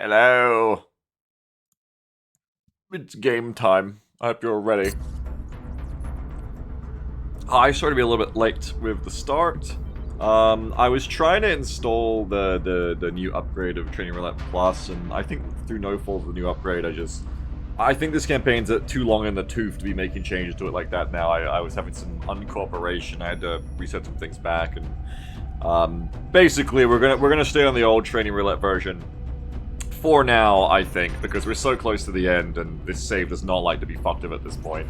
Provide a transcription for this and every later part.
Hello. It's game time. I hope you're ready. I started to be a little bit late with the start. I was trying to install the new upgrade of Training Roulette Plus, and I think through no fault of the new upgrade, I think this campaign's too long in the tooth to be making changes to it like that now. I was having some uncooperation. I had to reset some things back, and basically we're gonna stay on the old Training Roulette version for now, I think, because we're so close to the end, and this save does not like to be fucked up at this point.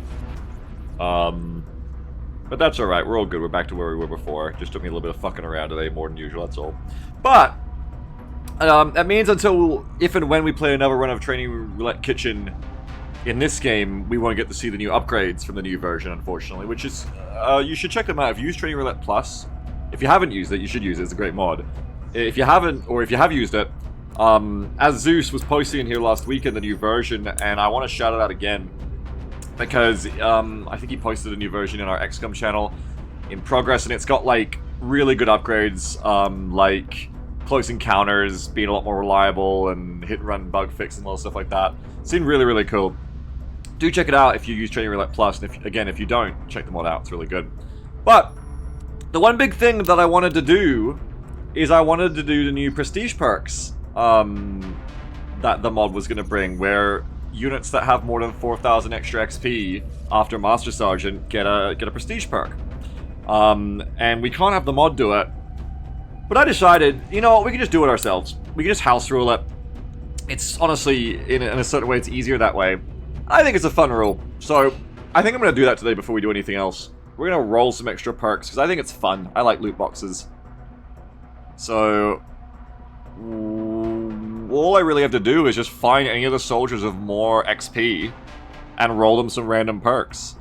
But that's alright, we're all good, we're back to where we were before. Just took me a little bit of fucking around today, more than usual, that's all. But, that means if and when we play another run of Training Roulette Kitchen in this game, we won't get to see the new upgrades from the new version, unfortunately, which is, you should check them out. If you use Training Roulette Plus, if you haven't used it, you should use it, it's a great mod. If you haven't, or if you have used it, as Zeus was posting in here last week in the new version, and I want to shout it out again, because I think he posted a new version in our XCOM channel in progress, and it's got like really good upgrades, like close encounters being a lot more reliable, and hit and run bug fix and all stuff like that. Seemed really, really cool. Do check it out if you use Training Roulette Plus, and if you don't, check the mod out, it's really good. But the one big thing that I wanted to do is I wanted to do the new prestige perks that the mod was going to bring, where units that have more than 4,000 extra XP after Master Sergeant get a prestige perk. And we can't have the mod do it. But I decided, you know what, we can just do it ourselves. We can just house rule it. It's honestly, in a certain way, it's easier that way. I think it's a fun rule. So, I think I'm going to do that today before we do anything else. We're going to roll some extra perks, because I think it's fun. I like loot boxes. So, all I really have to do is just find any of the soldiers with more XP and roll them some random perks.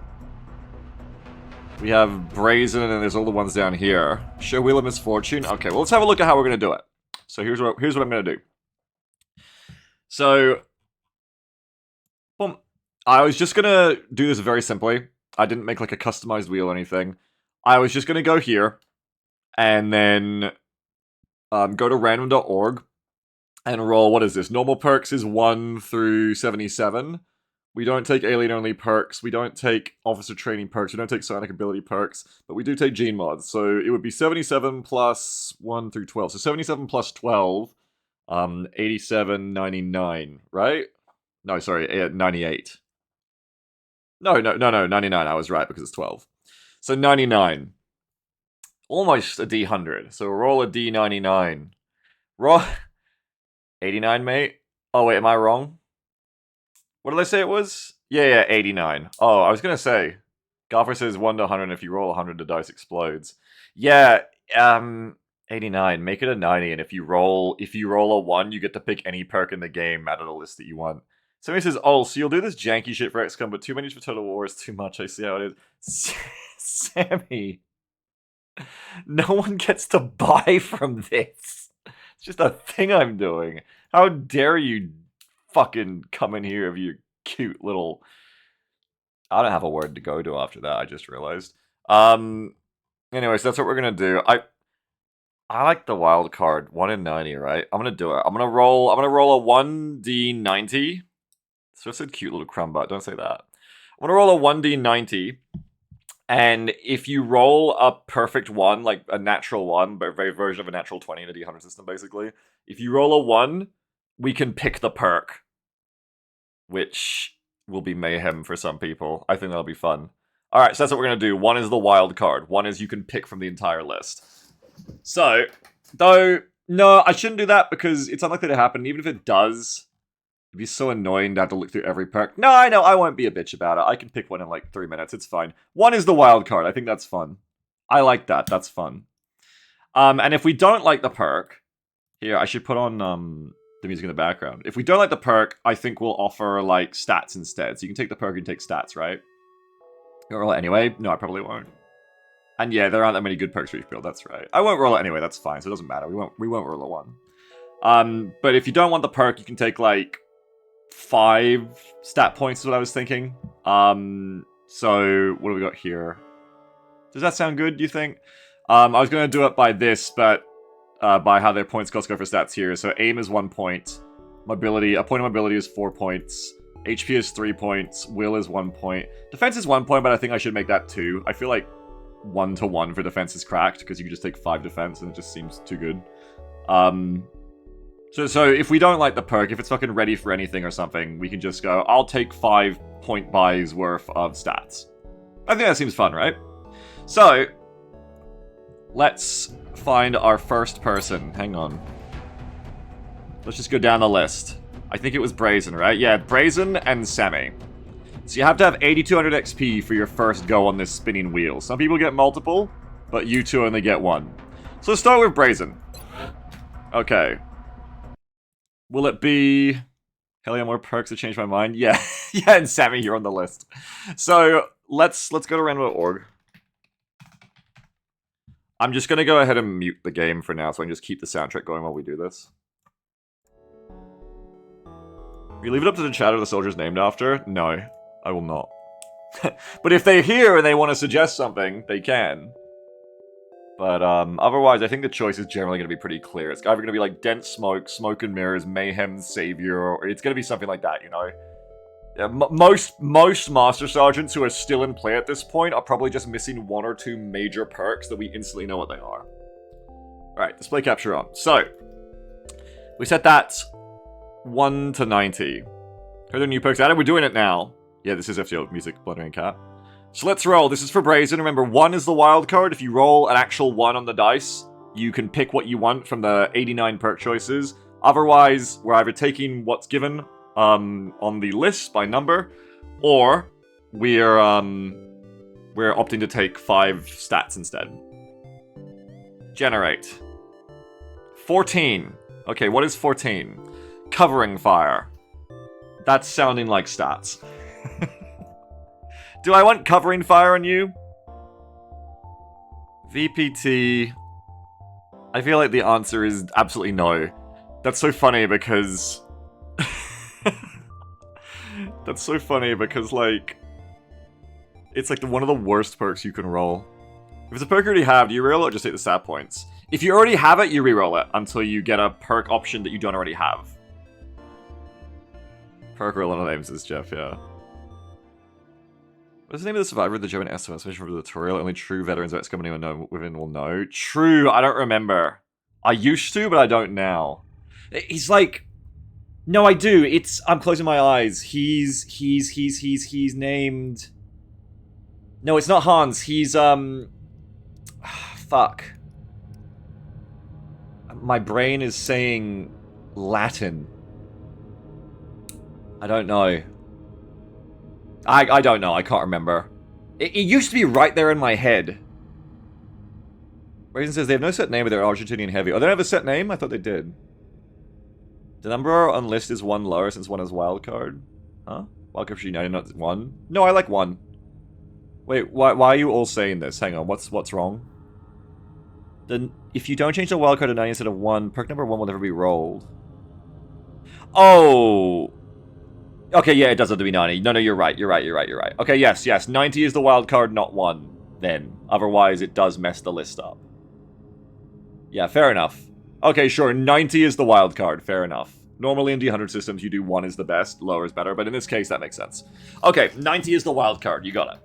We have Brazen, and there's all the ones down here. Show Wheel of Misfortune. Okay, well, let's have a look at how we're going to do it. So here's what I'm going to do. So, boom. I was just going to do this very simply. I didn't make like a customized wheel or anything. I was just going to go here and then go to random.org and roll, what is this? Normal perks is 1 through 77. We don't take alien-only perks. We don't take officer training perks. We don't take psionic ability perks. But we do take gene mods. So it would be 77 plus 1 through 12. So 77 plus 12, 87, 99, right? No, sorry, 98. No, 99. I was right because it's 12. So 99. Almost a D100. So roll a D99. Roll 89, mate? Oh, wait, am I wrong? What did I say it was? Yeah, 89. Oh, I was gonna say. Golfer says 1 to 100, and if you roll 100, the dice explodes. Yeah, 89. Make it a 90, and if you roll a 1, you get to pick any perk in the game out of the list that you want. Somebody says, oh, so you'll do this janky shit for XCOM, but too many for Total War is too much. I see how it is. Sammy. No one gets to buy from this. It's just a thing I'm doing. How dare you fucking come in here with your cute little... I don't have a word to go to after that, I just realized. Anyways, that's what we're gonna do. I like the wild card. 1 in 90, right? I'm gonna do it. I'm gonna roll a 1d90. So it's a cute little crumb butt, don't say that. I'm gonna roll a 1d90. And if you roll a perfect 1, like a natural 1, but a very version of a natural 20 in a D100 system, basically. If you roll a 1, we can pick the perk. Which will be mayhem for some people. I think that'll be fun. Alright, so that's what we're going to do. 1 is the wild card. 1 is you can pick from the entire list. So, though, no, I shouldn't do that because it's unlikely to happen. Even if it does, it'd be so annoying to have to look through every perk. No, I know, I won't be a bitch about it. I can pick one in like 3 minutes, it's fine. 1 is the wild card, I think that's fun. I like that, that's fun. And if we don't like the perk, here, I should put on the music in the background. If we don't like the perk, I think we'll offer like stats instead. So you can take the perk and take stats, right? You'll roll it anyway? No, I probably won't. And yeah, there aren't that many good perks for each build, that's right. I won't roll it anyway, that's fine, so it doesn't matter. We won't roll a 1. But if you don't want the perk, you can take like 5 stat points is what I was thinking. So what do we got here? Does that sound good, do you think? I was going to do it by this, but by how their points cost go for stats here. So aim is 1 point. Mobility, a point of mobility is 4 points. HP is 3 points. Will is 1 point. Defense is 1 point, but I think I should make that 2. I feel like 1-to-1 for defense is cracked, because you can just take 5 defense, and it just seems too good. So if we don't like the perk, if it's fucking ready for anything or something, we can just go, I'll take 5 point buys worth of stats. I think that seems fun, right? So, let's find our first person. Hang on. Let's just go down the list. I think it was Brazen, right? Yeah, Brazen and Semi. So you have to have 8200 XP for your first go on this spinning wheel. Some people get multiple, but you two only get 1. So let's start with Brazen. Okay. Will it be... Hell yeah, more perks to change my mind? Yeah, yeah, and Sammy, you're on the list. So, let's go to random.org. I'm just gonna go ahead and mute the game for now, so I can just keep the soundtrack going while we do this. You leave it up to the chat or the soldier's named after? No, I will not. But if they're here and they want to suggest something, they can. But otherwise, I think the choice is generally going to be pretty clear. It's either going to be like Dense Smoke, Smoke and Mirrors, Mayhem, Savior, or it's going to be something like that, you know? Yeah, most Master Sergeants who are still in play at this point are probably just missing 1 or 2 major perks that we instantly know what they are. Alright, display capture on. So, we set that 1 to 90. Are there new perks added? We're doing it now. Yeah, this is FTL Music, Blundering Cat. So let's roll. This is for Brazen. Remember, 1 is the wild card. If you roll an actual 1 on the dice, you can pick what you want from the 89 perk choices. Otherwise, we're either taking what's given on the list by number, or we're opting to take 5 stats instead. Generate. 14. Okay, what is 14? Covering fire. That's sounding like stats. Do I want covering fire on you? VPT. I feel like the answer is absolutely no. That's so funny because... That's so funny because, like... It's like one of the worst perks you can roll. If it's a perk you already have, do you reroll it or just take the stat points? If you already have it, you reroll it until you get a perk option that you don't already have. Perk roll names is Jeff, yeah. What's the name of the survivor of the German SMS mission from the tutorial? Only true veterans of XCOM anyone know within will know. True, I don't remember. I used to, but I don't now. He's like... No, I do. I'm closing my eyes. He's named... No, it's not Hans. He's, fuck. My brain is saying Latin. I don't know. I don't know. I can't remember. It used to be right there in my head. Brazen says they have no set name, but they're Argentinian heavy. Oh, they don't have a set name? I thought they did. The number on list is 1 lower since 1 is wildcard. Huh? Wildcard for United, not 1? No, I like 1. Wait, why are you all saying this? Hang on, what's wrong? Then, if you don't change the wildcard to 9 instead of 1, perk number 1 will never be rolled. Oh! Okay, yeah, it does have to be 90. No, you're right. Okay, yes. 90 is the wild card, not 1, then. Otherwise, it does mess the list up. Yeah, fair enough. Okay, sure, 90 is the wild card, fair enough. Normally in D100 systems, you do 1 is the best, lower is better, but in this case, that makes sense. Okay, 90 is the wild card, you got it.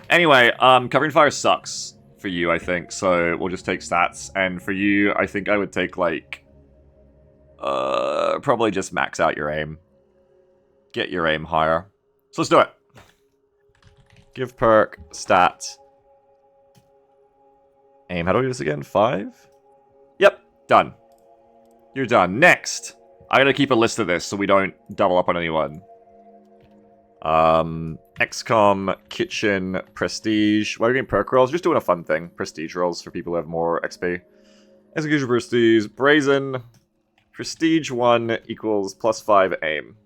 Anyway, covering fire sucks for you, I think, so we'll just take stats. And for you, I think I would take, like... probably just max out your aim. Get your aim higher. So let's do it. Give perk, stat. Aim, how do we do this again? 5? Yep, done. You're done. Next! I gotta keep a list of this so we don't double up on anyone. XCOM, Kitchen, Prestige. Why are we getting perk rolls? Just doing a fun thing. Prestige rolls for people who have more XP. Execution Prestige, Brazen. Prestige 1 equals +5 aim.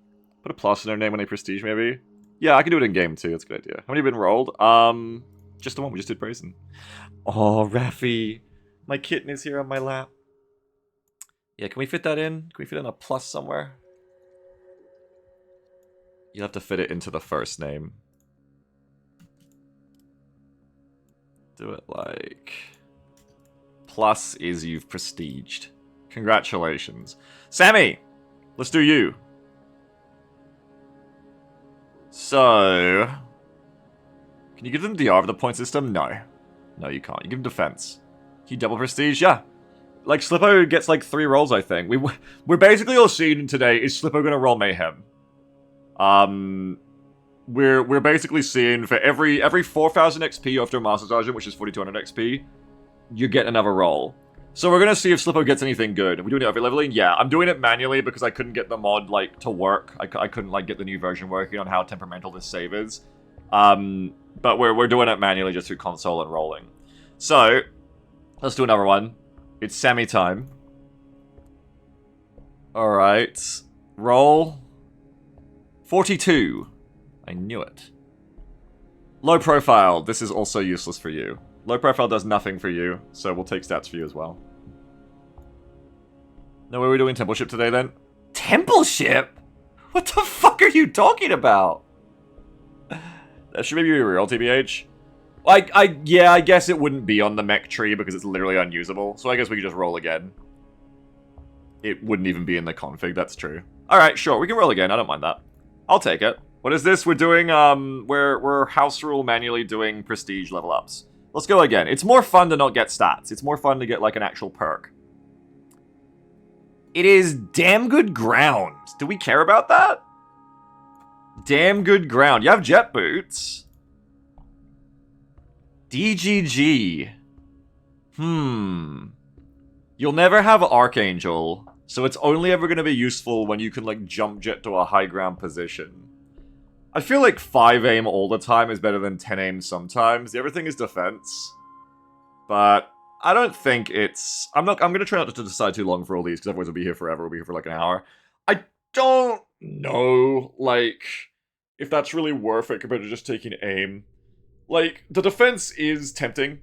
Put a plus in their name when they prestige, maybe? Yeah, I can do it in game too, that's a good idea. How many have been rolled? Just the one, we just did Brazen. Oh, Raffi. My kitten is here on my lap. Yeah, can we fit that in? Can we fit in a plus somewhere? You'll have to fit it into the first name. Do it like... Plus is you've prestiged. Congratulations. Sammy! Let's do you. So... Can you give them DR for the point system? No. No, you can't. You give them defense. Can you double prestige? Yeah. Like, Slippo gets like 3 rolls, I think. We're basically all seeing today, is Slippo gonna roll Mayhem? We're basically seeing for every 4,000 XP after a Master Sergeant, which is 4,200 XP, you get another roll. So we're gonna see if Slippo gets anything good. Are we doing it over leveling? Yeah, I'm doing it manually because I couldn't get the mod, like, to work. I couldn't, like, get the new version working on how temperamental this save is. But we're doing it manually just through console and rolling. So, let's do another one. It's Sammy time. Alright. Roll. 42. I knew it. Low profile. This is also useless for you. Low profile does nothing for you, so we'll take stats for you as well. No, what are we doing Temple Ship today then? Temple Ship? What the fuck are you talking about? That should maybe be real, TBH. Yeah, I guess it wouldn't be on the mech tree because it's literally unusable. So I guess we could just roll again. It wouldn't even be in the config, that's true. Alright, sure, we can roll again, I don't mind that. I'll take it. What is this? We're doing, we're house rule manually doing prestige level ups. Let's go again. It's more fun to not get stats. It's more fun to get, like, an actual perk. It is damn good ground. Do we care about that? Damn good ground. You have jet boots. DGG. You'll never have Archangel, so it's only ever going to be useful when you can, like, jump jet to a high ground position. I feel like 5 aim all the time is better than 10 aim sometimes. The other thing is defense. But I don't think it's... I'm gonna try not to decide too long for all these, because otherwise we'll be here forever. We'll be here for like an hour. I don't know, like, if that's really worth it compared to just taking aim. Like, the defense is tempting.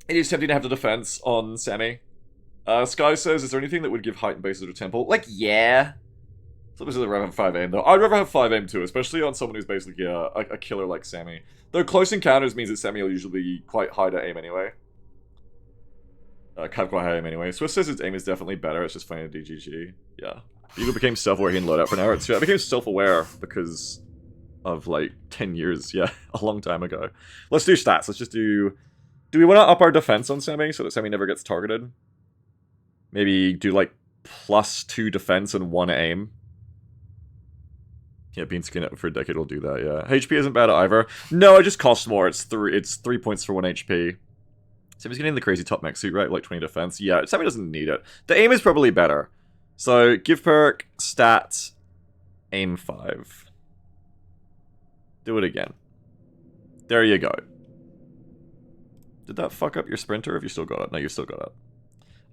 It is tempting to have the defense on Sammy. Sky says, is there anything that would give height and bases to Temple? Like, yeah. Sometimes I'd rather have 5 aim, though. I'd rather have 5 aim, too, especially on someone who's basically a killer like Sammy. Though close encounters means that Sammy will usually be quite high to aim anyway. Quite high aim anyway. Swiss says its aim is definitely better, it's just funny to DGG. Yeah. Beagle became self-aware in loadout for an hour or two. I became self-aware because of, like, 10 years, yeah, a long time ago. Let's do stats. Let's just do... Do we want to up our defense on Sammy so that Sammy never gets targeted? Maybe do, like, +2 defense and 1 aim. Yeah, being skinned up for a decade will do that, yeah. HP isn't bad either. No, it just costs more. It's 3 points for 1 HP. Sammy's getting the crazy top mech suit, right? Like 20 defense. Yeah, Sammy doesn't need it. The aim is probably better. So, give perk, stat, aim 5. Do it again. There you go. Did that fuck up your sprinter? If you still got it? No, you still got it.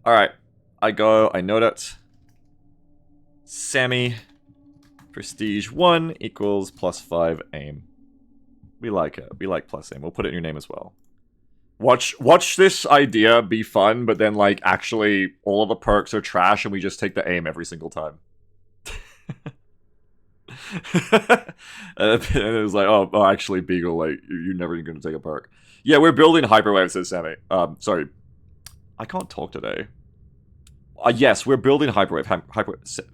Alright. I know that. Sammy... Prestige 1 equals +5 aim. We like it. We like plus aim. We'll put it in your name as well. Watch this idea be fun, but then, like, actually all of the perks are trash and we just take the aim every single time. And it was like, oh, actually, Beagle, like, you're never even going to take a perk. Yeah, we're building Hyperwave, says Sammy. Sorry. I can't talk today. Yes, we're building Hyperwave.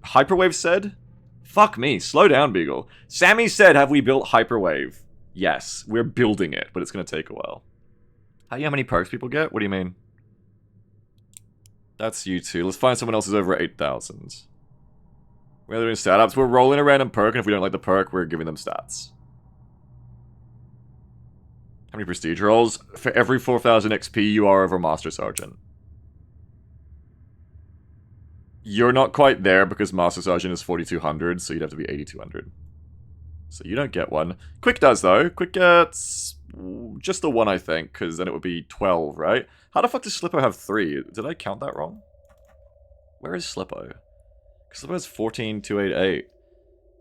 Hyperwave said... Fuck me, slow down, Beagle. Sammy said, have we built Hyperwave? Yes, we're building it, but it's going to take a while. How many perks people get? What do you mean? That's you two. Let's find someone else who's over 8,000. We're doing stat ups. We're rolling a random perk, and if we don't like the perk, we're giving them stats. How many prestige rolls? For every 4,000 XP, you are over Master Sergeant. You're not quite there because Master Sergeant is 4,200, so you'd have to be 8,200. So you don't get one. Quick does, though. Quick gets just the 1, I think, because then it would be 12, right? How the fuck does Slippo have 3? Did I count that wrong? Where is Slippo? Because Slippo has 14,288.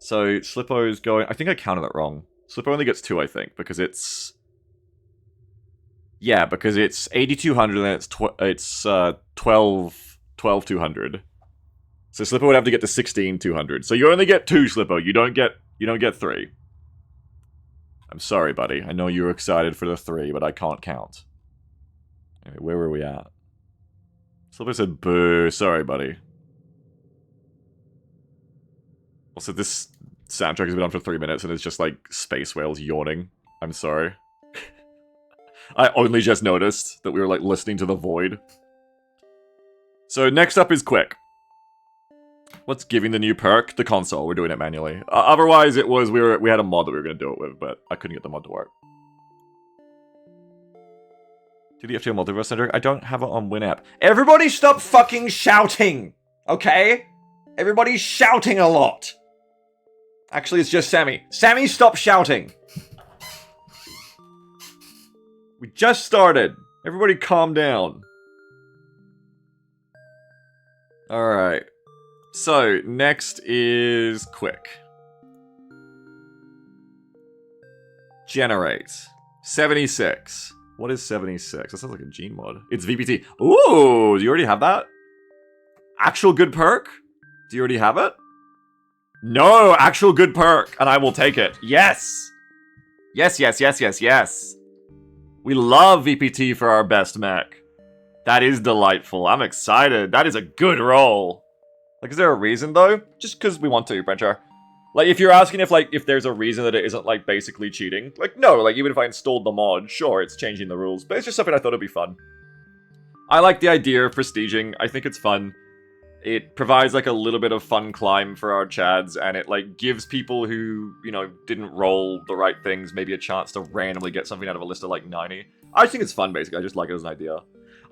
So Slippo's going... I think I counted that wrong. Slippo only gets 2, I think, because it's... Yeah, because it's 8,200 and then it's 12,200. So Slippo would have to get to 16,200. So you only get 2, Slippo. You don't get 3. I'm sorry, buddy. I know you were excited for the 3, but I can't count. Anyway, where were we at? Slippo said, boo. Sorry, buddy. Also, this soundtrack has been on for 3 minutes and it's just like space whales yawning. I'm sorry. I only just noticed that we were like listening to the void. So next up is Quick. What's giving the new perk? The console. We're doing it manually. Otherwise, it was we had a mod that we were going to do it with, but I couldn't get the mod to work. Did you have to multiverse center? I don't have it on WinApp. Everybody stop fucking shouting! Okay? Everybody's shouting a lot. Actually, it's just Sammy. Sammy, stop shouting! We just started. Everybody calm down. Alright. So, next is Quick. Generate. 76. What is 76? That sounds like a gene mod. It's VPT. Ooh, do you already have that? Actual good perk? Do you already have it? No, actual good perk, and I will take it. Yes! Yes, yes, yes, yes, yes. We love VPT for our best mech. That is delightful. I'm excited. That is a good roll. Like, is there a reason, though? Just because we want to, Brenchar. Like, if you're asking if there's a reason that it isn't, like, basically cheating. Like, no, like, even if I installed the mod, sure, it's changing the rules. But it's just something I thought would be fun. I like the idea of prestiging. I think it's fun. It provides, like, a little bit of fun climb for our chads. And it, like, gives people who, you know, didn't roll the right things maybe a chance to randomly get something out of a list of, like, 90. I think it's fun, basically. I just like it as an idea.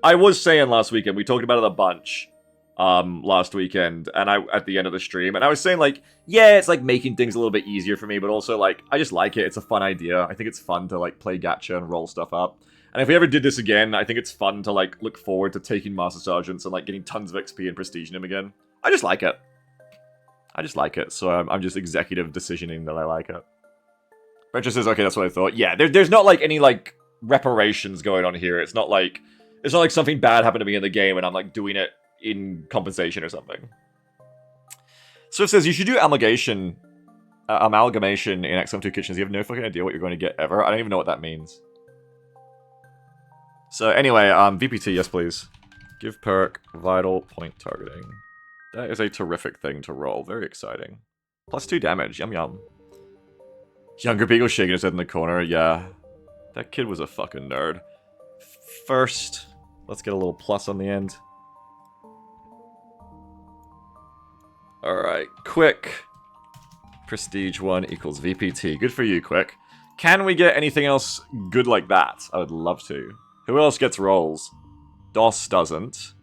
I was saying last weekend, we talked about it a bunch. Last weekend, and at the end of the stream, and I was saying, like, yeah, it's, like, making things a little bit easier for me, but also, like, I just like it. It's a fun idea. I think it's fun to, like, play gacha and roll stuff up. And if we ever did this again, I think it's fun to, like, look forward to taking Master Sergeants and, like, getting tons of XP and prestiging them again. I just like it. I just like it, so I'm just executive decisioning that I like it. Brencher says, okay, that's what I thought. Yeah, there's not, like, any, like, reparations going on here. It's not like something bad happened to me in the game and I'm, like, doing it in compensation or something. So it says, you should do amalgamation in XCOM 2 Kitchens. You have no fucking idea what you're going to get ever. I don't even know what that means. So anyway, VPT, yes please. Give perk, vital, point targeting. That is a terrific thing to roll. Very exciting. +2 damage, yum yum. Younger Beagle shaking his head in the corner, yeah. That kid was a fucking nerd. First, let's get a little plus on the end. Alright, Quick. Prestige 1 equals VPT. Good for you, Quick. Can we get anything else good like that? I would love to. Who else gets rolls? DOS doesn't.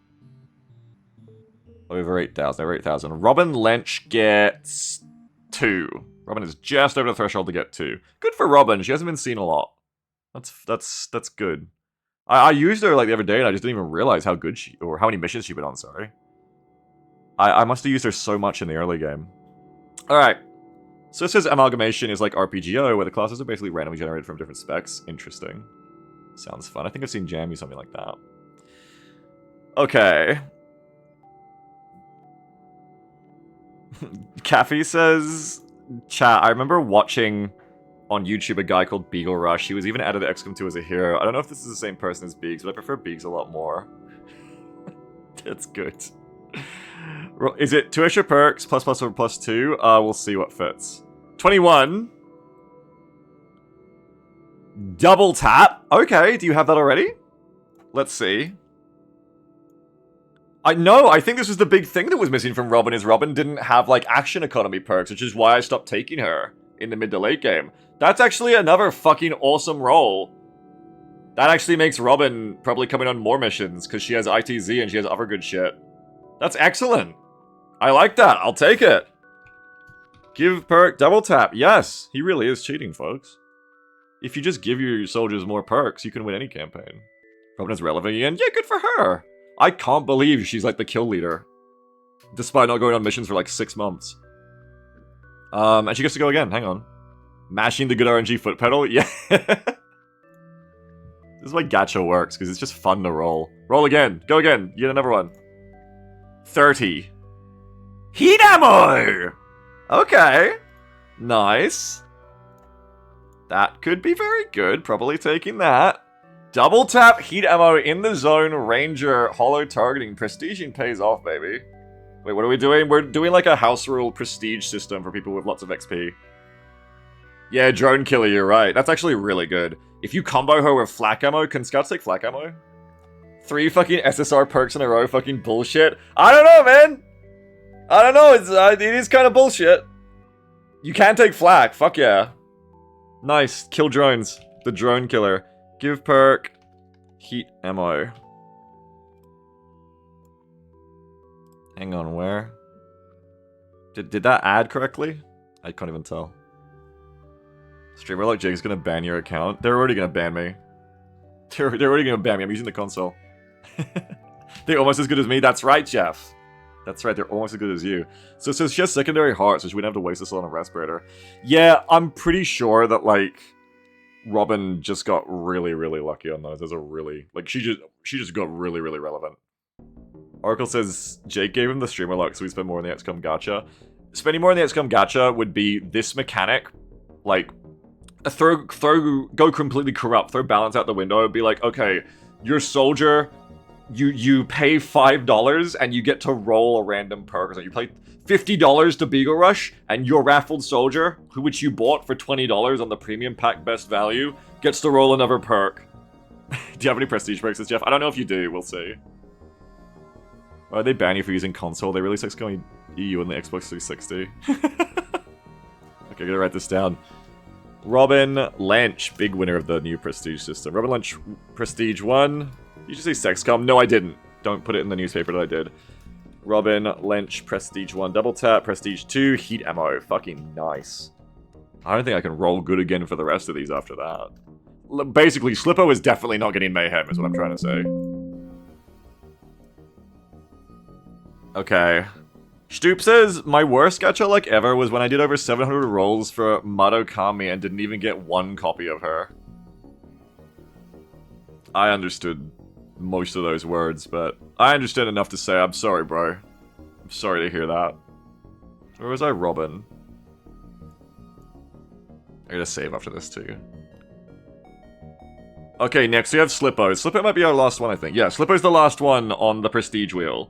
Over 8,000, over 8,000. Robin Lynch gets 2. Robin is just over the threshold to get 2. Good for Robin, she hasn't been seen a lot. That's good. I used her like the other day and I just didn't even realize how good she, or how many missions she'd been on, sorry. I must have used her so much in the early game. Alright. So it says amalgamation is like RPGO, where the classes are basically randomly generated from different specs. Interesting. Sounds fun. I think I've seen Jam use something like that. Okay. Caffey says, chat, I remember watching on YouTube a guy called Beagle Rush. He was even added to XCOM 2 as a hero. I don't know if this is the same person as Beegs, but I prefer Beegs a lot more. That's good. Is it 2 extra perks, plus or plus 2? We'll see what fits. 21. Double tap. Okay, do you have that already? Let's see. I think this was the big thing that was missing from Robin, is Robin didn't have, like, action economy perks, which is why I stopped taking her in the mid to late game. That's actually another fucking awesome roll. That actually makes Robin probably coming on more missions, because she has ITZ and she has other good shit. That's excellent. I like that. I'll take it. Give perk double tap. Yes, he really is cheating, folks. If you just give your soldiers more perks, you can win any campaign. Robin is relevant again. Yeah, good for her. I can't believe she's like the kill leader. Despite not going on missions for like 6 months. And she gets to go again. Hang on. Mashing the good RNG foot pedal? Yeah. This is why gacha works, because it's just fun to roll. Roll again. Go again. You get another one. 30. Heat ammo! Okay. Nice. That could be very good. Probably taking that. Double tap heat ammo in the zone, ranger, hollow targeting. Prestiging pays off, baby. Wait, what are we doing? We're doing like a house rule prestige system for people with lots of XP. Yeah, drone killer, you're right. That's actually really good. If you combo her with flak ammo, can scouts take flak ammo? 3 fucking SSR perks in a row, fucking bullshit. I don't know, man! I don't know, it is kind of bullshit. You can take flak, fuck yeah. Nice, kill drones. The drone killer. Give perk, heat ammo. Hang on, where? Did that add correctly? I can't even tell. Streamer like Jake's gonna ban your account. They're already gonna ban me. They're already gonna ban me. I'm using the console. They're almost as good as me. That's right, Jeff. That's right, they're almost as good as you. So she has secondary heart, so she wouldn't have to waste this on a respirator. Yeah, I'm pretty sure that, like, Robin just got really, really lucky on those. There's a really... Like, she just got really, really relevant. Oracle says Jake gave him the streamer luck, so we spend more on the XCOM gacha. Spending more on the XCOM gacha would be this mechanic, like, go completely corrupt, throw balance out the window, it'd be like, okay, your soldier, you pay $5 and you get to roll a random perk. So you pay $50 to Beagle Rush, and your raffled soldier, which you bought for $20 on the premium pack best value, gets to roll another perk. Do you have any prestige perks, Jeff? I don't know if you do, we'll see. Why they ban you for using console? They released XCOM EU on the Xbox 360. Okay, gotta write this down. Robin Lench, big winner of the new prestige system. Robin Lench, prestige 1. Did you just say sexcom? No, I didn't. Don't put it in the newspaper that I did. Robin Lench, prestige 1, double tap. Prestige 2, heat ammo. Fucking nice. I don't think I can roll good again for the rest of these after that. Basically, Slippo is definitely not getting mayhem, is what I'm trying to say. Okay. Stoop says, my worst gacha luck ever was when I did over 700 rolls for Madokami and didn't even get 1 copy of her. I understood most of those words, but I understood enough to say, I'm sorry, bro. I'm sorry to hear that. Where was I, Robin? I gotta save after this, too. Okay, next we have Slippo. Slippo might be our last one, I think. Yeah, Slippo's the last one on the prestige wheel.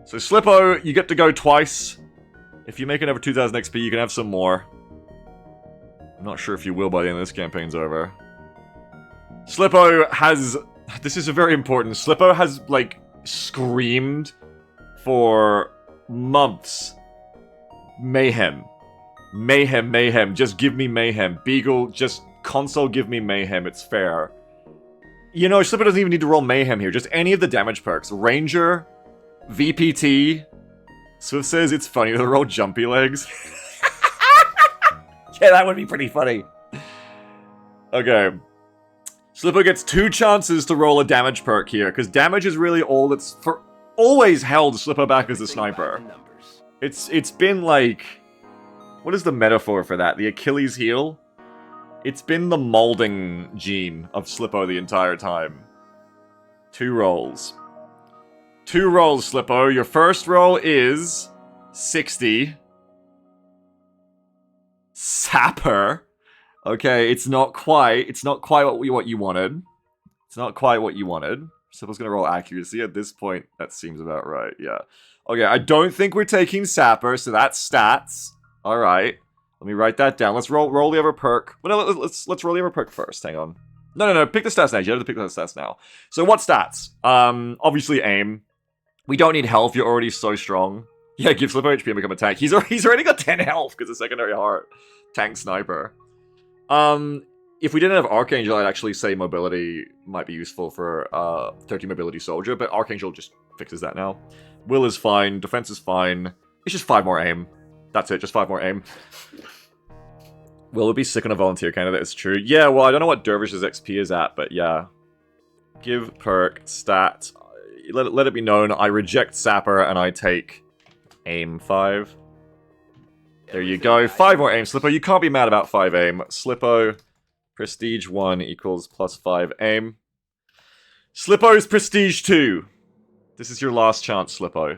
So Slippo, you get to go twice. If you make it over 2000 XP, you can have some more. I'm not sure if you will by the end of this campaign's over. Slippo has... This is very important. Slippo has, like, screamed for months. Mayhem. Mayhem, mayhem. Just give me mayhem. Beagle, just console give me mayhem. It's fair. You know, Slippo doesn't even need to roll mayhem here. Just any of the damage perks. Ranger... VPT. Swift says it's funny to roll jumpy legs. Yeah, that would be pretty funny. Okay. Slippo gets 2 chances to roll a damage perk here, because damage is really all that's always held Slippo back as a sniper. It's been like... What is the metaphor for that? The Achilles heel? It's been the molding gene of Slippo the entire time. 2 rolls. 2 rolls, Slippo. Your first roll is 60. Sapper. Okay, it's not quite what you wanted. It's not quite what you wanted. Slippo's gonna roll accuracy at this point. That seems about right, yeah. Okay, I don't think we're taking Sapper, so that's stats. Alright. Let me write that down. Let's roll the other perk. Well, no, let's roll the other perk first. Hang on. No, pick the stats now. You have to pick the stats now. So what stats? Obviously aim. We don't need health, you're already so strong. Yeah, give Slippo HP and become a tank. He's already got 10 health because of secondary heart. Tank sniper. If we didn't have Archangel, I'd actually say mobility might be useful for 30 mobility soldier, but Archangel just fixes that now. Will is fine, defense is fine. It's just 5 more aim. That's it, just 5 more aim. Will would be sick on a volunteer candidate, it's true. Yeah, well, I don't know what Dervish's XP is at, but yeah. Give perk, stat. Let it be known, I reject Sapper and I take aim 5. There you go, 5 more aim, Slippo. You can't be mad about 5 aim. Slippo, prestige 1 equals plus 5 aim. Slippo's prestige 2. This is your last chance, Slippo.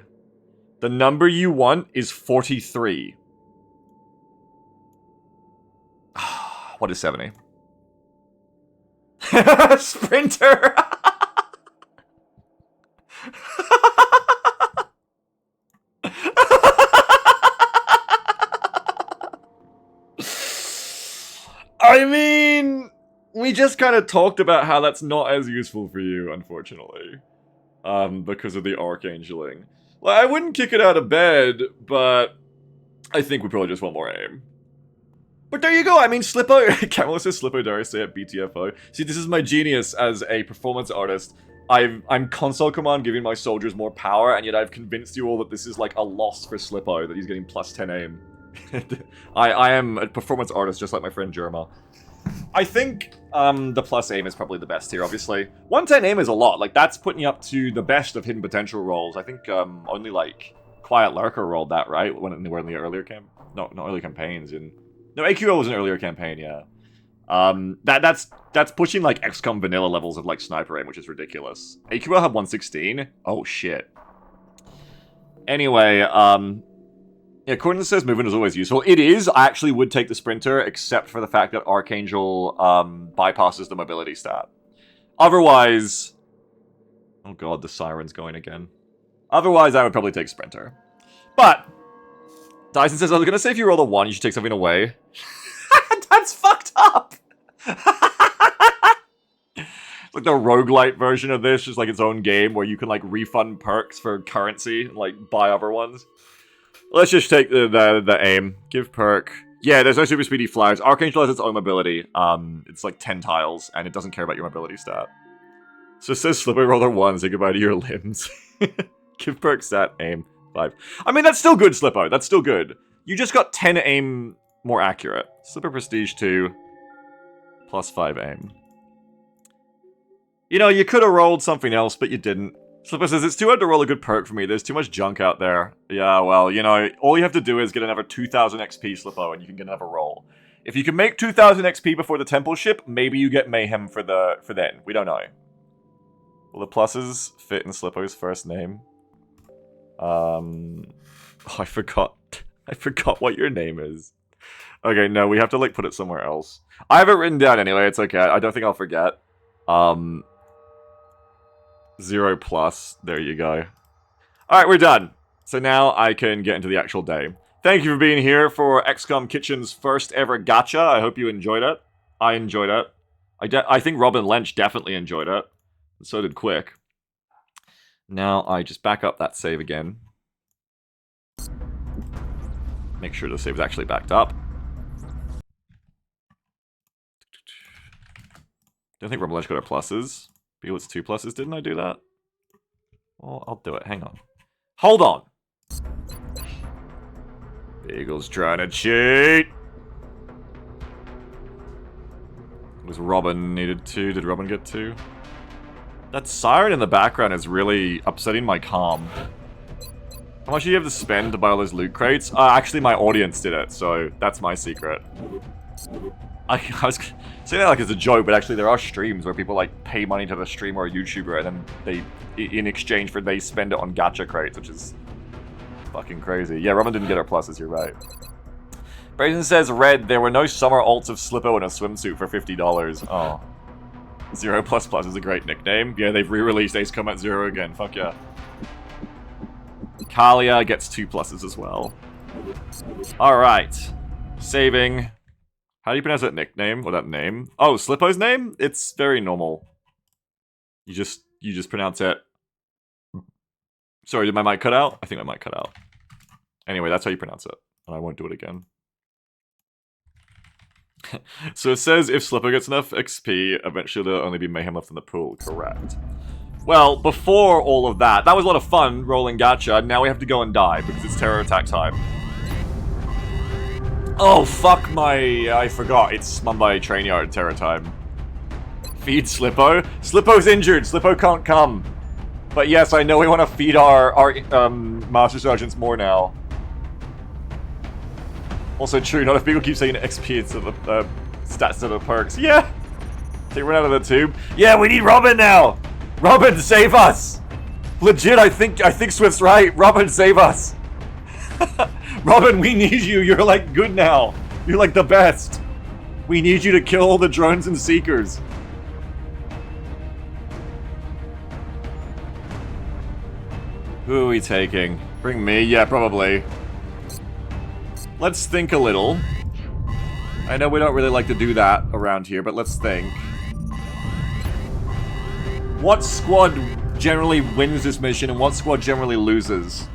The number you want is 43. What is 70? Sprinter! I mean, we just kind of talked about how that's not as useful for you, unfortunately. Because of the Archangeling. Like, I wouldn't kick it out of bed, but I think we probably just want more aim. But there you go, I mean, Slippo, Camilla says Slippo dare I say at BTFO. See, this is my genius as a performance artist. I'm console command giving my soldiers more power, and yet I've convinced you all that this is like a loss for Slippo, that he's getting plus 10 aim. I am a performance artist, just like my friend Jerma. I think the plus aim is probably the best here, obviously. 110 aim is a lot, like that's putting you up to the best of hidden potential rolls. I think only like Quiet Lurker rolled that, right? When they were in the earlier not early campaigns. No, AQO was an earlier campaign, yeah. That's pushing like XCOM vanilla levels of like sniper aim, which is ridiculous. AQO had 116? Oh shit. Anyway, yeah, Corden says movement is always useful. It is. I actually would take the Sprinter, except for the fact that Archangel bypasses the mobility stat. Otherwise... Oh god, the siren's going again. Otherwise, I would probably take Sprinter. But... Dyson says, I was going to say if you roll a 1, you should take something away. That's fucked up! It's like the roguelite version of this, just like its own game, where you can like refund perks for currency and like buy other ones. Let's just take the aim. Give perk. Yeah, there's no super speedy flyers. Archangel has its own mobility. It's like 10 tiles, and it doesn't care about your mobility stat. So it says Slippery Roller 1, say goodbye to your limbs. Give perk stat, aim, 5. I mean, that's still good, Slippo. That's still good. You just got 10 aim more accurate. Slipper Prestige 2, plus 5 aim. You know, you could have rolled something else, but you didn't. Slipper says, it's too hard to roll a good perk for me. There's too much junk out there. Yeah, well, you know, all you have to do is get another 2,000 XP, Slippo, and you can get another roll. If you can make 2,000 XP before the temple ship, maybe you get Mayhem for then. We don't know. Will the pluses fit in Slippo's first name? Oh, I forgot. I forgot what your name is. Okay, no, we have to, like, put it somewhere else. I have it written down anyway, it's okay. I don't think I'll forget. 0 plus. There you go. Alright, we're done. So now I can get into the actual day. Thank you for being here for XCOM Kitchen's first ever gacha. I hope you enjoyed it. I enjoyed it. I think Robin Lynch definitely enjoyed it. And so did Quick. Now I just back up that save again. Make sure the save is actually backed up. Don't think Robin Lynch got her pluses. Beagle, it's 2 pluses. Didn't I do that? Well, I'll do it. Hang on. Hold on! Beagle's trying to cheat! Was Robin needed 2? Did Robin get 2? That siren in the background is really upsetting my calm. How much do you have to spend to buy all those loot crates? Actually, my audience did it, so that's my secret. I was saying that like as a joke, but actually there are streams where people like pay money to the streamer or YouTuber, and then they, in exchange for, they spend it on gacha crates, which is fucking crazy. Yeah, Robin didn't get her pluses, you're right. Brazen says, Red, there were no summer alts of Slippo in a swimsuit for $50. Oh. 0 plus plus is a great nickname. Yeah, they've re-released Ace Combat 0 again, fuck yeah. Kalia gets 2 pluses as well. Alright. Saving. How do you pronounce that nickname, or that name? Oh, Slippo's name? It's very normal. You just pronounce it. Sorry, did my mic cut out? I think my mic cut out. Anyway, that's how you pronounce it. And I won't do it again. So it says if Slippo gets enough XP, eventually there'll only be Mayhem left in the pool. Correct. Well, before all of that, that was a lot of fun rolling gacha. Now we have to go and die because it's terror attack time. Oh, fuck I forgot. It's Mumbai Train Yard terror time. Feed Slippo? Slippo's injured. Slippo can't come. But yes, I know we want to feed our Master Sergeants more now. Also true, not if people keep saying XP instead of the stats to the perks. Yeah! They run out of the tube. Yeah, we need Robin now! Robin, save us! Legit, I think Swift's right. Robin, save us! Robin, we need you. You're like good now. You're like the best. We need you to kill all the drones and seekers. Who are we taking? Bring me? Yeah, probably. Let's think a little. I know we don't really like to do that around here, but let's think. What squad generally wins this mission and what squad generally loses?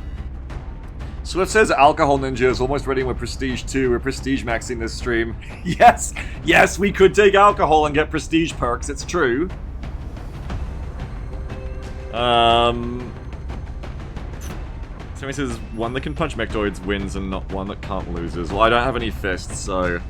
Swift says Alcohol Ninja is almost ready with Prestige 2. We're Prestige maxing this stream. Yes! Yes, we could take alcohol and get Prestige perks, it's true. Somebody says one that can punch mechtoids wins and not one that can't loses. Well, I don't have any fists, so...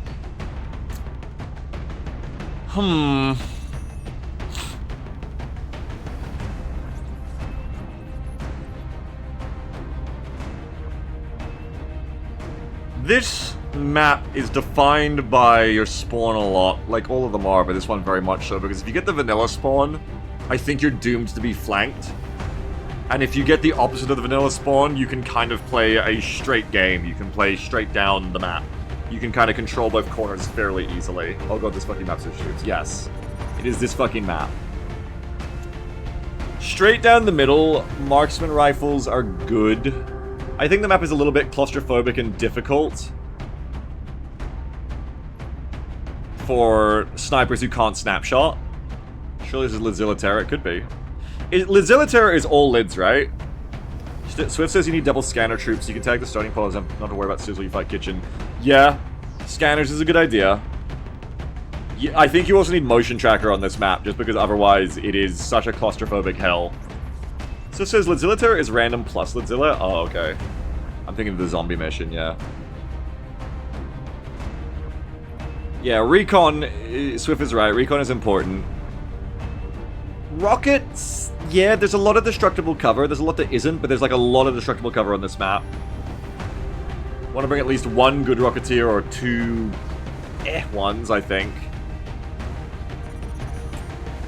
This map is defined by your spawn a lot, like all of them are, but this one very much so, because if you get the vanilla spawn, I think you're doomed to be flanked. And if you get the opposite of the vanilla spawn, you can kind of play a straight game. You can play straight down the map. You can kind of control both corners fairly easily. Oh god, this fucking map so shoots. Yes. It is this fucking map. Straight down the middle, marksman rifles are good. I think the map is a little bit claustrophobic and difficult for snipers who can't snapshot. Surely this is Lidzilla Terror, it could be. Lidzilla Terror is all lids, right? Swift says you need double scanner troops, you can tag the starting pose, not to worry about sizzle, you fight kitchen. Yeah, scanners is a good idea. Yeah, I think you also need motion tracker on this map, just because otherwise it is such a claustrophobic hell. So it says Lidzilla Terror is random plus Lidzilla? Oh, okay. I'm thinking of the zombie mission, yeah. Yeah, recon, Swift is right, recon is important. Rockets, yeah, there's a lot of destructible cover. There's a lot that isn't, but there's like a lot of destructible cover on this map. Want to bring at least one good Rocketeer or two ones, I think.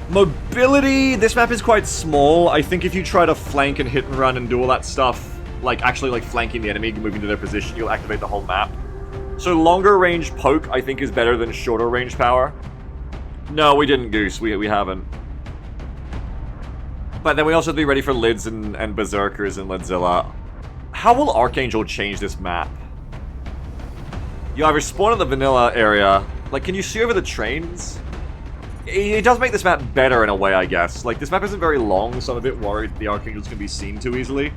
Mobility, this map is quite small. I think if you try to flank and hit and run and do all that stuff, like actually like flanking the enemy, moving to their position, you'll activate the whole map. So longer range poke, I think, is better than shorter range power. No, we didn't, Goose. We haven't. But then we also have to be ready for Lids and Berserkers and Lidzilla. How will Archangel change this map? You either spawn in the vanilla area. Like, can you see over the trains? It does make this map better in a way, I guess. Like, this map isn't very long, so I'm a bit worried the Archangels can be seen too easily.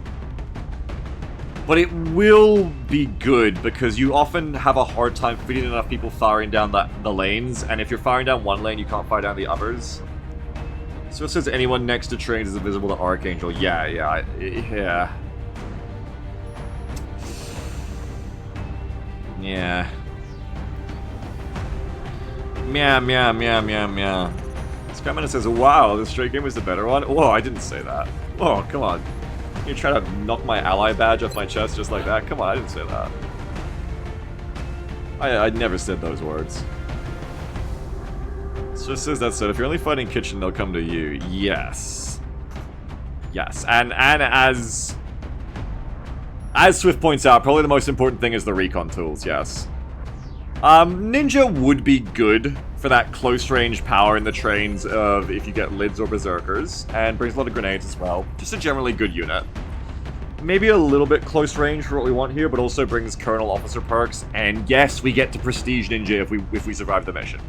But it will be good, because you often have a hard time fitting enough people firing down the lanes, and if you're firing down one lane, you can't fire down the others. So it says anyone next to trains is invisible to Archangel. Yeah. Yeah. Meow. Skyman says, wow, this straight game was the better one. Whoa, I didn't say that. Whoa, come on. You try to knock my ally badge off my chest just like that? Come on, I didn't say that. I never said those words. So it says that said, if you're only fighting kitchen, they'll come to you. Yes. Yes, and as Swift points out, probably the most important thing is the recon tools, yes. Ninja would be good for that close range power in the trains of if you get Lids or Berserkers, and brings a lot of grenades as well. Just a generally good unit. Maybe a little bit close range for what we want here, but also brings Colonel Officer perks, and yes, we get to Prestige Ninja if we survive the mission.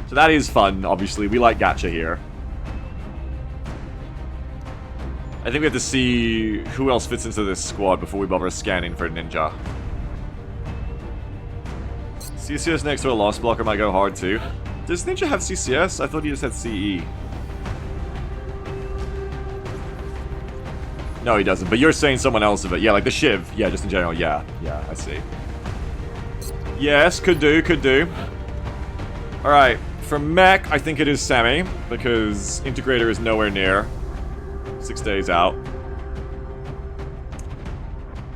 So that is fun, obviously. We like gacha here. I think we have to see who else fits into this squad before we bother scanning for Ninja. CCS next to a Lost Blocker might go hard too. Does Ninja have CCS? I thought he just had CE. No, he doesn't, but you're saying someone else of it. Yeah, like the Shiv. Yeah, just in general. Yeah, I see. Yes, could do. Alright, for mech, I think it is Sammy, because Integrator is nowhere near. 6 days out.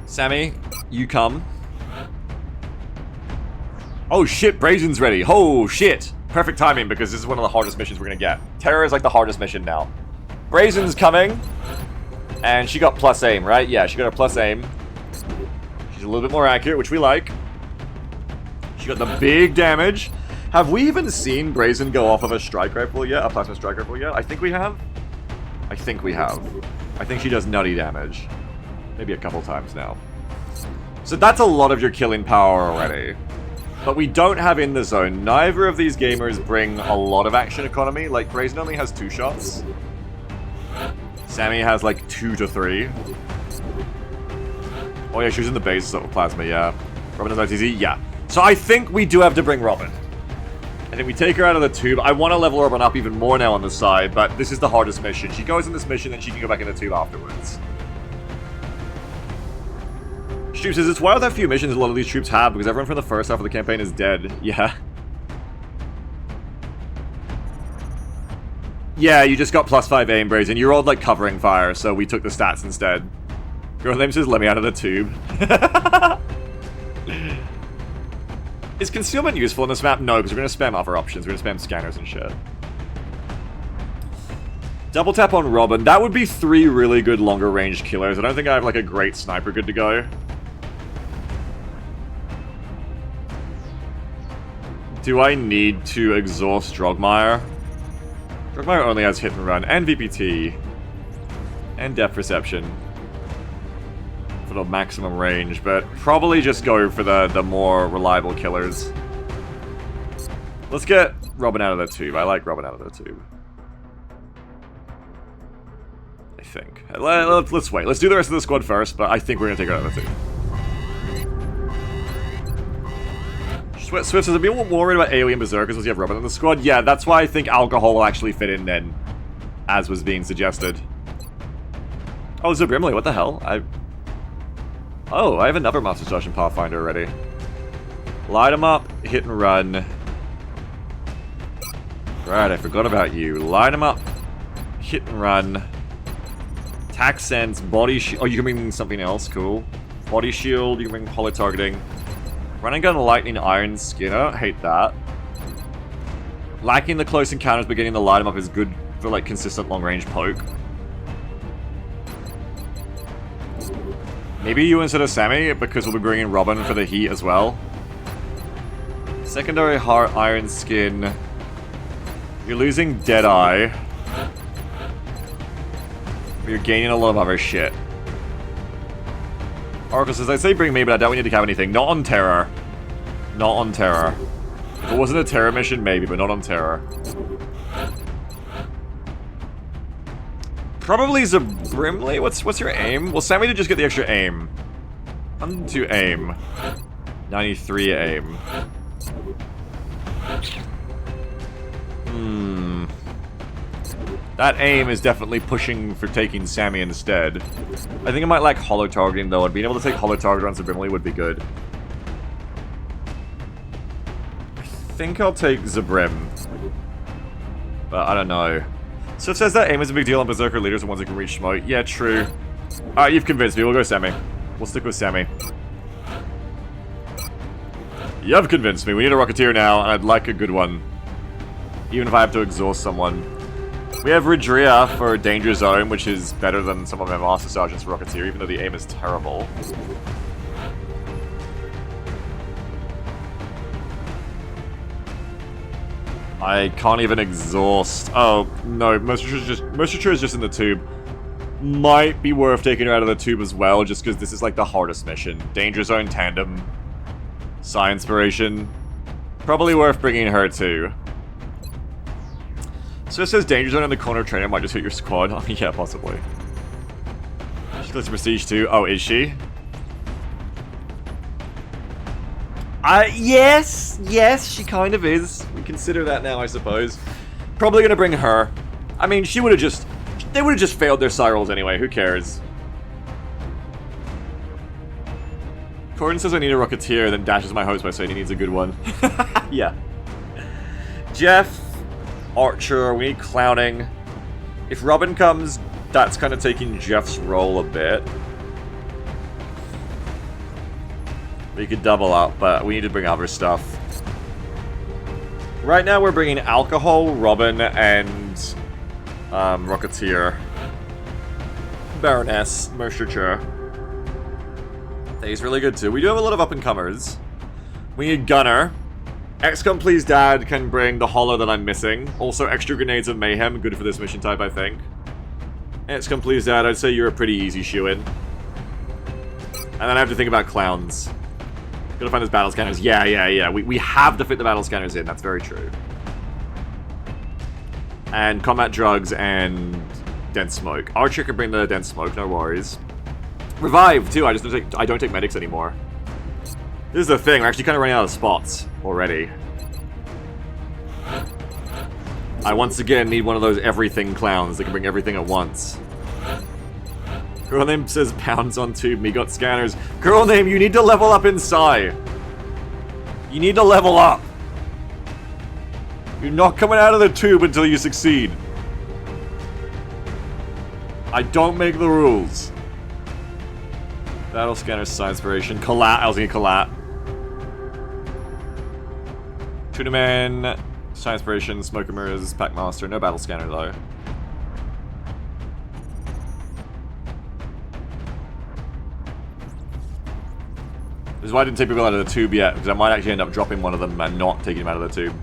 Sammy, you come. Oh shit, Brazen's ready. Oh shit. Perfect timing, because this is one of the hardest missions we're gonna get. Terror is like the hardest mission now. Brazen's coming. And she got plus aim, right? Yeah, she got her plus aim. She's a little bit more accurate, which we like. She got the big damage. Have we even seen Brazen go off of a strike rifle yet? A plasma strike rifle yet? I think we have. I think she does nutty damage. Maybe a couple times now. So that's a lot of your killing power already. But we don't have in the zone. Neither of these gamers bring a lot of action economy. Like, Brazen only has 2 shots. Sammy has like 2 to 3. Oh yeah, she was in the base of Plasma, yeah. Robin has ITZ, yeah. So I think we do have to bring Robin. I think we take her out of the tube. I want to level Robin up even more now on the side, but this is the hardest mission. She goes in this mission, and she can go back in the tube afterwards. Troop says, it's wild how few missions a lot of these troops have, because everyone from the first half of the campaign is dead. Yeah. Yeah, you just got +5 aim, Brazen. You rolled like covering fire, so we took the stats instead. Girl name says, let me out of the tube. Is concealment useful in this map? No, because we're going to spam other options. We're going to spam scanners and shit. Double tap on Robin. That would be 3 really good longer range killers. I don't think I have like a great sniper good to go. Do I need to exhaust Drogmire? Drogmire only has hit and run, and VPT, and depth perception for the maximum range, but probably just go for the more reliable killers. Let's get Robin out of the tube. I like Robin out of the tube. I think. Let's wait. Let's do the rest of the squad first, but I think we're going to take her out of the tube. Swift says, are people more worried about alien berserkers once you have Robin in the squad? Yeah, that's why I think alcohol will actually fit in then, as was being suggested. Oh, Zabrimley, what the hell? Oh, I have another Master Sergeant Pathfinder already. Light him up, hit and run. Right, I forgot about you. Light him up, hit and run. Attack sense, body shield. Oh, you can bring something else, cool. Body shield, you can bring holo targeting. Running gun, lightning, iron skin. I don't hate that. Lacking the close encounters, but getting the light him up is good for like consistent long range poke. Maybe you instead of Sammy, because we'll be bringing Robin for the heat as well. Secondary heart, iron skin. You're losing Deadeye. But you're gaining a lot of other shit. Oracle says, I'd say bring me, but I doubt we need to have anything. Not on Terror. Not on Terror. If it wasn't a Terror mission, maybe, but not on Terror. Probably Zabrimley? What's your aim? Well, Sammy did just get the extra aim. 102 aim. 93 aim. That aim is definitely pushing for taking Sammy instead. I think I might lack holo targeting though, and being able to take holo target on Zabrimley would be good. I think I'll take Zabrim. But I don't know. So it says that aim is a big deal on Berserker leaders and ones that can reach smoke. Yeah, true. Alright, you've convinced me. We'll go Sammy. We'll stick with Sammy. You've convinced me. We need a Rocketeer now, and I'd like a good one. Even if I have to exhaust someone. We have Ridria for Danger Zone, which is better than some of my Master Sergeants for Rocketeer, even though the aim is terrible. I can't even exhaust. Oh, no, Moisture is just in the tube. Might be worth taking her out of the tube as well, just because this is like the hardest mission. Danger Zone Tandem. Psi Inspiration. Probably worth bringing her too. So it says Danger Zone in the corner trainer might just hit your squad. Oh, yeah, possibly. She goes to Prestige too. Oh, is she? Yes, she kind of is. We consider that now, I suppose. Probably gonna bring her. I mean, they would have just failed their psi rolls anyway, who cares? Corden says I need a Rocketeer, then dashes my hopes by saying he needs a good one. Yeah. Jeff, Archer, we need Clowning. If Robin comes, that's kind of taking Jeff's role a bit. We could double up, but we need to bring other stuff. Right now we're bringing Alcohol, Robin, and Rocketeer. Baroness, Mercerture. He's really good too. We do have a lot of up-and-comers. We need Gunner. XCOM Please Dad can bring the holo that I'm missing. Also, extra Grenades of Mayhem, good for this mission type, I think. XCOM Please Dad, I'd say you're a pretty easy shoe-in. And then I have to think about Clowns. Gotta find those battle scanners. Yeah. We have to fit the battle scanners in. That's very true. And combat drugs and dense smoke. Archer can bring the dense smoke, no worries. Revive, too. I don't take medics anymore. This is the thing. We're actually kind of running out of spots already. I once again need one of those everything clowns that can bring everything at once. Girl name says pounds on tube. Me got scanners. Girl name, you need to level up in Psy. You need to level up. You're not coming out of the tube until you succeed. I don't make the rules. Battle scanner, Psy inspiration. Collat. I was gonna Collat. Tuna Man, Psy inspiration, Smoker mirrors, Packmaster. No battle scanner though. This is why I didn't take people out of the tube yet, because I might actually end up dropping one of them and not taking them out of the tube.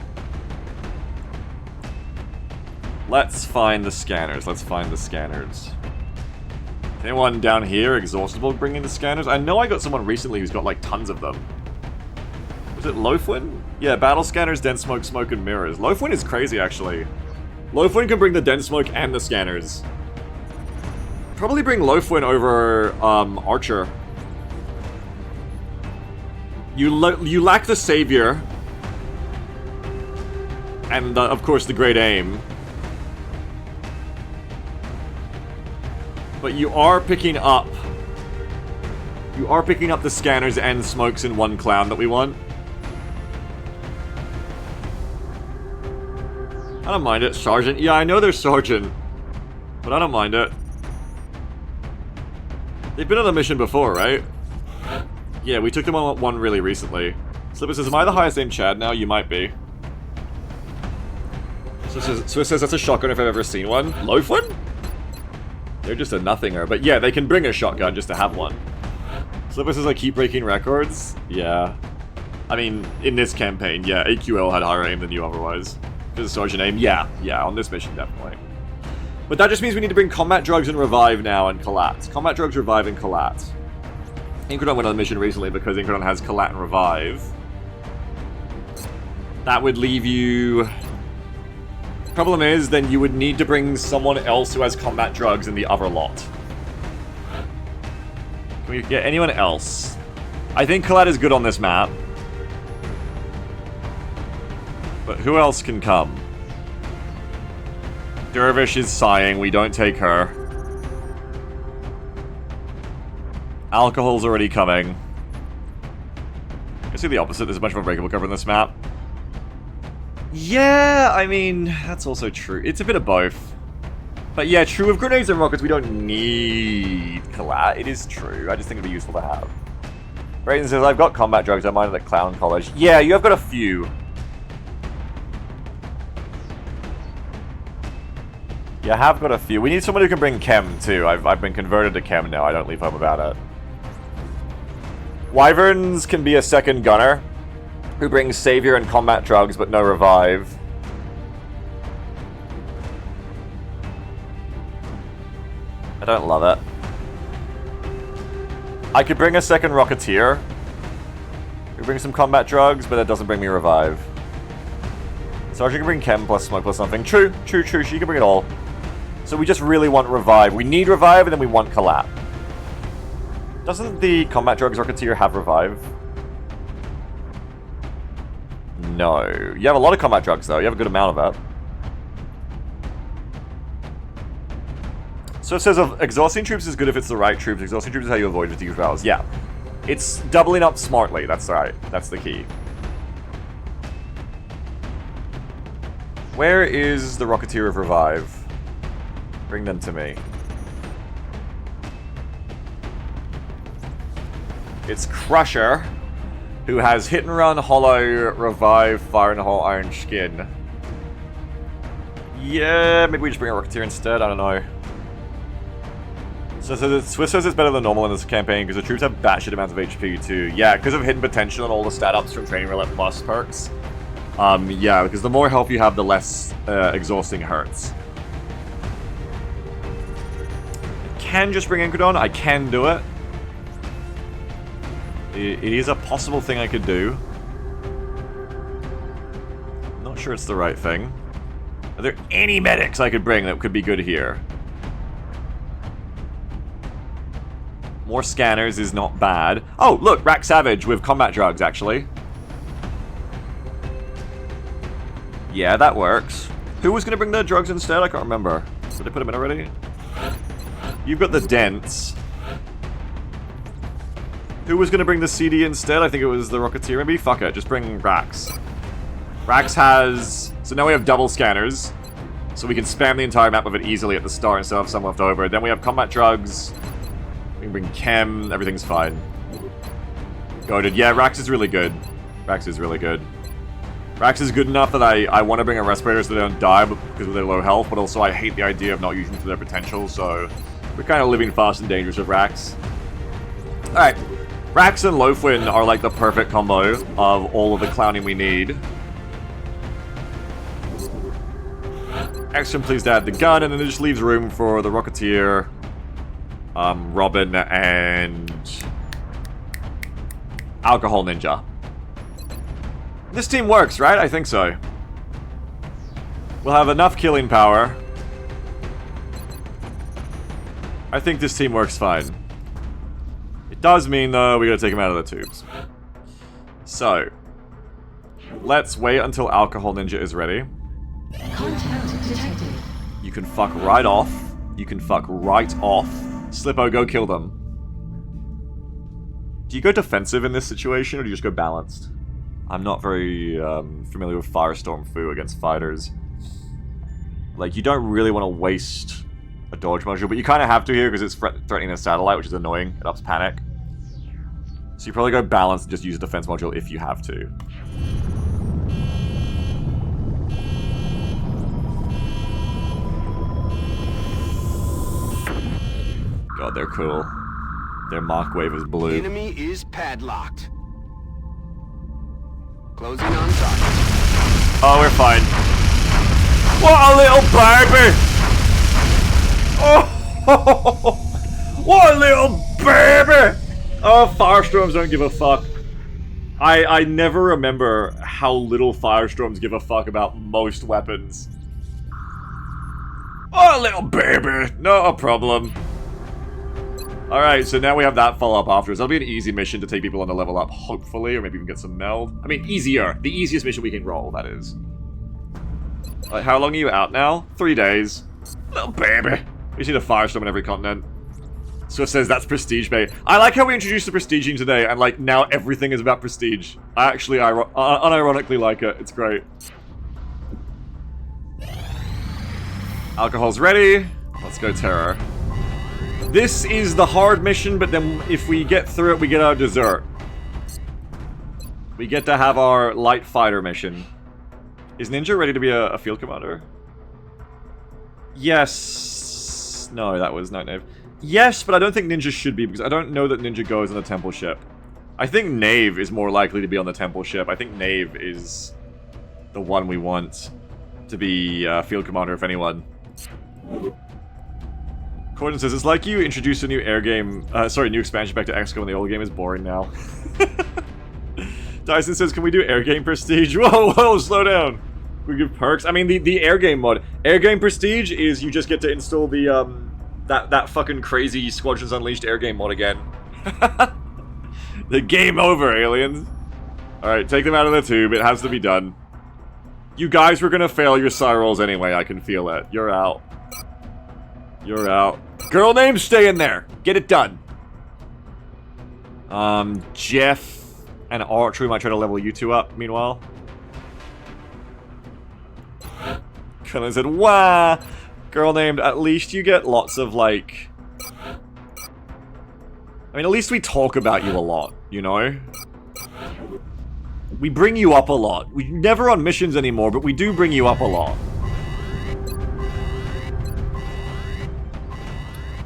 Let's find the scanners. Let's find the scanners. Anyone down here exhaustible bringing the scanners? I know I got someone recently who's got like tons of them. Was it Loafwin? Yeah, battle scanners, dense smoke, smoke, and mirrors. Loafwin is crazy actually. Loafwin can bring the dense smoke and the scanners. Probably bring Loafwin over Archer. You lack the savior. And of course the great aim. But you are picking up the scanners and smokes in one clown that we want. I don't mind it. Sergeant. Yeah, I know they're Sergeant. But I don't mind it. They've been on the mission before, right? Yeah, we took them on one really recently. Slipper says, am I the highest aim Chad now? You might be. Swiss says, that's a shotgun if I've ever seen one. Loafwin? They're just a nothinger, but yeah, they can bring a shotgun just to have one. Slipper says I keep breaking records. Yeah. I mean, in this campaign, yeah, AQL had higher aim than you otherwise. Because of Sergeant aim, yeah, on this mission, definitely. But that just means we need to bring combat drugs and revive now and collat. Combat drugs, revive, and collat. Incredon went on a mission recently because Incredon has collat and revive. That would leave you... Problem is, then you would need to bring someone else who has combat drugs in the other lot. Can we get anyone else? I think Colette is good on this map. But who else can come? Dervish is sighing, we don't take her. Alcohol's already coming. I see the opposite, there's a bunch of unbreakable cover in this map. Yeah, I mean, that's also true. It's a bit of both. But yeah, true, with grenades and rockets, we don't need collat. It is true. I just think it'd be useful to have. Brayden says, I've got combat drugs. I minded at Clown College. Yeah, you have got a few. Yeah, I have got a few. We need someone who can bring chem, too. I've been converted to chem now. I don't leave home about it. Wyverns can be a second gunner who brings savior and combat drugs, but no revive. I don't love it. I could bring a second rocketeer who brings some combat drugs, but that doesn't bring me revive. Sergeant can bring chem plus smoke plus something. True. She can bring it all. So we just really want revive. We need revive, and then we want collat. Doesn't the combat drugs rocketeer have revive? No. You have a lot of combat drugs, though. You have a good amount of that. So it says, exhausting troops is good if it's the right troops. Exhausting troops is how you avoid fatigue battles. Yeah. It's doubling up smartly. That's right. That's the key. Where is the Rocketeer of Revive? Bring them to me. It's Crusher, who has Hit and Run, Hollow, Revive, Fire in the Hole, Iron Skin. Yeah, maybe we just bring a Rocketeer instead, I don't know. So Swiss says it's better than normal in this campaign because the troops have batshit amounts of HP too. Yeah, because of hidden potential and all the stat ups from Training Roulette Plus perks. Yeah, because the more health you have, the less exhausting hurts. I can just bring Incredon, I can do it. It is a possible thing I could do. I'm not sure it's the right thing. Are there any medics I could bring that could be good here? More scanners is not bad. Oh, look, Rack Savage with combat drugs, actually. Yeah, that works. Who was going to bring the drugs instead? I can't remember. Did they put them in already? You've got the dents. Who was going to bring the CD instead? I think it was the Rocketeer, maybe? Fuck it, just bring Rax. Rax has... So now we have double scanners. So we can spam the entire map with it easily at the start instead of some left over. Then we have combat drugs. We can bring chem. Everything's fine. Goated. Yeah, Rax is really good. Rax is really good. Rax is good enough that I want to bring a respirator so they don't die because of their low health, but also I hate the idea of not using them to their potential, so we're kind of living fast and dangerous with Rax. Alright. Rax and Lofwin are like the perfect combo of all of the clowning we need. XCOM pleased to add the gun, and then it just leaves room for the Rocketeer, Robin, and Alcohol Ninja. This team works, right? I think so. We'll have enough killing power. I think this team works fine. It does mean, though, we gotta take him out of the tubes. So, let's wait until Alcohol Ninja is ready. Contact detected. You can fuck right off. You can fuck right off. Slippo, go kill them. Do you go defensive in this situation, or do you just go balanced? I'm not very familiar with Firestorm Fu against fighters. Like, you don't really want to waste a dodge module, but you kind of have to here because it's threatening a satellite, which is annoying. It ups panic. So you probably go balanced and just use a defense module if you have to. God, they're cool. Their Mach Wave is blue. Enemy is padlocked. Closing on target. Oh, we're fine. What a little baby! Oh, what a little baby! Oh, Firestorms don't give a fuck. I never remember how little Firestorms give a fuck about most weapons. Oh, little baby! No problem. Alright, so now we have that follow-up afterwards. That'll be an easy mission to take people on the level up, hopefully, or maybe even get some meld. I mean, easier. The easiest mission we can roll, that is. Like, how long are you out now? 3 days. Little baby. We just need a Firestorm on every continent. So it says that's prestige bait. I like how we introduced the prestiging today, and like, now everything is about prestige. I actually unironically like it. It's great. Alcohol's ready. Let's go Terror. This is the hard mission, but then if we get through it, we get our dessert. We get to have our light fighter mission. Is Ninja ready to be a field commander? Yes. No, that was Night Knave. Yes, but I don't think Ninja should be, because I don't know that Ninja goes on the temple ship. I think Knave is more likely to be on the temple ship. I think Knave is the one we want to be field commander, if anyone. Corden says, it's like you introduced a new air game, new expansion back to XCOM and the old game is boring now. Dyson says, can we do air game prestige? Whoa, slow down. We give perks. I mean, the air game mod. Air game prestige is you just get to install the, that fucking crazy Squadrons Unleashed air game mod again. The game over, aliens. Alright, take them out of the tube. It has to be done. You guys were gonna fail your psi rolls anyway, I can feel it. You're out. You're out. Girl names, stay in there. Get it done. Jeff and Archery might try to level you two up, meanwhile. Cullen said, wah! Girl named, at least you get lots of, like... I mean, at least we talk about you a lot, you know? We bring you up a lot. We're never on missions anymore, but we do bring you up a lot.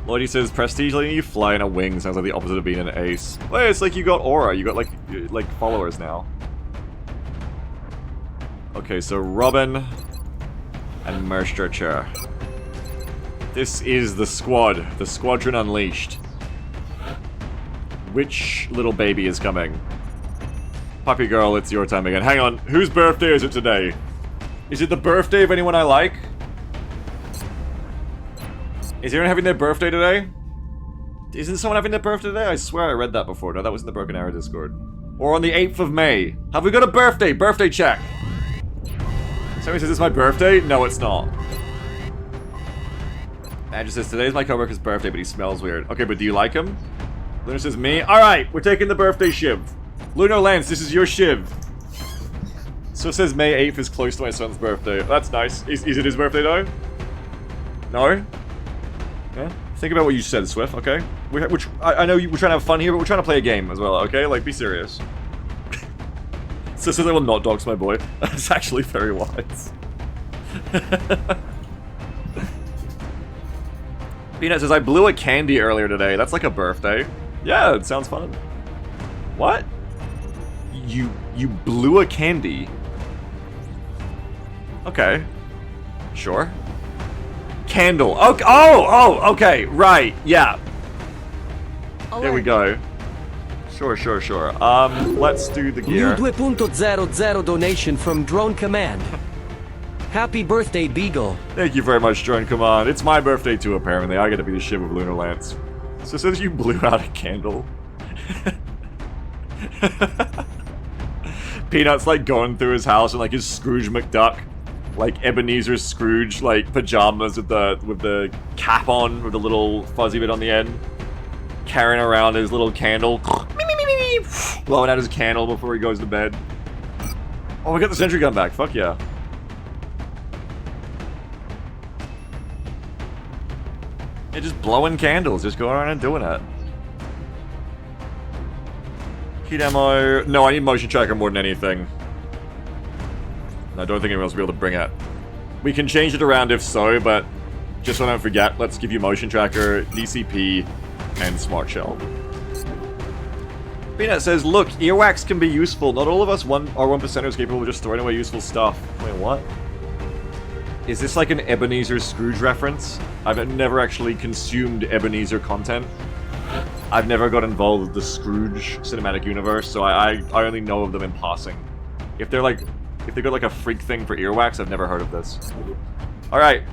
Lloydie says, prestige letting you fly in a wing sounds like the opposite of being an ace. Well, it's like you got aura. You got, like followers now. Okay, so Robin and Merstracher. This is the squad. The Squadron Unleashed. Which little baby is coming? Puppy girl, it's your time again. Hang on, whose birthday is it today? Is it the birthday of anyone I like? Is anyone having their birthday today? Isn't someone having their birthday today? I swear I read that before. No, that was in the Broken Arrow Discord. Or on the 8th of May. Have we got a birthday? Birthday check. Somebody says it's my birthday? No, it's not. Andrew says, today's my coworker's birthday, but he smells weird. Okay, but do you like him? Lunar says, me? Alright, we're taking the birthday shiv. Lunar Lance, this is your shiv. So it says May 8th is close to my son's birthday. That's nice. Is it his birthday though? No? Yeah? Think about what you said, Swift, okay? I know we're trying to have fun here, but we're trying to play a game as well, okay? Like, be serious. So says I will not dox my boy. That's actually very wise. Peanut says, I blew a candy earlier today. That's like a birthday. Yeah, it sounds fun. What? You blew a candy? Okay. Sure. Candle. Okay. Oh, okay. Right. Yeah. There we go. Sure. Let's do the gear. New 2.00 donation from Drone Command. Happy birthday, Beagle. Thank you very much, Drone Command. It's my birthday too, apparently. I get to be the shiv of Lunar Lance. So it says you blew out a candle. Peanut's like going through his house in like his Scrooge McDuck, like Ebenezer Scrooge, like pajamas with the cap on, with the little fuzzy bit on the end, carrying around his little candle, blowing out his candle before he goes to bed. Oh, we got the sentry gun back. Fuck yeah. Yeah, just blowing candles, just going around and doing it. Heat ammo. No, I need motion tracker more than anything. I don't think anyone else will be able to bring it. We can change it around if so, but just so I don't forget, let's give you motion tracker, DCP, and smart shell. Peanut says, look, earwax can be useful. Not all of us are 1%ers capable of just throwing away useful stuff. Wait, what? Is this like an Ebenezer Scrooge reference? I've never actually consumed Ebenezer content. I've never got involved with the Scrooge cinematic universe, so I only know of them in passing. If they've got like a freak thing for earwax, I've never heard of this. Alright.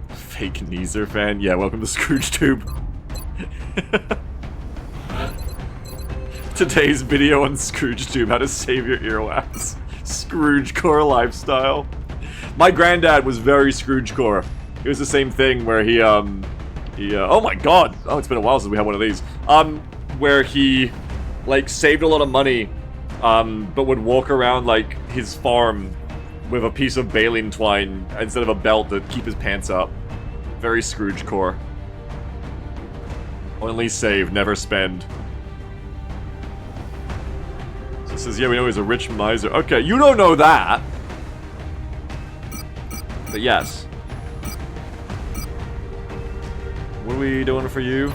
Fake Neezer fan. Yeah, welcome to Scrooge Tube. Today's video on Scrooge Tube, how to save your earwax. Scrooge core lifestyle. My granddad was very Scrooge core. It was the same thing where he oh my god! Oh, it's been a while since we had one of these. Where he, like, saved a lot of money, but would walk around, like, his farm with a piece of baling twine instead of a belt to keep his pants up. Very Scrooge core. Only save, never spend. So it says, yeah, we know he's a rich miser. Okay, you don't know that! But yes. What are we doing for you?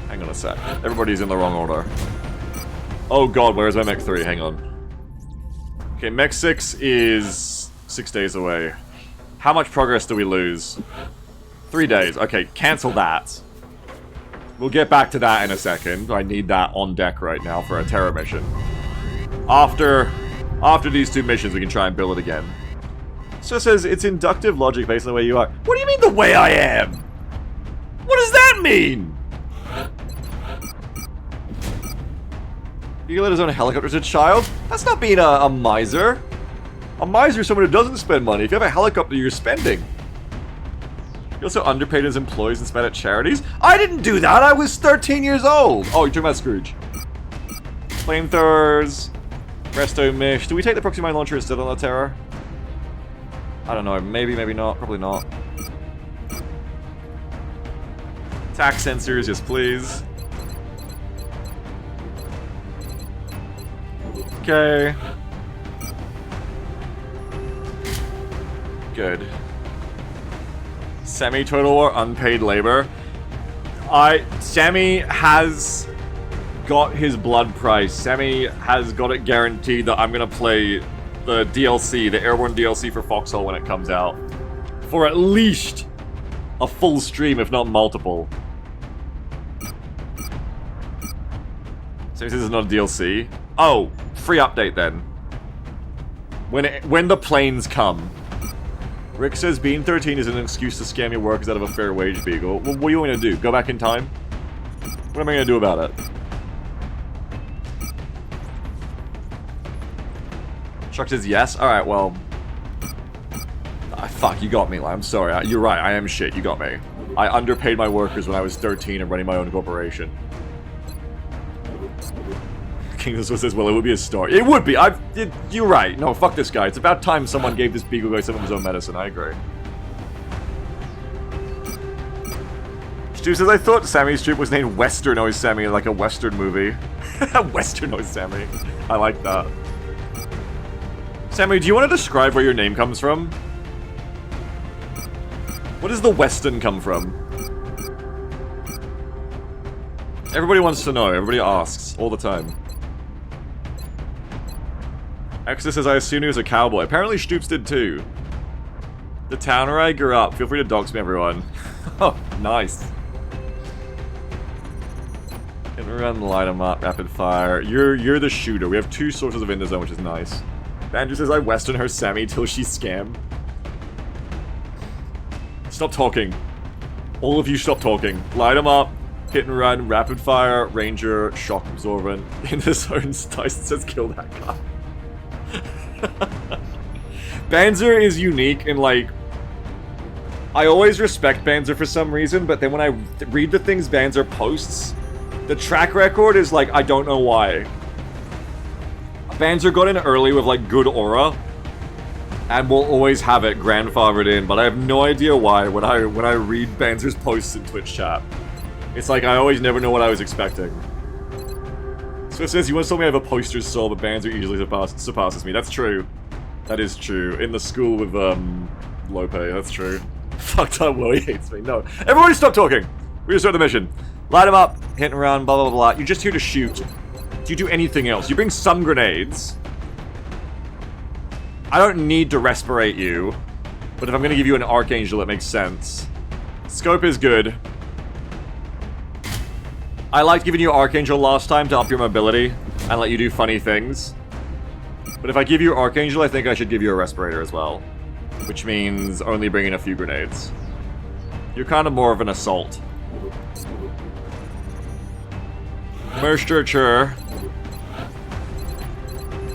Hang on a sec. Everybody's in the wrong order. Oh god, where's my Mech 3? Hang on. Okay, Mech 6 is 6 days away. How much progress do we lose? 3 days. Okay, cancel that. We'll get back to that in a second. I need that on deck right now for a Terror mission. After these 2 missions, we can try and build it again. So it says it's inductive logic based on the way you are. What do you mean the way I am? What does that mean? You let his own helicopter as a child? That's not being a miser. A miser is someone who doesn't spend money. If you have a helicopter, you're spending. He also underpaid his employees and spent at charities. I didn't do that. I was 13 years old. Oh, you're talking about Scrooge. Flamethrowers. Resto Mish. Do we take the proxy mine launcher instead on the Terror? I don't know, maybe, maybe not, probably not. Attack sensors, yes please. Okay. Good. Semi-total war, unpaid labor. Sammy has got his blood price. Sammy has got it guaranteed that I'm gonna play the DLC, the Airborne DLC for Foxhole when it comes out. For at least a full stream, if not multiple. So this is not a DLC. Oh, free update then. When the planes come. Rick says being 13 is an excuse to scam your workers out of a fair wage, Beagle. Well, what do you want me to do? Go back in time? What am I going to do about it? Chuck says yes? Alright, well... fuck, you got me. I'm sorry. You're right, I am shit. You got me. I underpaid my workers when I was 13 and running my own corporation. Kingdom says, well, it would be a start. It would be. You're right. No, fuck this guy. It's about time someone gave this Beagle guy some of his own medicine. I agree. Stu says, I thought Sammy's troop was named Westernoise Sammy, like a Western movie. Westernoise Sammy. I like that. Sammy, do you want to describe where your name comes from? Where does the Western come from? Everybody wants to know. Everybody asks. All the time. Exodus says, I assume he was a cowboy. Apparently Stoops did too. The town where I grew up. Feel free to dox me, everyone. Oh, nice. Hit and run, light them up, rapid fire. You're the shooter. We have 2 sources of Indozone, which is nice. Andrew says, I Western her Sammy till she scam. Stop talking. All of you stop talking. Light them up. Hit and run, rapid fire, ranger, shock absorbent. In the zone, Tyson says kill that guy. Banzer is unique in like... I always respect Banzer for some reason, but then when I read the things Banzer posts, the track record is like, I don't know why. Banzer got in early with like good aura, and will always have it grandfathered in, but I have no idea why when I read Banzer's posts in Twitch chat. It's like I always never know what I was expecting. So it says, you once told me I have a poster's soul, but Banzer easily surpasses me. That's true. That is true. In the school with, Lope, that's true. Fucked up, Willie hates me. No. Everybody stop talking! We just start the mission. Light them up, hit and run, blah blah blah. You're just here to shoot. Do you do anything else? You bring some grenades. I don't need to respirate you, but if I'm gonna give you an Archangel, it makes sense. Scope is good. I liked giving you Archangel last time to up your mobility and let you do funny things. But if I give you Archangel, I think I should give you a Respirator as well. Which means only bringing a few grenades. You're kind of more of an assault. Merchture.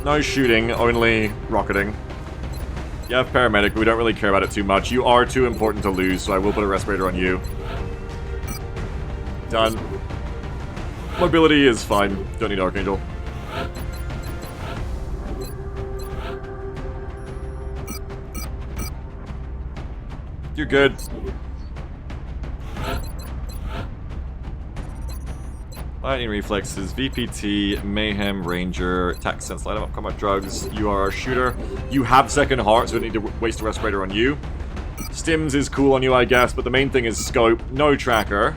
No shooting, only rocketing. You have paramedic, but we don't really care about it too much. You are too important to lose, so I will put a respirator on you. Done. Mobility is fine. Don't need Archangel. You're good. Lightning reflexes, VPT, Mayhem, Ranger, Tax Sense, light 'em up, combat drugs. You are a shooter. You have second heart, so we don't need to waste a respirator on you. Stims is cool on you, I guess, but the main thing is scope. No tracker.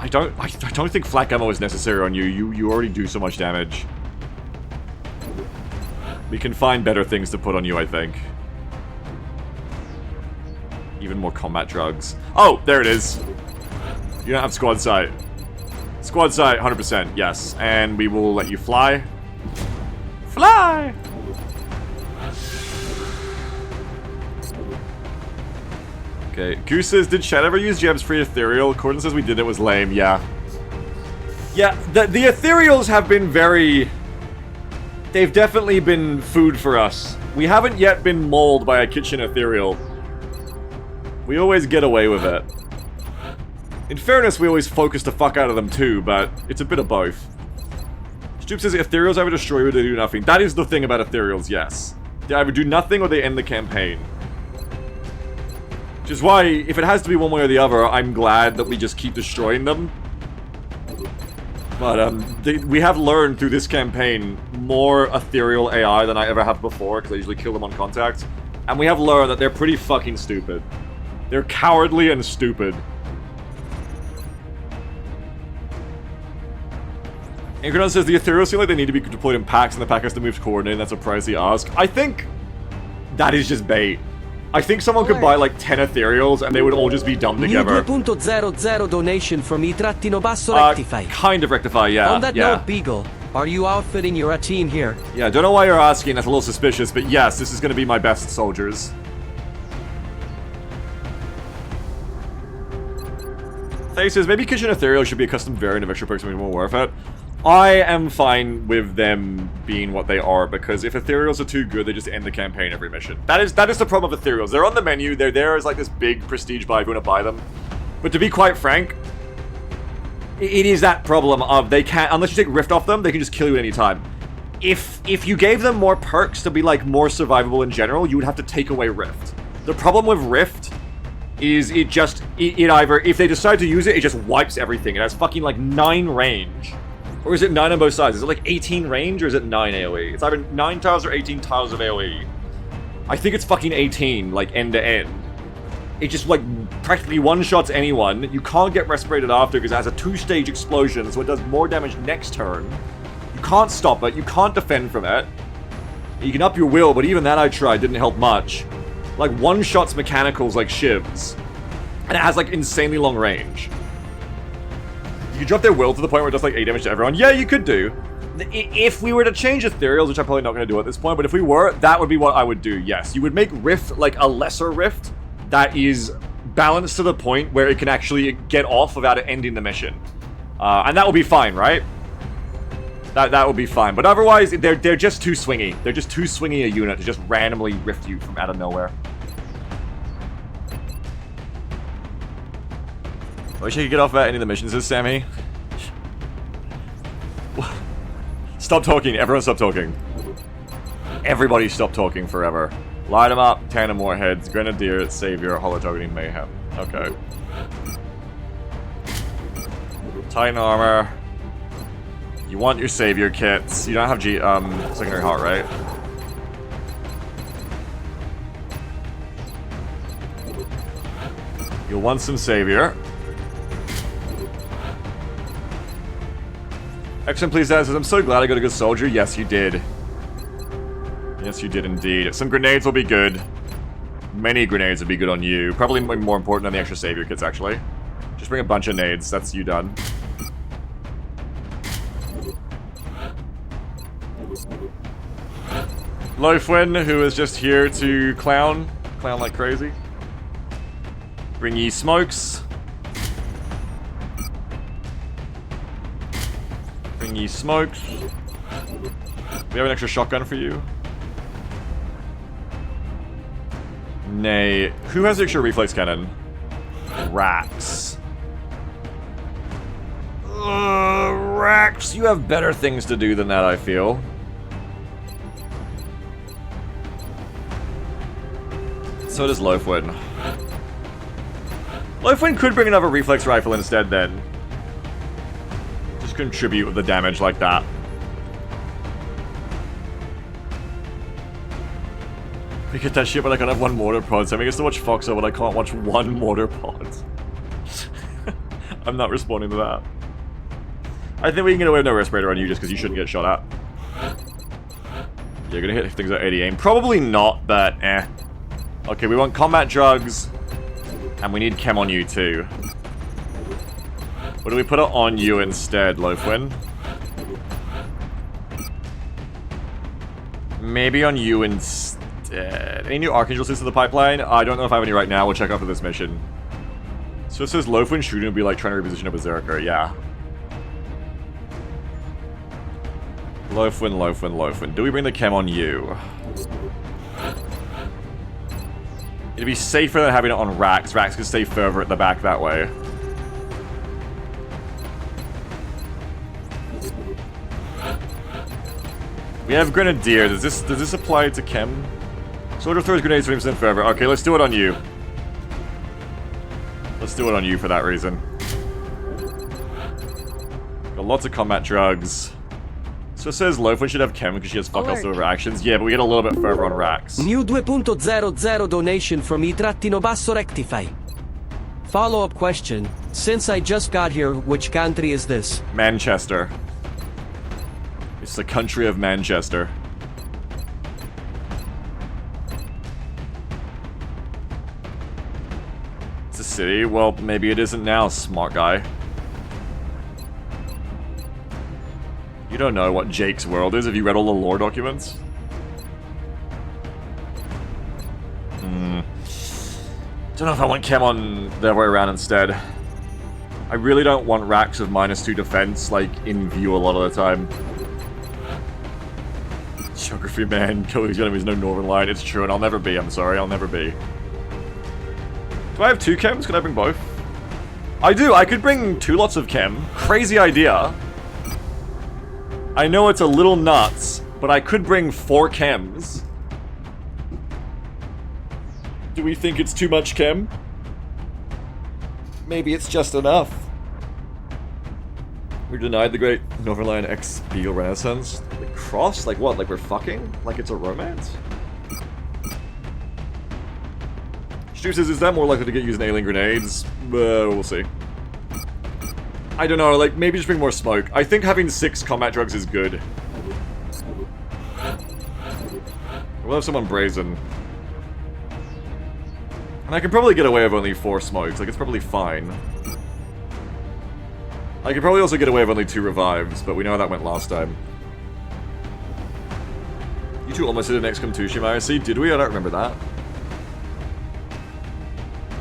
I don't think flak ammo is necessary on you. You already do so much damage. We can find better things to put on you, I think. Even more combat drugs. Oh, there it is. You don't have squad sight. Squad sight, 100%, yes. And we will let you fly. Fly! Okay, Goose says, did Chad ever use gems for Ethereal? Corden says we did, it was lame, yeah. Yeah, the Ethereals have been very... They've definitely been food for us. We haven't yet been mauled by a kitchen Ethereal. We always get away with it. In fairness, we always focus the fuck out of them too, but it's a bit of both. Stoop says Ethereals either destroy or they do nothing. That is the thing about Ethereals, yes. They either do nothing or they end the campaign. Which is why, if it has to be one way or the other, I'm glad that we just keep destroying them. But, we have learned through this campaign more Ethereal AI than I ever have before, because I usually kill them on contact. And we have learned that they're pretty fucking stupid. They're cowardly and stupid. Incredon says the Ethereals seem like they need to be deployed in packs and the pack has to move to coordinate, and that's a pricey ask. I think that is just bait. I think someone could buy like 10 ethereals and they would all just be dumped New together. 2.00 donation from E-Basso Rectify. Kind of rectify, yeah. On that yeah. note, Beagle, are you outfitting your team here? Yeah, don't know why you're asking, that's a little suspicious, but yes, this is gonna be my best soldiers. Thay says, maybe Kitchen Ethereal should be a custom variant of extra perks to make it more worth it. I am fine with them being what they are, because if Ethereals are too good, they just end the campaign every mission. That is the problem with Ethereals. They're on the menu, they're there as like this big prestige buy if you want to buy them. But to be quite frank, it is that problem of they can't, unless you take Rift off them, they can just kill you at any time. If you gave them more perks to be like more survivable in general, you would have to take away Rift. The problem with Rift is it either, if they decide to use it, it just wipes everything. It has fucking like 9 range. Or is it 9 on both sides? Is it like 18 range or is it 9 AoE? It's either 9 tiles or 18 tiles of AoE. I think it's fucking 18, like end to end. It just like practically one-shots anyone. You can't get respirated after because it has a 2-stage explosion, so it does more damage next turn. You can't stop it, you can't defend from it. You can up your will, but even that I tried, didn't help much. Like one-shots mechanicals like shivs. And it has like insanely long range. You could drop their will to the point where it does like 8 damage to everyone. Yeah, you could do. If we were to change Ethereals, which I'm probably not going to do at this point, but if we were, that would be what I would do, yes. You would make Rift like a lesser Rift that is balanced to the point where it can actually get off without it ending the mission. And that would be fine, right? That would be fine. But otherwise, they're just too swingy. They're just too swingy a unit to just randomly Rift you from out of nowhere. I wish I could get off at any of the missions, says Sammy. Stop talking. Everyone stop talking. Everybody stop talking forever. Light them up. Tandem Warheads. Grenadier. Savior. Holo-targeting Mayhem. Okay. Titan Armor. You want your Savior kits. You don't have Secondary Heart, right? You'll want some Savior. XCOM please says, I'm so glad I got a good soldier. Yes, you did. Yes, you did indeed. Some grenades will be good. Many grenades will be good on you. Probably more important than the extra Savior kits, actually. Just bring a bunch of nades. That's you done. Lofwin, who is just here to clown like crazy. Bring ye smokes. Bring ye smokes. We have an extra shotgun for you. Nay. Who has extra reflex cannon? Rax. Rax, you have better things to do than that, I feel. So does Lofwin. Lofwin could bring another reflex rifle instead then. Just contribute with the damage like that. We get that shit, but I can't have one mortar pod. So I guess to watch Foxo, but I can't watch one mortar pod. I'm not responding to that. I think we can get away with no respirator on you just because you shouldn't get shot at. You're gonna hit things at 80 aim. Probably not, but eh. Okay, we want combat drugs. And we need chem on you too. What do we put it on you instead, Lofwin? Maybe on you instead. Any new Archangel suits in the pipeline? I don't know if I have any right now. We'll check out for this mission. So it says Lofwin shooting would be like trying to reposition a Berserker. Yeah. Lofwin, Lofwin, Lofwin. Do we bring the chem on you? It'd be safer than having it on Rax. Rax can stay further at the back that way. We have Grenadier. Does this apply to chem? Soldier throws grenades 20% further. Okay, let's do it on you. Let's do it on you for that reason. Got lots of combat drugs. So it says Lofwin should have chem because she has fuck all silver actions. Yeah, but we get a little bit further on Rax. New 2.00 donation from E-Basso Rectify. Follow-up question. Since I just got here, which country is this? Manchester. It's the country of Manchester. city. Well, maybe it isn't now, smart guy. You don't know what Jake's world is. Have you read all the lore documents? Don't know if I want Chem on the other way around instead. I really don't want racks of -2 defense, like, in view a lot of the time. Geography, man. Killing these enemies, no northern line. It's true, and I'll never be. I'm sorry, I'll never be. Do I have 2 chems? Can I bring both? I do. I could bring 2 lots of chem. Crazy idea. I know it's a little nuts, but I could bring 4 chems. Do we think it's too much chem? Maybe it's just enough. We're denied the great Northern Line X Beagle Renaissance. Like cross? Like what? Like we're fucking? Like it's a romance? Stu says, is that more likely to get used in alien grenades? We'll see. I don't know, like maybe just bring more smoke. I think having 6 combat drugs is good. We'll have someone brazen. And I can probably get away with only 4 smokes, like it's probably fine. I could probably also get away with only 2 revives, but we know how that went last time. You two almost did an XCOM 2 Shimayoshi, did we? I don't remember that.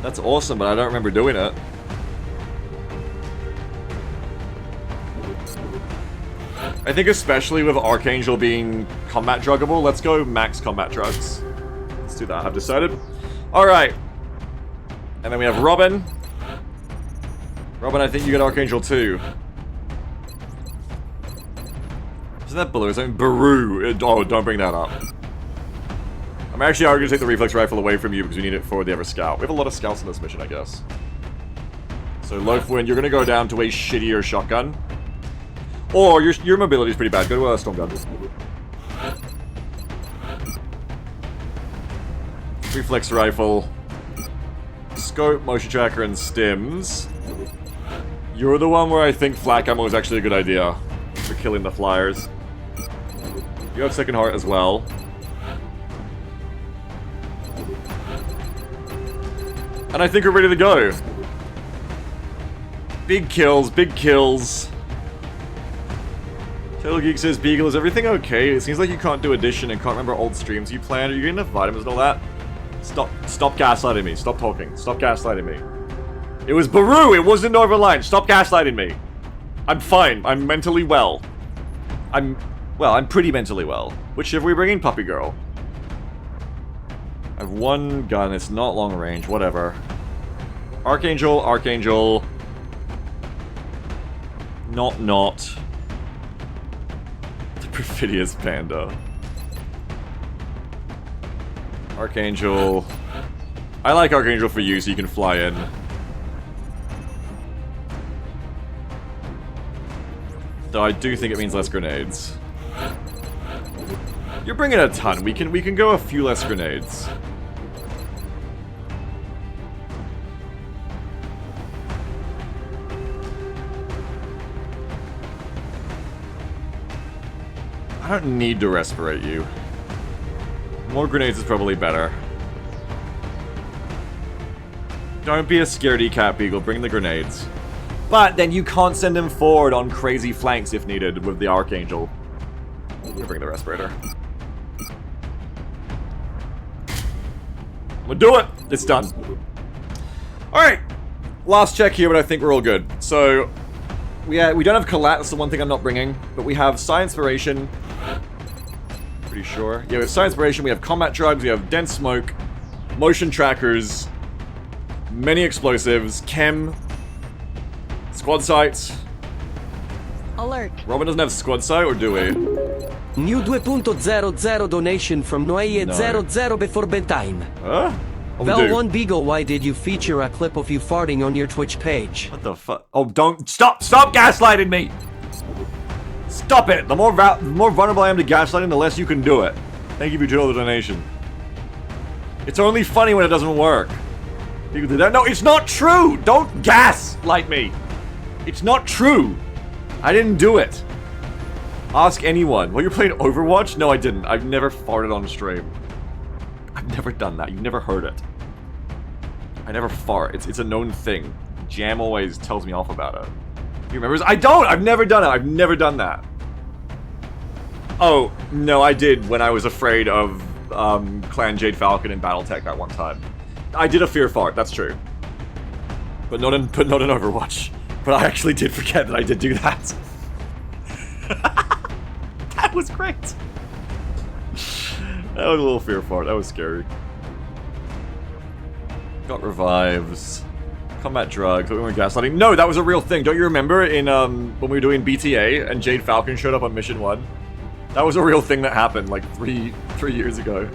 That's awesome, but I don't remember doing it. I think especially with Archangel being combat druggable, let's go max combat drugs. Let's do that, I've decided. Alright. And then we have Robin. Robin, I think you get Archangel too. Isn't that below his own? Baru. Oh, don't bring that up. I'm actually going to take the reflex rifle away from you because we need it for the other scout. We have a lot of scouts in this mission, I guess. So, Loafwind, you're going to go down to a shittier shotgun. Or your mobility is pretty bad. Go to a storm gun. Reflex rifle. Scope, motion tracker, and stims. You're the one where I think flak ammo is actually a good idea for killing the flyers. You have second heart as well. And I think we're ready to go. Big kills, big kills. Total Geek says, Beagle, is everything okay? It seems like you can't do addition and can't remember old streams you planned. Are you getting enough vitamins and all that? Stop gaslighting me. Stop talking. Stop gaslighting me. It was Baru! It wasn't Overline! Stop gaslighting me! I'm fine. I'm mentally well. I'm pretty mentally well. Which shift are we bringing? Puppy Girl. I have 1 gun. It's not long range. Whatever. Archangel, Archangel. Not. The Perfidious Panda. Archangel. I like Archangel for you so you can fly in. Though I do think it means less grenades. You're bringing a ton. We can go a few less grenades. I don't need to respirate you. More grenades is probably better. Don't be a scaredy cat, Beagle. Bring the grenades. But then you can't send him forward on crazy flanks if needed with the Archangel. I'm gonna bring the respirator. I'm gonna do it! It's done. Alright. Last check here, but I think we're all good. So, we don't have Collat, that's the one thing I'm not bringing. But we have Psi Inspiration. Pretty sure. Yeah, we have Psi Inspiration, we have Combat Drugs, we have Dense Smoke, Motion Trackers, many explosives, Chem, Squad Sights. Alert. Robin doesn't have Squad Sight, or do we? New 2.00 donation from Noye00 before bedtime. Huh? Oh, we Val do. 1 Beagle, why did you feature a clip of you farting on your Twitch page? What the fuck? Oh, don't stop gaslighting me! Stop it! The more vulnerable I am to gaslighting, the less you can do it. Thank you for the donation. It's only funny when it doesn't work. People do that. No, it's not true! Don't gaslight me! It's not true! I didn't do it. Ask anyone. Well, you're playing Overwatch? No, I didn't. I've never farted on stream. I've never done that. You've never heard it. I never fart. It's a known thing. Jam always tells me off about it. You remember? I don't! I've never done it. I've never done that. Oh, no, I did when I was afraid of Clan Jade Falcon in Battletech that one time. I did a fear fart, that's true. But not in Overwatch. But I actually did forget that I did do that. That was great. That was a little fear fart. That was scary. Got revives. Combat drugs. We were gaslighting. No, that was a real thing. Don't you remember in when we were doing BTA and Jade Falcon showed up on mission 1? That was a real thing that happened like three years ago.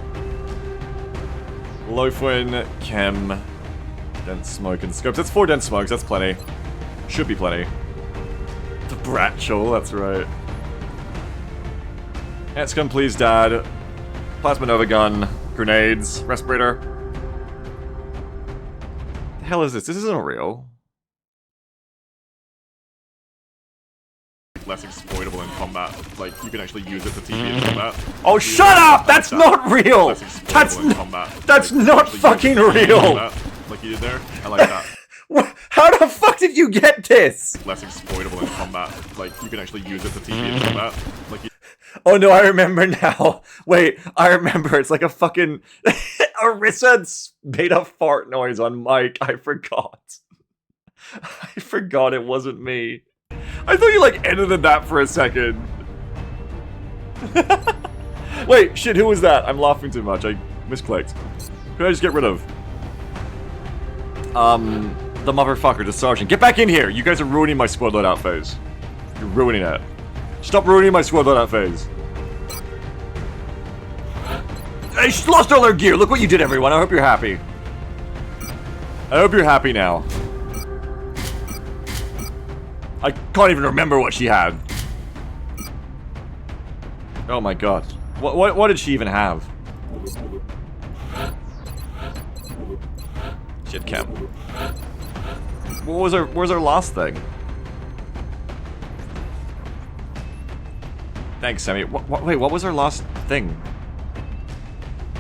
Lofwin, Chem, Dense Smoke, and Scopes. That's 4 Dense Smokes. That's plenty. Should be plenty. The Bratchel. That's right. XCOM, please, Dad. Plasma Nova Gun. Grenades. Respirator. The hell is this? This isn't real. Less exploitable in combat. Like, you can actually use it to TP in combat. Oh, shut up! That's not real! That's not fucking real! Like you did there? I like that. How the fuck did you get this? Less exploitable in combat. Like, you can actually use it to TP in combat. Like you... Oh no, I remember now. Wait, I remember. It's like a fucking... Arissa made a fart noise on mic. I forgot. I forgot it wasn't me. I thought you, like, edited that for a second. Wait, shit, who was that? I'm laughing too much. I misclicked. Could I just get rid of? The motherfucker, the sergeant. Get back in here! You guys are ruining my squad loadout phase. You're ruining it. Stop ruining my squad loadout phase. They lost all their gear! Look what you did, everyone! I hope you're happy. I hope you're happy now. I can't even remember what she had. Oh my god. What did she even have? Shit, Chem. What was her last thing? Thanks, Sammy. Wait, what was her last thing?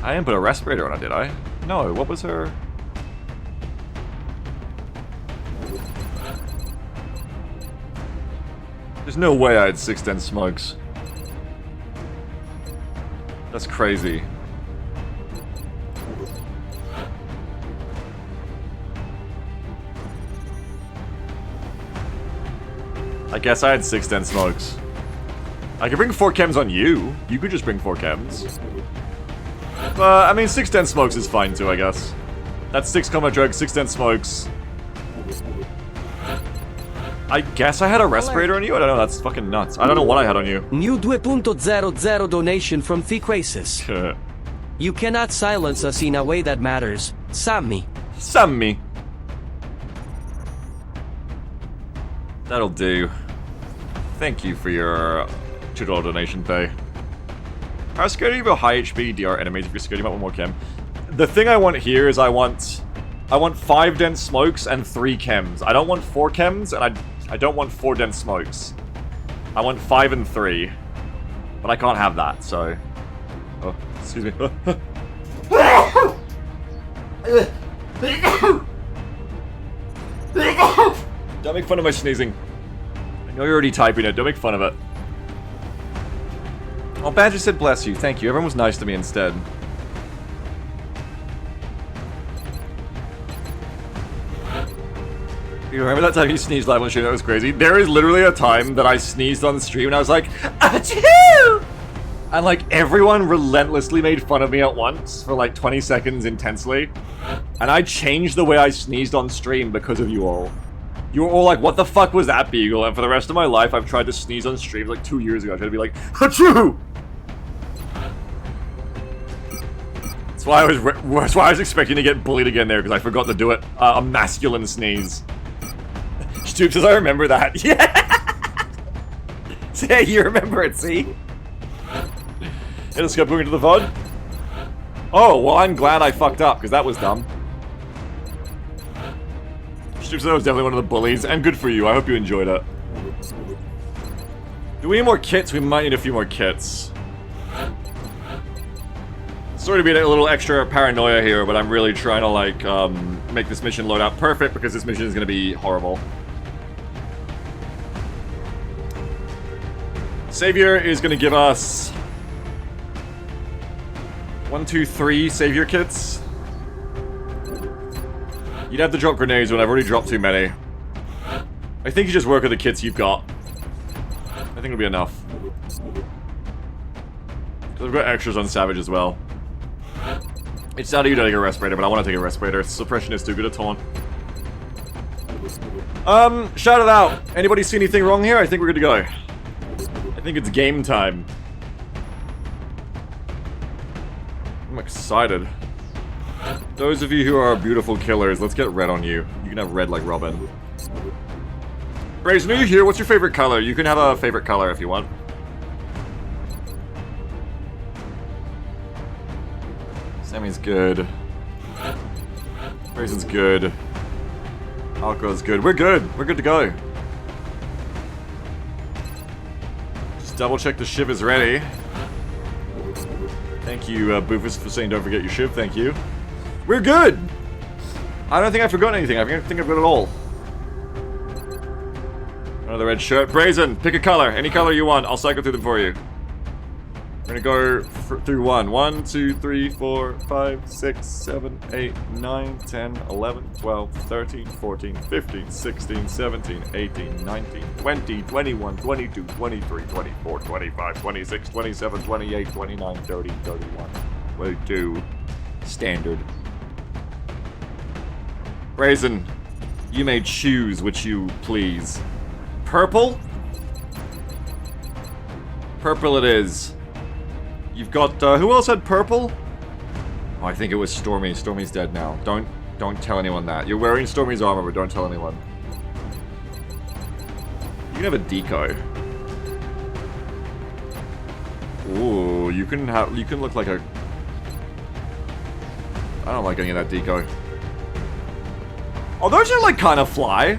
I didn't put a respirator on it, did I? No, what was her... There's no way I had 6 Dense Smokes. That's crazy. I guess I had 6 Dense Smokes. I could bring 4 chems on you. You could just bring 4 chems. I mean, 6 Dense Smokes is fine too, I guess. That's 6 combat drugs, 6 Dense Smokes. I guess I had a respirator on you? I don't know, that's fucking nuts. I don't know what I had on you. New 2.00 donation from Thequasis. You cannot silence us in a way that matters. Sammy. Sammy. That'll do. Thank you for your $2 donation pay. How scared are you about high HP DR enemies if you're scared about one more chem? The thing I want here is I want 5 Dense Smokes and 3 chems. I don't want 4 chems and I don't want 4 Dense Smokes. I want 5 and 3. But I can't have that, so... Oh, excuse me. Don't make fun of my sneezing. I know you're already typing it, don't make fun of it. Oh, Badger said bless you, thank you. Everyone was nice to me instead. You remember that time you sneezed live on stream? That was crazy. There is literally a time that I sneezed on the stream and I was like, achoo! And like everyone relentlessly made fun of me at once for like 20 seconds intensely. And I changed the way I sneezed on stream because of you all. You were all like, what the fuck was that, Beagle? And for the rest of my life, I've tried to sneeze on streams like 2 years ago. I tried to be like, achoo! That's why I was expecting to get bullied again there, because I forgot to do it. A masculine sneeze. Stoop says, I remember that. Yeah! Yeah, you remember it, see? Hey, let's go into the VOD. Oh, well, I'm glad I fucked up, because that was dumb. Stoop says I was definitely one of the bullies, and good for you. I hope you enjoyed it. Do we need more kits? We might need a few more kits. Sorry to be a little extra paranoia here, but I'm really trying to, like, make this mission loadout perfect because this mission is going to be horrible. Savior is going to give us 1, 2, 3 Savior kits. You'd have to drop grenades, but I've already dropped too many. I think you just work with the kits you've got. I think it'll be enough. Because I've got extras on Savage as well. It's sad you don't take a respirator, but I want to take a respirator. Suppression is too good a taunt. Shout it out. Anybody see anything wrong here? I think we're good to go. I think it's game time. I'm excited. Those of you who are beautiful killers, let's get red on you. You can have red like Robin. Brazen, are you here? What's your favorite color? You can have a favorite color if you want. Sammy's good. Brazen's good. Alco's good. We're good. We're good to go. Just double check the shiv is ready. Thank you, Boofus, for saying don't forget your shiv. Thank you. We're good! I don't think I forgot anything. I think I've got it all. Another red shirt. Brazen, pick a color. Any color you want. I'll cycle through them for you. We're gonna go through one. 1, 2, 3, 4, 5, 6, 7, 8, 9, 10, 11, 12, 13, 14, 15, 16, 17, 18, 19, 20, 21, 22, 23, 24, 25, 26, 27, 28, 29, 30, 31, 22. Standard. Brazen, you may choose which you please. Purple? Purple it is. You've got, who else had purple? Oh, I think it was Stormy. Stormy's dead now. Don't tell anyone that. You're wearing Stormy's armor, but don't tell anyone. You can have a decoy. Ooh, you can look like a... I don't like any of that decoy. Oh, those are like kind of fly. You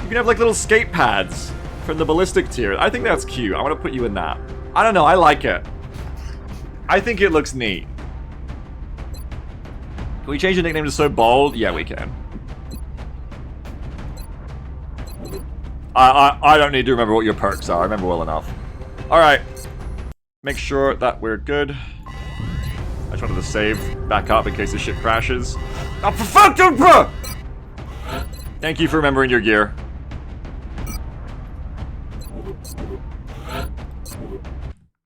can have like little skate pads from the ballistic tier. I think that's cute. I want to put you in that. I don't know, I like it. I think it looks neat. Can we change the nickname to So Bold? Yeah, we can. I don't need to remember what your perks are. I remember well enough. Alright. Make sure that we're good. I just wanted to save back up in case the ship crashes. Oh, for fuck, dude, bro! Thank you for remembering your gear.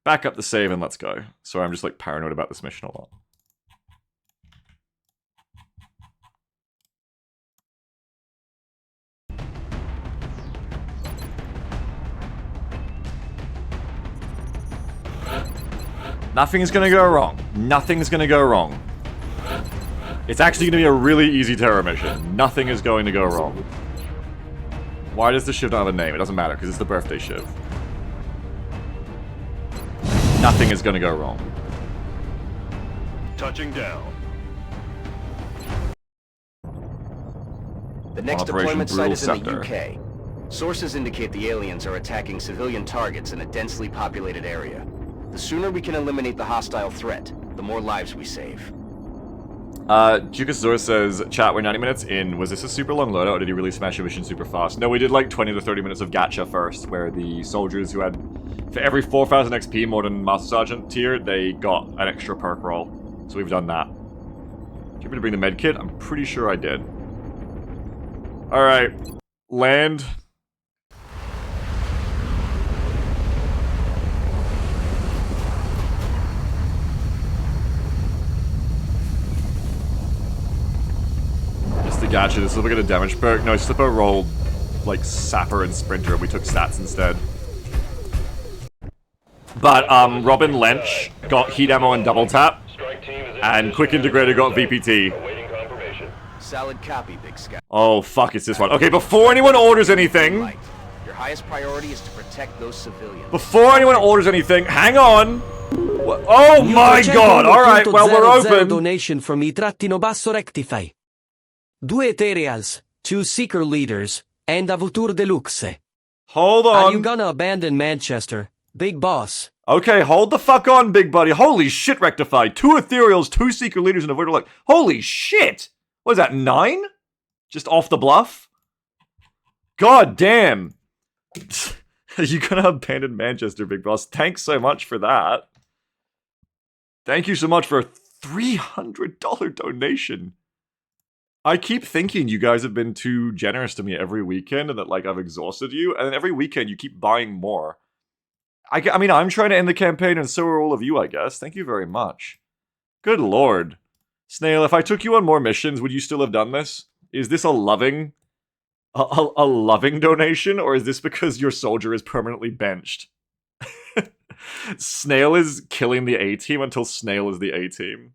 Back up the save and let's go. Sorry, I'm just like paranoid about this mission a lot. Nothing's gonna go wrong. Nothing's gonna go wrong. It's actually gonna be a really easy terror mission. Nothing is going to go wrong. Why does the shiv not have a name? It doesn't matter, because it's the birthday shiv. Nothing is gonna go wrong. Touching down. The next Operation deployment site is in the Sceptre. UK. Sources indicate the aliens are attacking civilian targets in a densely populated area. The sooner we can eliminate the hostile threat, the more lives we save. Jukasor says, chat, we're 90 minutes in. Was this a super long loadout, or did he really smash a mission super fast? No, we did like 20 to 30 minutes of gacha first, where the soldiers who had, for every 4,000 XP more than Master Sergeant tier, they got an extra perk roll. So we've done that. Do you want me to bring the med kit? I'm pretty sure I did. Alright. Land. Gotcha, this will get a damage perk. No, Slipper rolled like Sapper and Sprinter, and we took stats instead. But Robin Lench got heat ammo and double tap, and Quick Integrator got VPT. Solid copy, Big Scout. Oh fuck, it's this one. Okay, before anyone orders anything, Your highest priority is to protect those civilians. before anyone orders anything, hang on. Oh my god! All right, well we're open. Donation from I_Basso Rectify. 2 Ethereals, 2 Seeker Leaders, and a Vautour Deluxe. Hold Are you on. gonna abandon Manchester, Big Boss? Okay, hold the fuck on, big buddy. Holy shit, Rectified. 2 Ethereals, 2 Seeker Leaders, and a Void Elect. Holy shit! What is that, 9? Just off the bluff? God damn! You're gonna abandon Manchester, Big Boss. Thanks so much for that. Thank you so much for a $300 donation. I keep thinking you guys have been too generous to me every weekend and that, like, I've exhausted you. And then every weekend you keep buying more. I mean, I'm trying to end the campaign and so are all of you, I guess. Thank you very much. Good lord. Snail, if I took you on more missions, would you still have done this? Is this a loving... A loving donation, or is this because your soldier is permanently benched? Snail is killing the A-team until Snail is the A-team.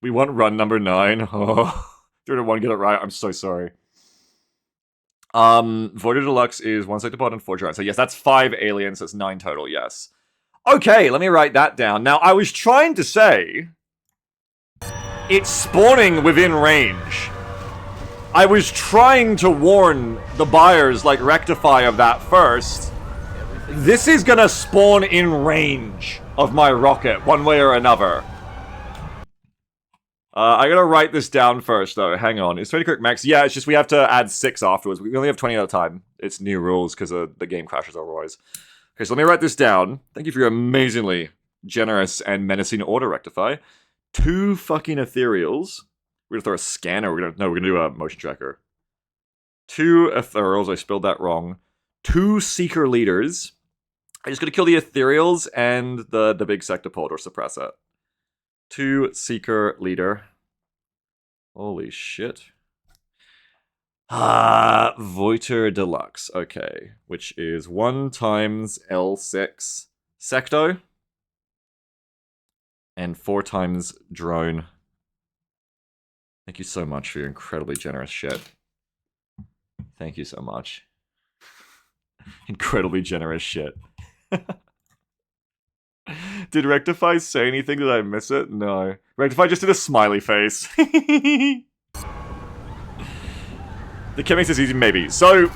We want run number 9. Oh, 301, get it right. I'm so sorry. Voided Deluxe is 1 sector pod and 4 giants. So yes, that's 5 aliens, that's 9 total, yes. Okay, let me write that down. Now, I was trying to say... it's spawning within range. I was trying to warn the buyers, like Rectify, of that first. This is gonna spawn in range of my rocket, one way or another. I gotta write this down first, though. Hang on. Is 20 correct max? Yeah, it's just we have to add 6 afterwards. We only have 20 at a time. It's new rules because the game crashes otherwise. Okay, so let me write this down. Thank you for your amazingly generous and menacing order, Rectify. 2 fucking ethereals. We're gonna throw a scanner. We're gonna do a motion tracker. 2 ethereals. I spelled that wrong. 2 seeker leaders. I'm just gonna kill the ethereals and the big sectopod or suppress it. 2 seeker leader. Holy shit. Voiter Deluxe. Okay, which is 1 times L6 secto and 4 times drone. Thank you so much for your incredibly generous shit. Thank you so much. Incredibly generous shit. Did Rectify say anything? Did I miss it? No. Rectify just did a smiley face. The chem makes this easy, maybe. So,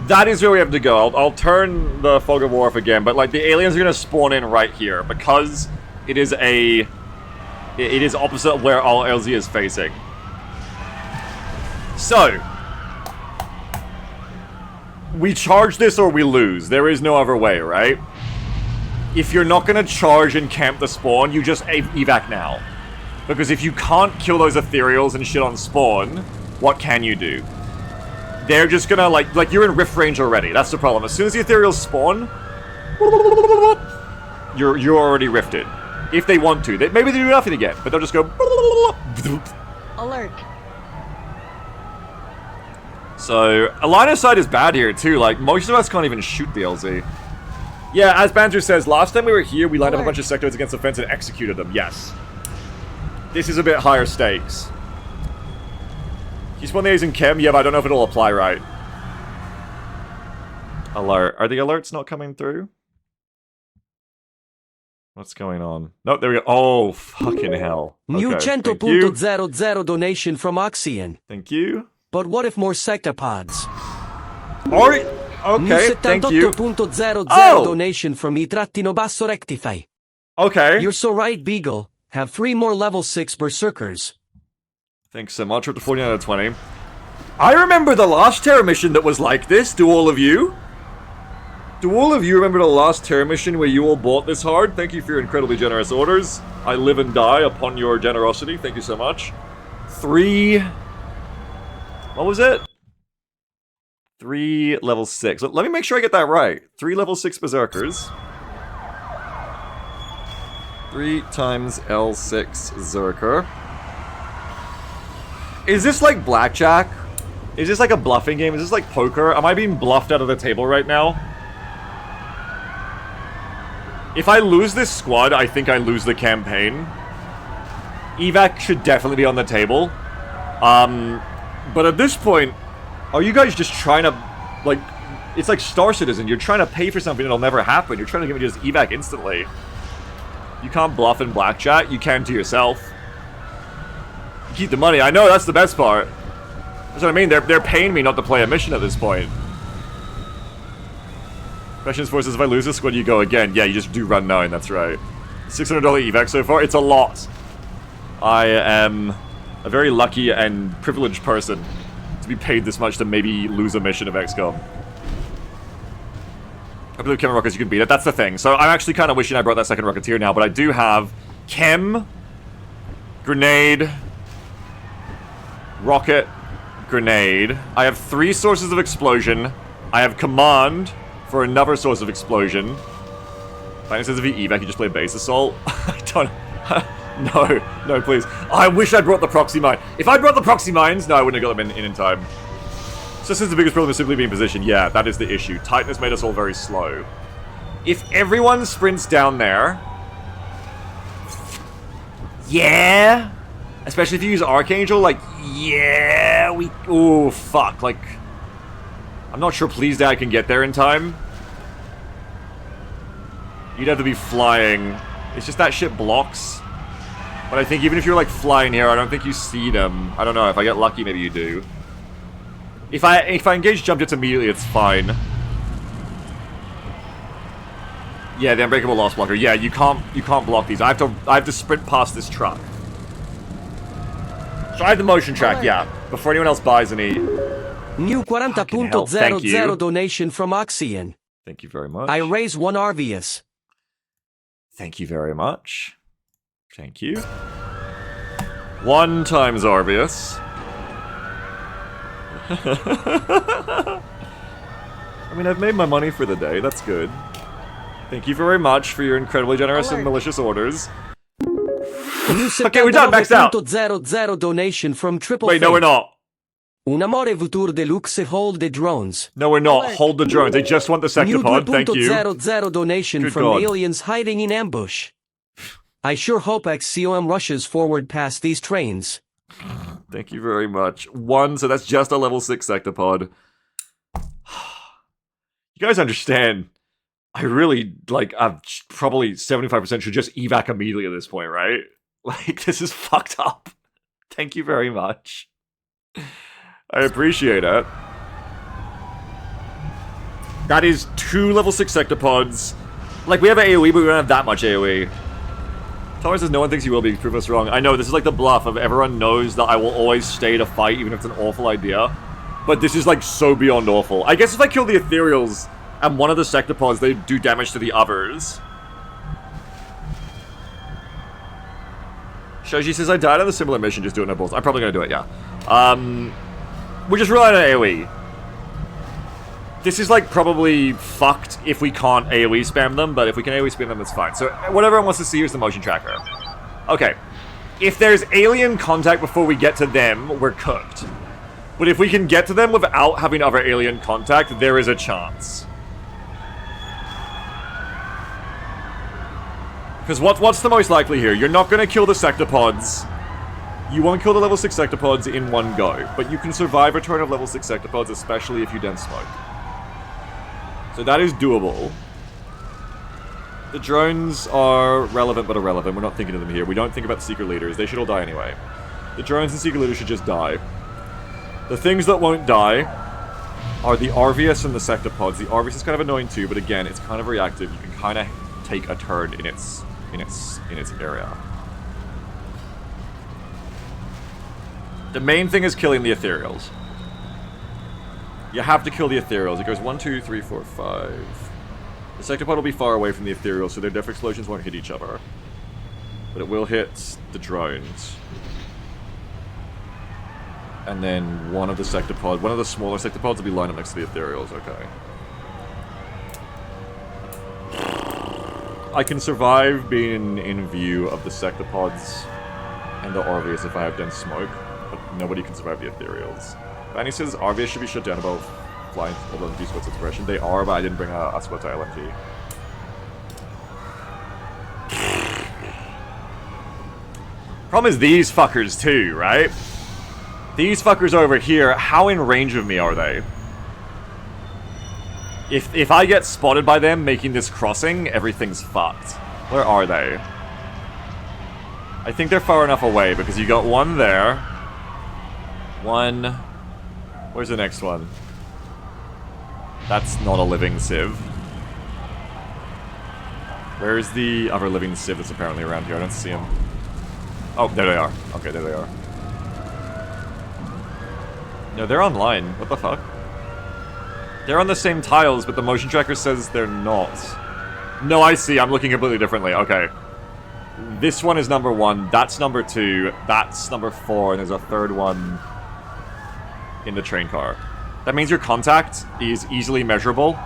that is where we have to go. I'll turn the Fog of War off again, but like the aliens are going to spawn in right here because it is opposite of where all LZ is facing. So, we charge this or we lose. There is no other way, right? If you're not going to charge and camp the spawn, you just evac now. Because if you can't kill those ethereals and shit on spawn, what can you do? They're just gonna, like you're in rift range already. That's the problem. As soon as the ethereals spawn, you're already rifted. If they want to. Maybe they do nothing again, but they'll just go... Alert. So, a line of sight is bad here, too. Like, most of us can't even shoot the LZ. Yeah, as Banzer says, last time we were here, we lined up a bunch of sectors against the fence and executed them. Yes. This is a bit higher stakes. You spawn the A's in chem? Yeah, but I don't know if it'll apply right. Alert. Are the alerts not coming through? What's going on? No, there we go. Oh, fucking hell. New Okay, 100.00 donation from Oxian. Thank you. But what if more sectopods? Alright. Okay, thank you. 78.00 Oh! donation from I_Basso Rectify. Okay. You're so right, Beagle. Have 3 more level 6 berserkers. Thanks so much. We're up to 49 out of 20. I remember the last Terra mission that was like this. Do all of you? Do all of you remember the last Terra mission where you all bought this hard? Thank you for your incredibly generous orders. I live and die upon your generosity. Thank you so much. 3... What was it? 3 level 6. Let me make sure I get that right. 3 level 6 berserkers. 3 times L6 Zerker. Is this like blackjack? Is this like a bluffing game? Is this like poker? Am I being bluffed out of the table right now? If I lose this squad, I think I lose the campaign. Evac should definitely be on the table. But at this point, are you guys just trying to, like, it's like Star Citizen. You're trying to pay for something that'll never happen. You're trying to get me to just evac instantly. You can't bluff in blackjack. You can to yourself. You keep the money. I know, that's the best part. That's what I mean. They're paying me not to play a mission at this point. Questions for us is, if I lose this squad, you go again. Yeah, you just do run 9. That's right. $600 evac so far. It's a lot. I am A very lucky and privileged person to be paid this much to maybe lose a mission of XCOM. I believe Chem and Rockets, you can beat it. That's the thing. So I'm actually kind of wishing I brought that second Rocketeer now, but I do have Chem, Grenade, Rocket, Grenade. I have 3 sources of explosion. I have Command for another source of explosion. Finally says if you evac, you just play base assault. I don't... No, please. I wish I brought the proxy mine. If I brought the proxy mines, no, I wouldn't have got them in time. So since the biggest problem is simply being positioned, yeah, that is the issue. Titan has made us all very slow. If everyone sprints down there... Yeah! Especially if you use Archangel, like, yeah, we... Oh, fuck, like... I'm not sure Please Dad can get there in time. You'd have to be flying. It's just that shit blocks. But I think even if you're, like, flying here, I don't think you see them. I don't know, if I get lucky, maybe you do. If I engage jump jets immediately, it's fine. Yeah, the Unbreakable Loss Blocker. Yeah, you can't block these. I have to sprint past this truck. Try the motion track, yeah. Before anyone else buys any. New 40.00 donation from Oxian. Thank you very much. I raise 1 Arvius. Thank you very much. Thank you. 1 times Arvius. I mean, I've made my money for the day. That's good. Thank you very much for your incredibly generous and malicious orders. Okay, we're done. Maxed out. 00 donation from Triple Wait, no, we're not. Un amore futur deluxe hold the drones. No, we're not. Hold the drones. They just want the sector pod. Thank you. 2.00 donation Good from God. aliens hiding in ambush. I sure hope XCOM rushes forward past these trains. Thank you very much. 1, so that's just a level 6 sector pod. You guys understand. I really, like, I'm probably 75% should just evac immediately at this point, right? Like, this is fucked up. Thank you very much. I appreciate it. That is 2 level 6 sector pods. Like, we have AoE, but we don't have that much AoE. Thomas says no one thinks he will be. Prove us wrong. I know, this is like the bluff of everyone knows that I will always stay to fight, even if it's an awful idea. But this is, like, so beyond awful. I guess if I kill the Ethereals and one of the sector pods, they do damage to the others. Shoji says, I died on a similar mission, just do it, no balls. I'm probably gonna do it, yeah. We're just relying on AoE. This is, like, probably fucked if we can't AoE spam them, but if we can AoE spam them, that's fine. So, what everyone wants to see is the motion tracker. Okay. If there's alien contact before we get to them, we're cooked. But if we can get to them without having other alien contact, there is a chance. Because what's the most likely here? You're not going to kill the sector pods. You won't kill the level 6 sector pods in one go, but you can survive a turn of level 6 sector pods, especially if you dense smoke. So that is doable. The drones are relevant but irrelevant. We're not thinking of them here. We don't think about the secret leaders. They should all die anyway. The drones and secret leaders should just die. The things that won't die are the Arvius and the sector pods. The Arvius is kind of annoying too, but again, it's kind of reactive. You can kind of take a turn in its area. The main thing is killing the Ethereals. You have to kill the Ethereals. It goes 1, 2, 3, 4, 5. The sector pod will be far away from the Ethereals, so their def explosions won't hit each other. But it will hit the drones. And then one of the smaller sector pods will be lined up next to the Ethereals, okay. I can survive being in view of the sector pods and the Arvius if I have dense smoke, but nobody can survive the Ethereals. Vanny says Arvius should be shut down above flying LMG squad's expression. They are, but I didn't bring a squad to LMG. Problem is these fuckers too, right? These fuckers over here, how in range of me are they? If I get spotted by them making this crossing, everything's fucked. Where are they? I think they're far enough away, because you got one there. One... Where's the next one? That's not a living civ. Where's the other living civ that's apparently around here? I don't see him. Oh, there they are. Okay, there they are. No, they're online. What the fuck? They're on the same tiles, but the motion tracker says they're not. No, I see. I'm looking completely differently. Okay. This one is number 1. That's number 2. That's number 4. And there's a third one in the train car. That means your contact is easily measurable.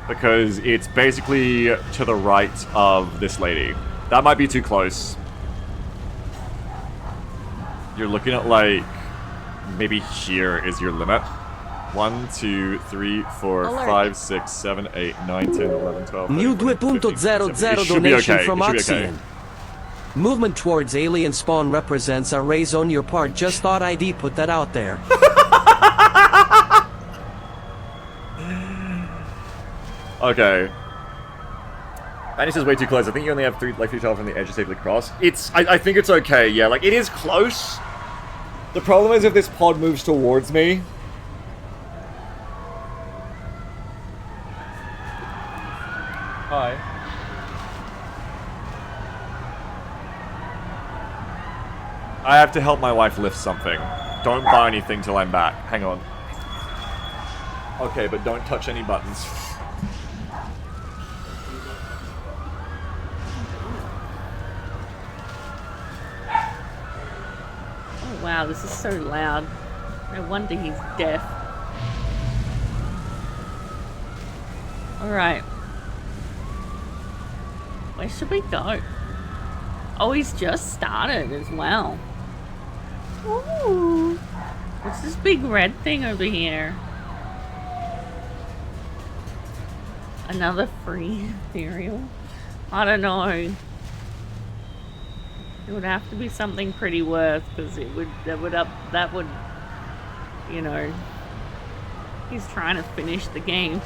Because it's basically to the right of this lady. That might be too close. You're looking at, like, maybe here is your limit. 1, 2, 3, 4, Alert. 5, 6, 7, 8, 9, 10, 11, 12, New 13, 14, 15, 2.00 16, 17. It should be donation okay. from It should be okay. Oxian. Movement towards alien spawn represents a raise on your part. Just thought I'd put that out there. Okay. Manny says way too close. I think you only have 3 life to travel from the edge to safely cross. I think it's okay, yeah. Like, it is close. The problem is if this pod moves towards me. Hi. I have to help my wife lift something. Don't buy anything till I'm back. Hang on. Okay, but don't touch any buttons. Oh wow, this is so loud. No wonder he's deaf. Alright. Where should we go? Oh, he's just started as well. Ooh. What's this big red thing over here? Another free ethereal? I don't know. It would have to be something pretty worth, because that would, you know, he's trying to finish the game.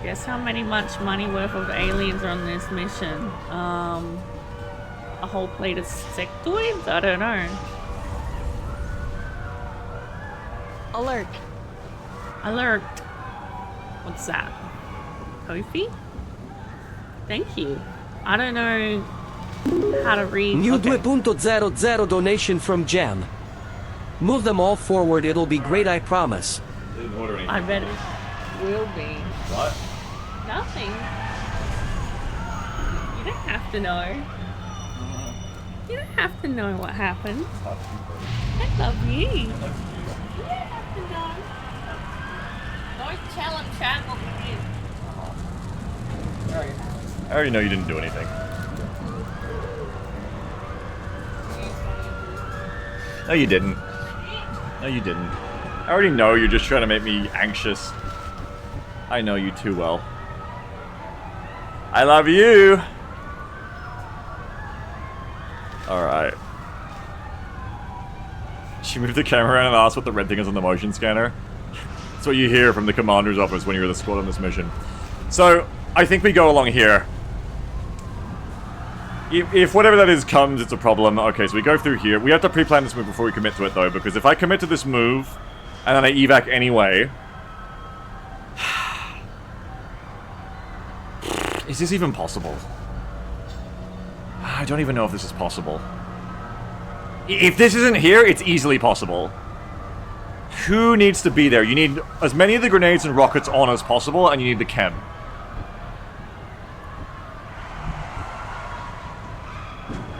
Guess how much money worth of aliens are on this mission? A whole plate of sectoids? I don't know. Alert. Alert. What's that? Kofi? Thank you. I don't know how to read. New Okay. 2.00 donation from Gem. Move them all forward, it'll be great, I promise. Didn't order anything. I bet it will be. What? Nothing. You don't have to know. You don't have to know what happened. I love you. You don't have to know. Don't tell him, chat, what we did. I already know you didn't do anything. No, you didn't. No, you didn't. I already know you're just trying to make me anxious. I know you too well. I love you! Alright. She moved the camera around and asked what the red thing is on the motion scanner. That's what you hear from the commander's office when you're the squad on this mission. So, I think we go along here. If whatever that is comes, it's a problem. Okay, so we go through here. We have to pre-plan this move before we commit to it, though, because if I commit to this move, and then I evac anyway... Is this even possible? I don't even know if this is possible. If this isn't here, it's easily possible. Who needs to be there? You need as many of the grenades and rockets on as possible, and you need the chem.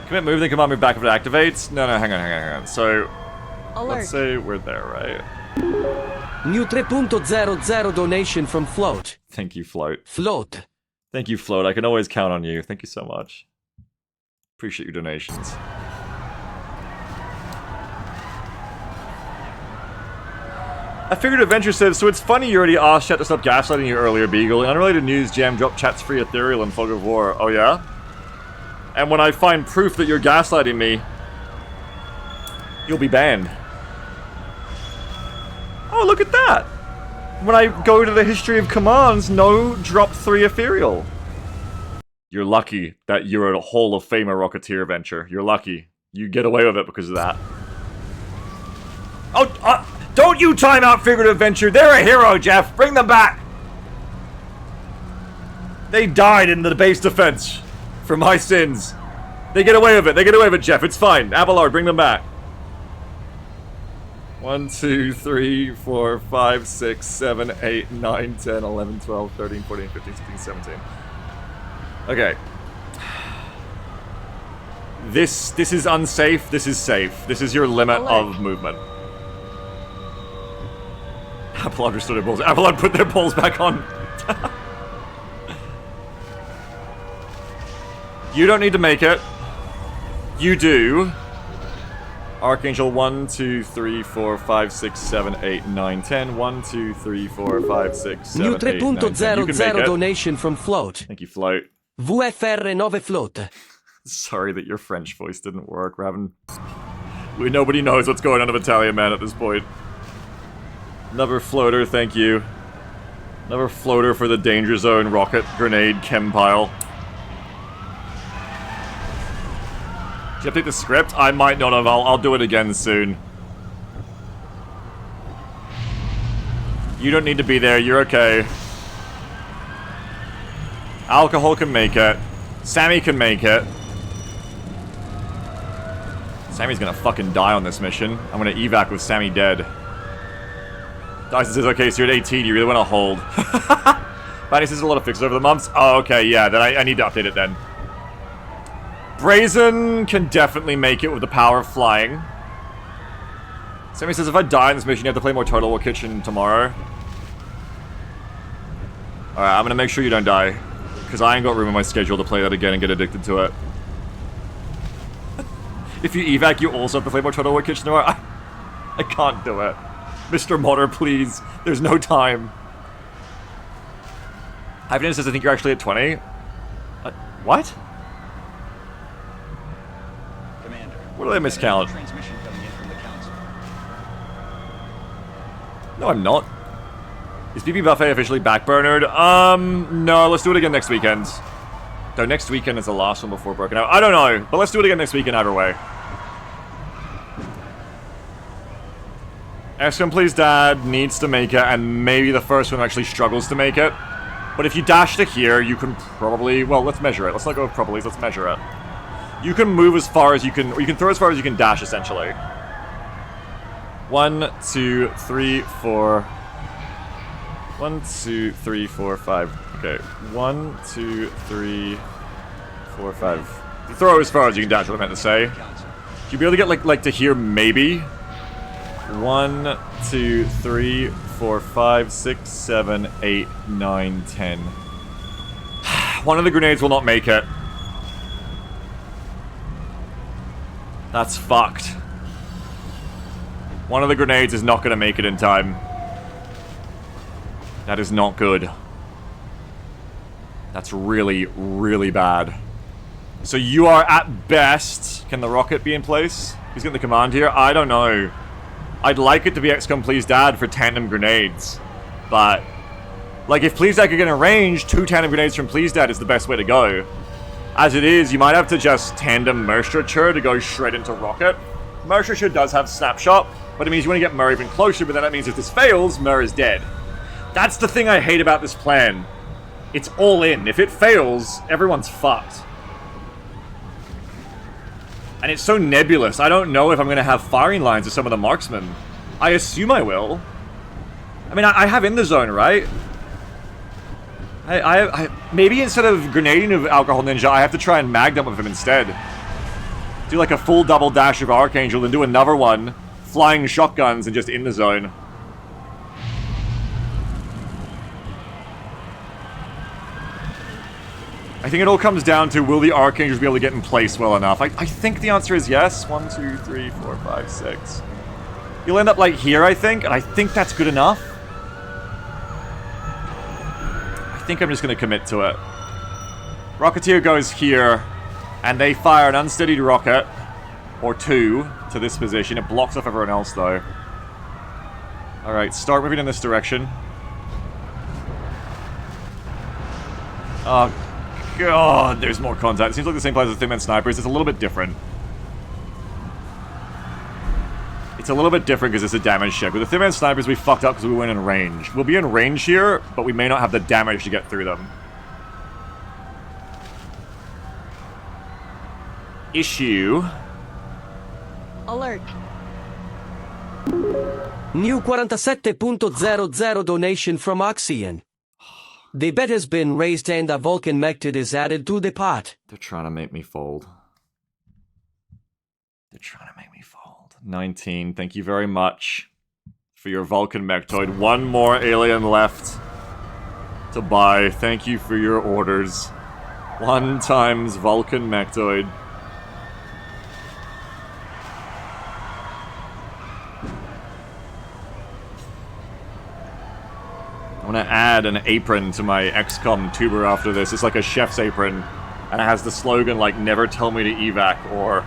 Commit move, then command move back if it activates. No, hang on. So, Alert. let's say we're there, right? New 3.00 donation from Float. Thank you, Float. Float. Thank you, Float. I can always count on you. Thank you so much. Appreciate your donations. I figured Adventure says, so it's funny you already asked chat to stop gaslighting you earlier, Beagle. In unrelated news, Jam dropped chat's free ethereal in Fog of War. Oh yeah? And when I find proof that you're gaslighting me, you'll be banned. Oh, look at that! When I go to the history of commands, no drop 3 ethereal. You're lucky that you're a Hall of Famer Rocketeer Venture. You're lucky. You get away with it because of that. Oh, don't you time out Figurative Venture. They're a hero, Jeff. Bring them back. They died in the base defense for my sins. They get away with it. They get away with it, Jeff. It's fine. Abelard, bring them back. 1, 2, 3, 4, 5, 6, 7, 8, 9, 10, 11, 12, 13, 14, 15, 16, 17. Okay. This is unsafe. This is safe. This is your limit of movement. Abelard restored their balls. Abelard put their balls back on. You don't need to make it. You do. Archangel 1, 2, 3, 4, 5, 6, 7, 8, 9, 10. 1, 2, 3, 4, 5, 6, 7, New 8, 9, 10. You can make 3.00 it. donation from Float. Thank you, Float. VFR 9 Float. Sorry that your French voice didn't work, Raven. Nobody knows what's going on with Italian Man at this point. Another floater, thank you. Another floater for the danger zone, rocket, grenade, chem pile. Did you update the script? I might not have. I'll do it again soon. You don't need to be there. You're okay. Alcohol can make it. Sammy can make it. Sammy's gonna fucking die on this mission. I'm gonna evac with Sammy dead. Dyson says, okay, so you're at 18, you really want to hold. Fanny says a lot of fixes over the months. Oh, okay, yeah, then I need to update it then. Brazen can definitely make it with the power of flying. Sammy says, if I die in this mission, you have to play more Total War Kitchen tomorrow. Alright, I'm gonna make sure you don't die. Because I ain't got room in my schedule to play that again and get addicted to it. If you evac, you also have to play more Total War Kitchen tomorrow. I can't do it. Mr. Motter, please. There's no time. Ivan says, I think you're actually at 20. What? Commander, What did I miscount? transmission coming in from the council. No, I'm not. Is BB Buffet officially backburnered? No, let's do it again next weekend. No, next weekend is the last one before Broken Out. I don't know, but let's do it again next weekend either way. XCOM Please Dad needs to make it, and maybe the first one actually struggles to make it. But if you dash to here, you can probably... Well, let's measure it. Let's not go with probably, let's measure it. You can move as far as you can... Or you can throw as far as you can dash, essentially. 1, 2, 3, 4... 1, 2, 3, 4, 5. Okay. 1, 2, 3, 4, 5. You throw as far as you can dash, what I meant to say. You'll be able to get, like to here, maybe. 1, 2, 3, 4, 5, 6, 7, 8, 9, 10. One of the grenades will not make it. That's fucked. One of the grenades is not going to make it in time. That is not good. That's really, really bad. So you are at best... Can the rocket be in place? Who's getting the command here? I don't know. I'd like it to be XCOM Please Dad for tandem grenades. But... Like, if Please Dad could get in range, 2 tandem grenades from Please Dad is the best way to go. As it is, you might have to just tandem Merstrature to go straight into rocket. Merstrature does have snapshot, but it means you want to get Mer even closer, but then that means if this fails, Mer is dead. That's the thing I hate about this plan. It's all in. If it fails, everyone's fucked. And it's so nebulous. I don't know if I'm going to have firing lines with some of the marksmen. I assume I will. I mean, I have in the zone, right? I maybe instead of grenading of Alcohol Ninja, I have to try and mag them with him instead. Do like a full double dash of Archangel, then do another one, flying shotguns and just in the zone. I think it all comes down to, will the Archangels be able to get in place well enough? I think the answer is yes. 1, 2, 3, 4, 5, 6. You'll end up like here, I think, and I think that's good enough. I think I'm just going to commit to it. Rocketeer goes here, and they fire an unsteadied rocket, or 2, to this position. It blocks off everyone else, though. Alright, start moving in this direction. Oh, God, there's more contact. It seems like the same place as Thin Man Snipers. It's a little bit different. It's a little bit different because it's a damage check. With the Thin Man Snipers, we fucked up because we went in range. We'll be in range here, but we may not have the damage to get through them. issue. Alert. New 47.00 donation from Oxian. The bet has been raised and a Vulcan method is added to the pot. They're trying to make me fold. 19, thank you very much for your Vulcan Mechtoid. One more alien left to buy. Thank you for your orders. 1 times Vulcan Mechtoid. I want to add an apron to my XCOM tuber after this. It's like a chef's apron, and it has the slogan like, never tell me to evac, or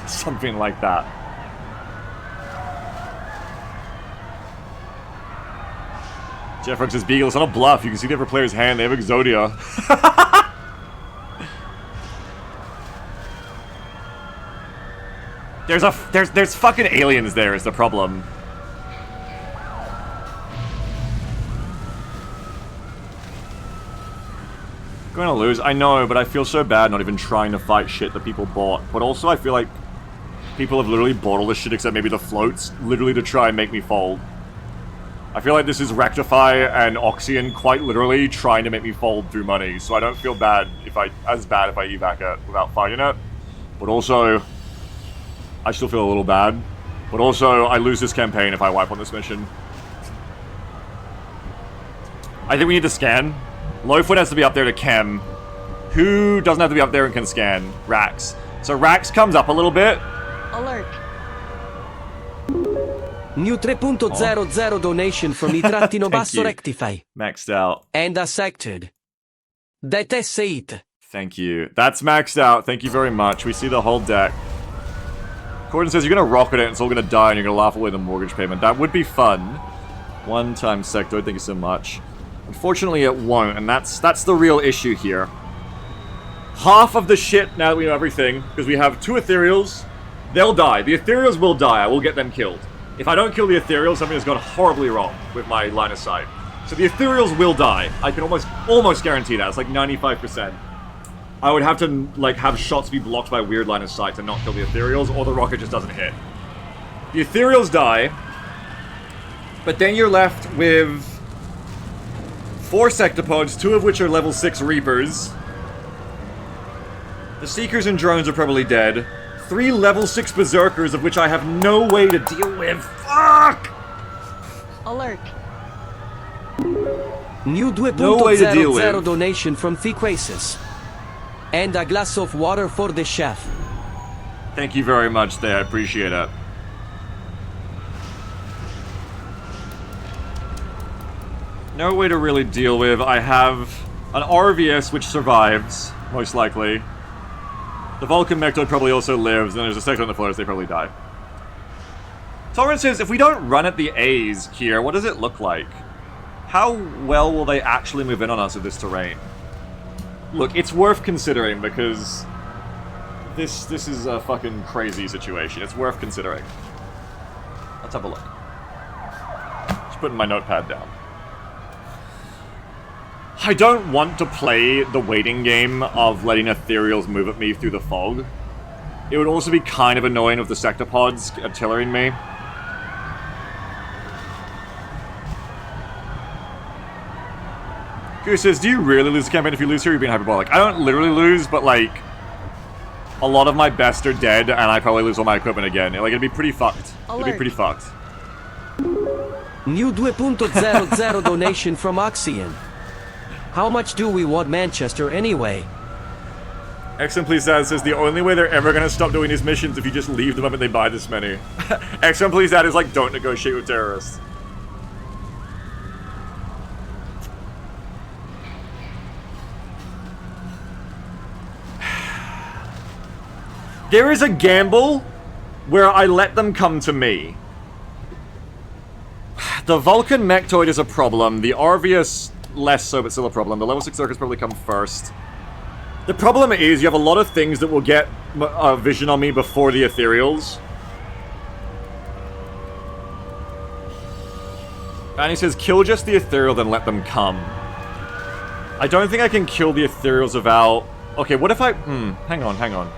something like that. Jeffrey says, Beagle, it's not a bluff. You can see the other player's hand. They have Exodia. There's fucking aliens there is the problem. Going to lose, I know, but I feel so bad not even trying to fight shit that people bought. But also I feel like people have literally bought all this shit except maybe the floats, literally to try and make me fold. I feel like this is Rectify and Oxian quite literally trying to make me fold through money, so I don't feel bad if I evac it without fighting it. But also, I still feel a little bad. But also, I lose this campaign if I wipe on this mission. I think we need to scan. Lowfoot has to be up there to chem. Who doesn't have to be up there and can scan? Rax. So Rax comes up a little bit. Alert. New 3.00 donation from I Basso you. Rectify. Maxed out. And accepted. That is it. Thank you. That's maxed out. Thank you very much. We see the whole deck. Corden says you're going to rocket it and it's all going to die and you're going to laugh away the mortgage payment. That would be fun. 1 times Sectoid. Thank you so much. Unfortunately, it won't, and that's the real issue here. Half of the shit, now that we know everything, because we have 2 Ethereals, they'll die. The Ethereals will die. I will get them killed. If I don't kill the Ethereals, something has gone horribly wrong with my line of sight. So the Ethereals will die. I can almost guarantee that. It's like 95%. I would have to, like, have shots be blocked by weird line of sight to not kill the Ethereals, or the rocket just doesn't hit. The Ethereals die, but then you're left with 4 Sectopods, 2 of which are level 6 Reapers. The Seekers and Drones are probably dead. 3 level 6 Berserkers, of which I have no way to deal with. Fuck! Alert. New No way to deal 2.00 with. donation from Thiquasis. And a glass of water for the chef. Thank you very much there, I appreciate it. No way to really deal with. I have an RVS which survives, most likely. The Vulcan Mechtoid probably also lives, and there's a sector on the floors, they probably die. Torrent says, if we don't run at the A's here, what does it look like? How well will they actually move in on us with this terrain? Look, it's worth considering, because this is a fucking crazy situation. It's worth considering. Let's have a look. Just putting my notepad down. I don't want to play the waiting game of letting Ethereals move at me through the fog. It would also be kind of annoying with the Sectopods artillerying me. Goose says, do you really lose the campaign if you lose here? You're being hyperbolic. I don't literally lose, but like, a lot of my best are dead, and I probably lose all my equipment again. Like, it'd be pretty fucked. It'd be pretty fucked. New 2.00 donation from Oxian. How much do we want Manchester anyway? Excellent Please Dad says, the only way they're ever gonna stop doing these missions if you just leave the moment they buy this many. Excellent Please Dad is like, don't negotiate with terrorists. There is a gamble where I let them come to me. The Vulcan Mechtoid is a problem. The Arvius, less so, but still a problem. The level 6 Circus probably come first. The problem is you have a lot of things that will get vision on me before the Ethereals. And he says, kill just the Ethereal, then let them come. I don't think I can kill the Ethereals without... Okay, what if I... hang on.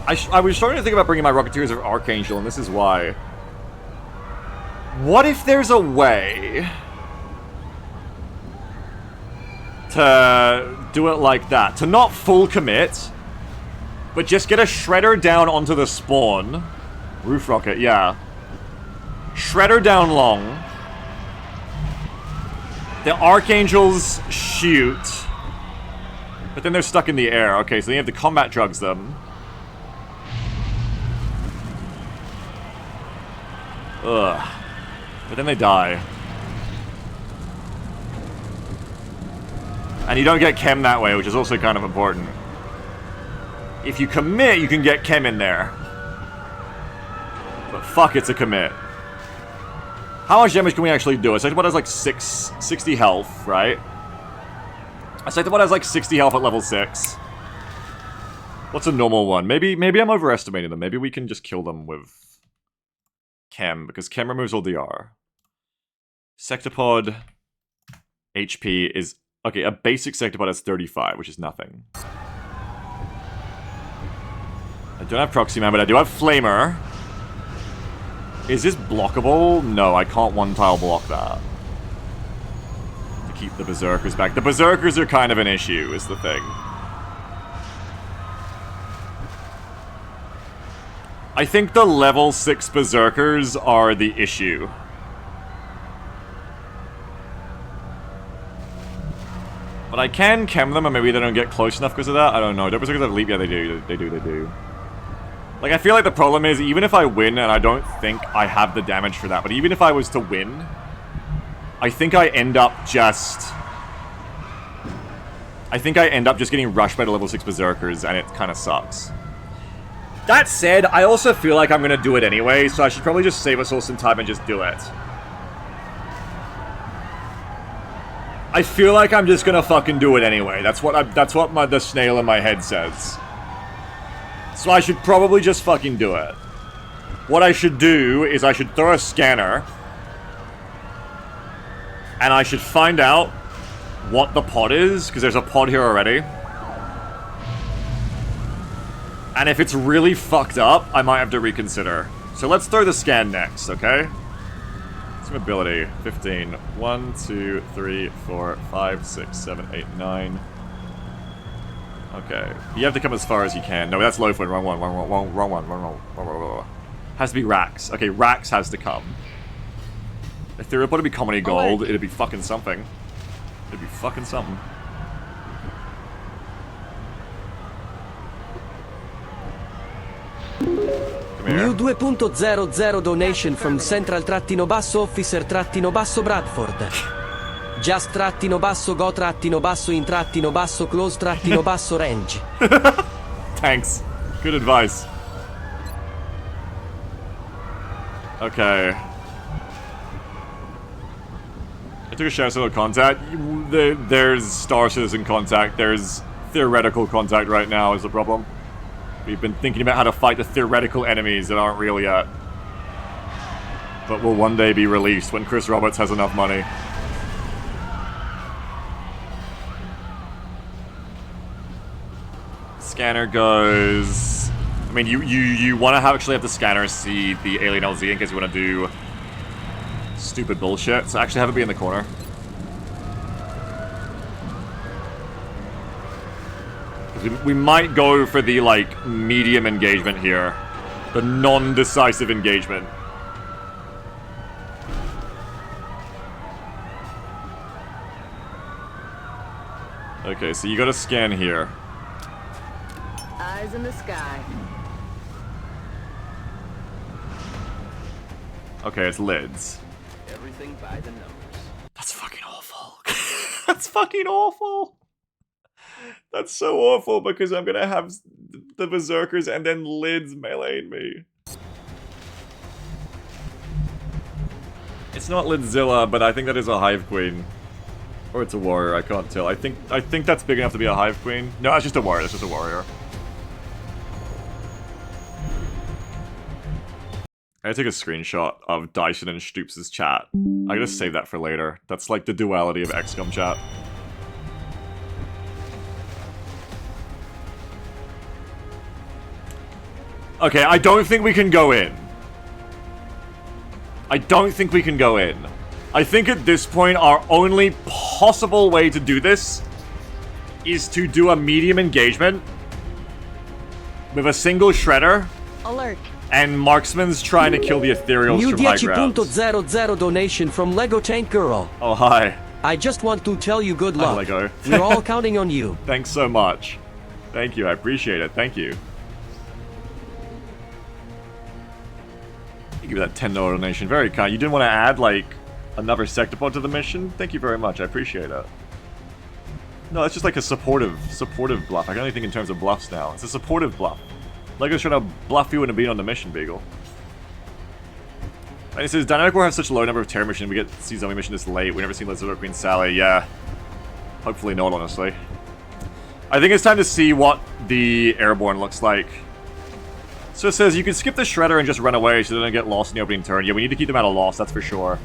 I was starting to think about bringing my Rocketeers of Archangel, and this is why. What if there's a way to do it like that? To not full commit, but just get a Shredder down onto the spawn. Roof rocket, yeah. Shredder down long. The Archangels shoot. But then they're stuck in the air. Okay, so then you have to combat drugs them. Ugh. But then they die. And you don't get chem that way, which is also kind of important. If you commit, you can get chem in there. But fuck, it's a commit. How much damage can we actually do? Sector Pod has like 60 health, right? Sector Pod has like 60 health at level 6. What's a normal one? Maybe I'm overestimating them. Maybe we can just kill them with chem, because chem removes all DR. Sectopod HP is... Okay, a basic Sectopod has 35, which is nothing. I don't have Proxy Man, but I do have Flamer. Is this blockable? No, I can't one-tile block that. To keep the Berserkers back. The Berserkers are kind of an issue, is the thing. I think the level 6 Berserkers are the issue. But I can chem them, and maybe they don't get close enough because of that. I don't know. Don't Berserkers have leap? Yeah, they do. They do. Like, I feel like the problem is, even if I win, and I don't think I have the damage for that, but even if I was to win, I think I end up just... getting rushed by the level 6 Berserkers, and it kind of sucks. That said, I also feel like I'm going to do it anyway, so I should probably just save us all some time and just do it. I feel like I'm just gonna fucking do it anyway. That's what the snail in my head says. So I should probably just fucking do it. What I should do is I should throw a scanner. And I should find out what the pod is, because there's a pod here already. And if it's really fucked up, I might have to reconsider. So let's throw the scan next, okay? Some ability. 15. 1, 2, 3, 4, 5, 6, 7, 8, 9. Okay. You have to come as far as you can. No, that's low foot. Wrong one. Has to be Rax. Okay, Rax has to come. If there would be comedy gold, it'd be fucking something. It'd be fucking something. New 2.00 donation from Central-Officer-Bradford. Just-Go-In-Close-Range. Thanks. Good advice. Okay. I took a Shadow Citizen contact. There's Star Citizen contact. There's theoretical contact right now is the problem. We've been thinking about how to fight the theoretical enemies that aren't real yet. But will one day be released when Chris Roberts has enough money. Scanner goes... I mean, you want to actually have the scanner see the alien LZ in case you want to do stupid bullshit. So actually have it be in the corner. We might go for the, like, medium engagement here. The non-decisive engagement. Okay, so you gotta scan here. Eyes in the sky. Okay, it's lids. Everything by the numbers. That's fucking awful. That's fucking awful. That's so awful because I'm gonna have the Berserkers and then lids meleeing me. It's not Lidzilla, but I think that is a Hive Queen. Or it's a warrior, I can't tell. I think that's big enough to be a Hive Queen. No, that's just a warrior, that's just a warrior. I took a screenshot of Dyson and Stoops' chat. I gotta save that for later. That's like the duality of XCOM chat. Okay, I don't think we can go in. I don't think we can go in. I think at this point, our only possible way to do this is to do a medium engagement with a single shredder. Alert. And marksman's trying to kill the ethereals New from high ground. 10.00 donation from Lego Tank Girl. Oh, hi. I just want to tell you good Hi, luck. Lego. We're all counting on you. Thanks so much. Thank you, I appreciate it. Thank you. Thank you for that $10 donation. Very kind. You didn't want to add, like, another sector pod to the mission? Thank you very much. I appreciate it. No, it's just like a supportive bluff. I can only think in terms of bluffs now. It's a supportive bluff. Lego's trying to bluff you into being on the mission, Beagle. And it says, Dynamic War has such a low number of terror missions. We get to see zombie mission this late. We never seen Lizard or Queen Sally. Yeah. Hopefully not, honestly. I think it's time to see what the airborne looks like. So it says, you can skip the shredder and just run away so they don't get lost in the opening turn. Yeah, we need to keep them out of loss, that's for sure.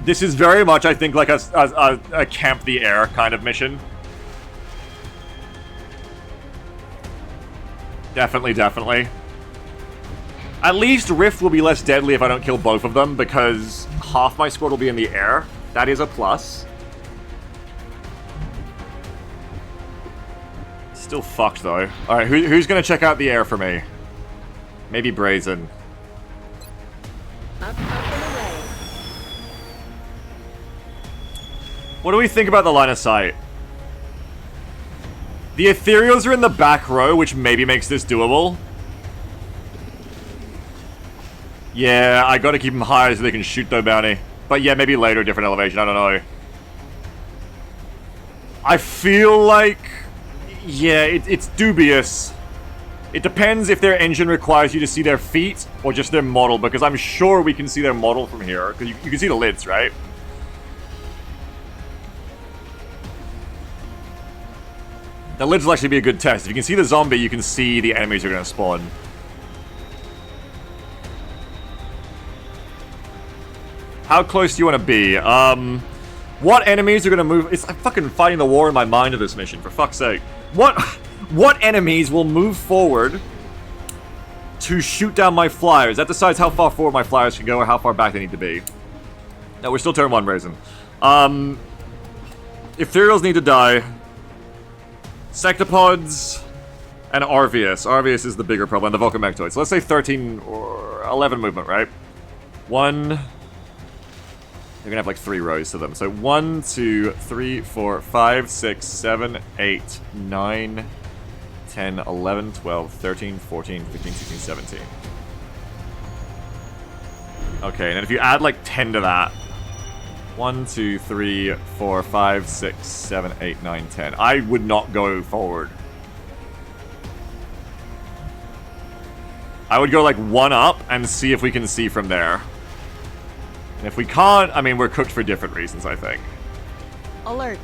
This is very much, I think, like a camp the air kind of mission. Definitely, definitely. At least Rift will be less deadly if I don't kill both of them, because half my squad will be in the air. That is a plus. Still fucked, though. Alright, who's gonna check out the air for me? Maybe Brazen. Up and away. What do we think about the line of sight? The ethereals are in the back row, which maybe makes this doable. Yeah, I gotta keep them high so they can shoot their bounty. But yeah, maybe later, different elevation, I don't know. I feel like... yeah, it's dubious. It depends if their engine requires you to see their feet or just their model, because I'm sure we can see their model from here. Because you can see the lids, right? The lids will actually be a good test. If you can see the zombie, you can see the enemies are going to spawn. How close do you want to be? What enemies are going to move? I'm fucking fighting the war in my mind of this mission, for fuck's sake. What enemies will move forward to shoot down my flyers? That decides how far forward my flyers can go or how far back they need to be. No, we're still turn 1, Brazen. Ethereals need to die. Sectopods and Arvius. Arvius is the bigger problem, and the Volcamectoids. So let's say 13 or 11 movement, right? 1... they're gonna have like 3 rows to them. So 1, 2, 3, 4, 5, 6, 7, 8, 9, 10, 11, 12, 13, 14, 15, 16, 17. Okay, and then if you add like 10 to that. 1, 2, 3, 4, 5, 6, 7, 8, 9, 10. I would not go forward. I would go like 1 up and see if we can see from there. And if we can't, I mean, we're cooked for different reasons, I think. Alert.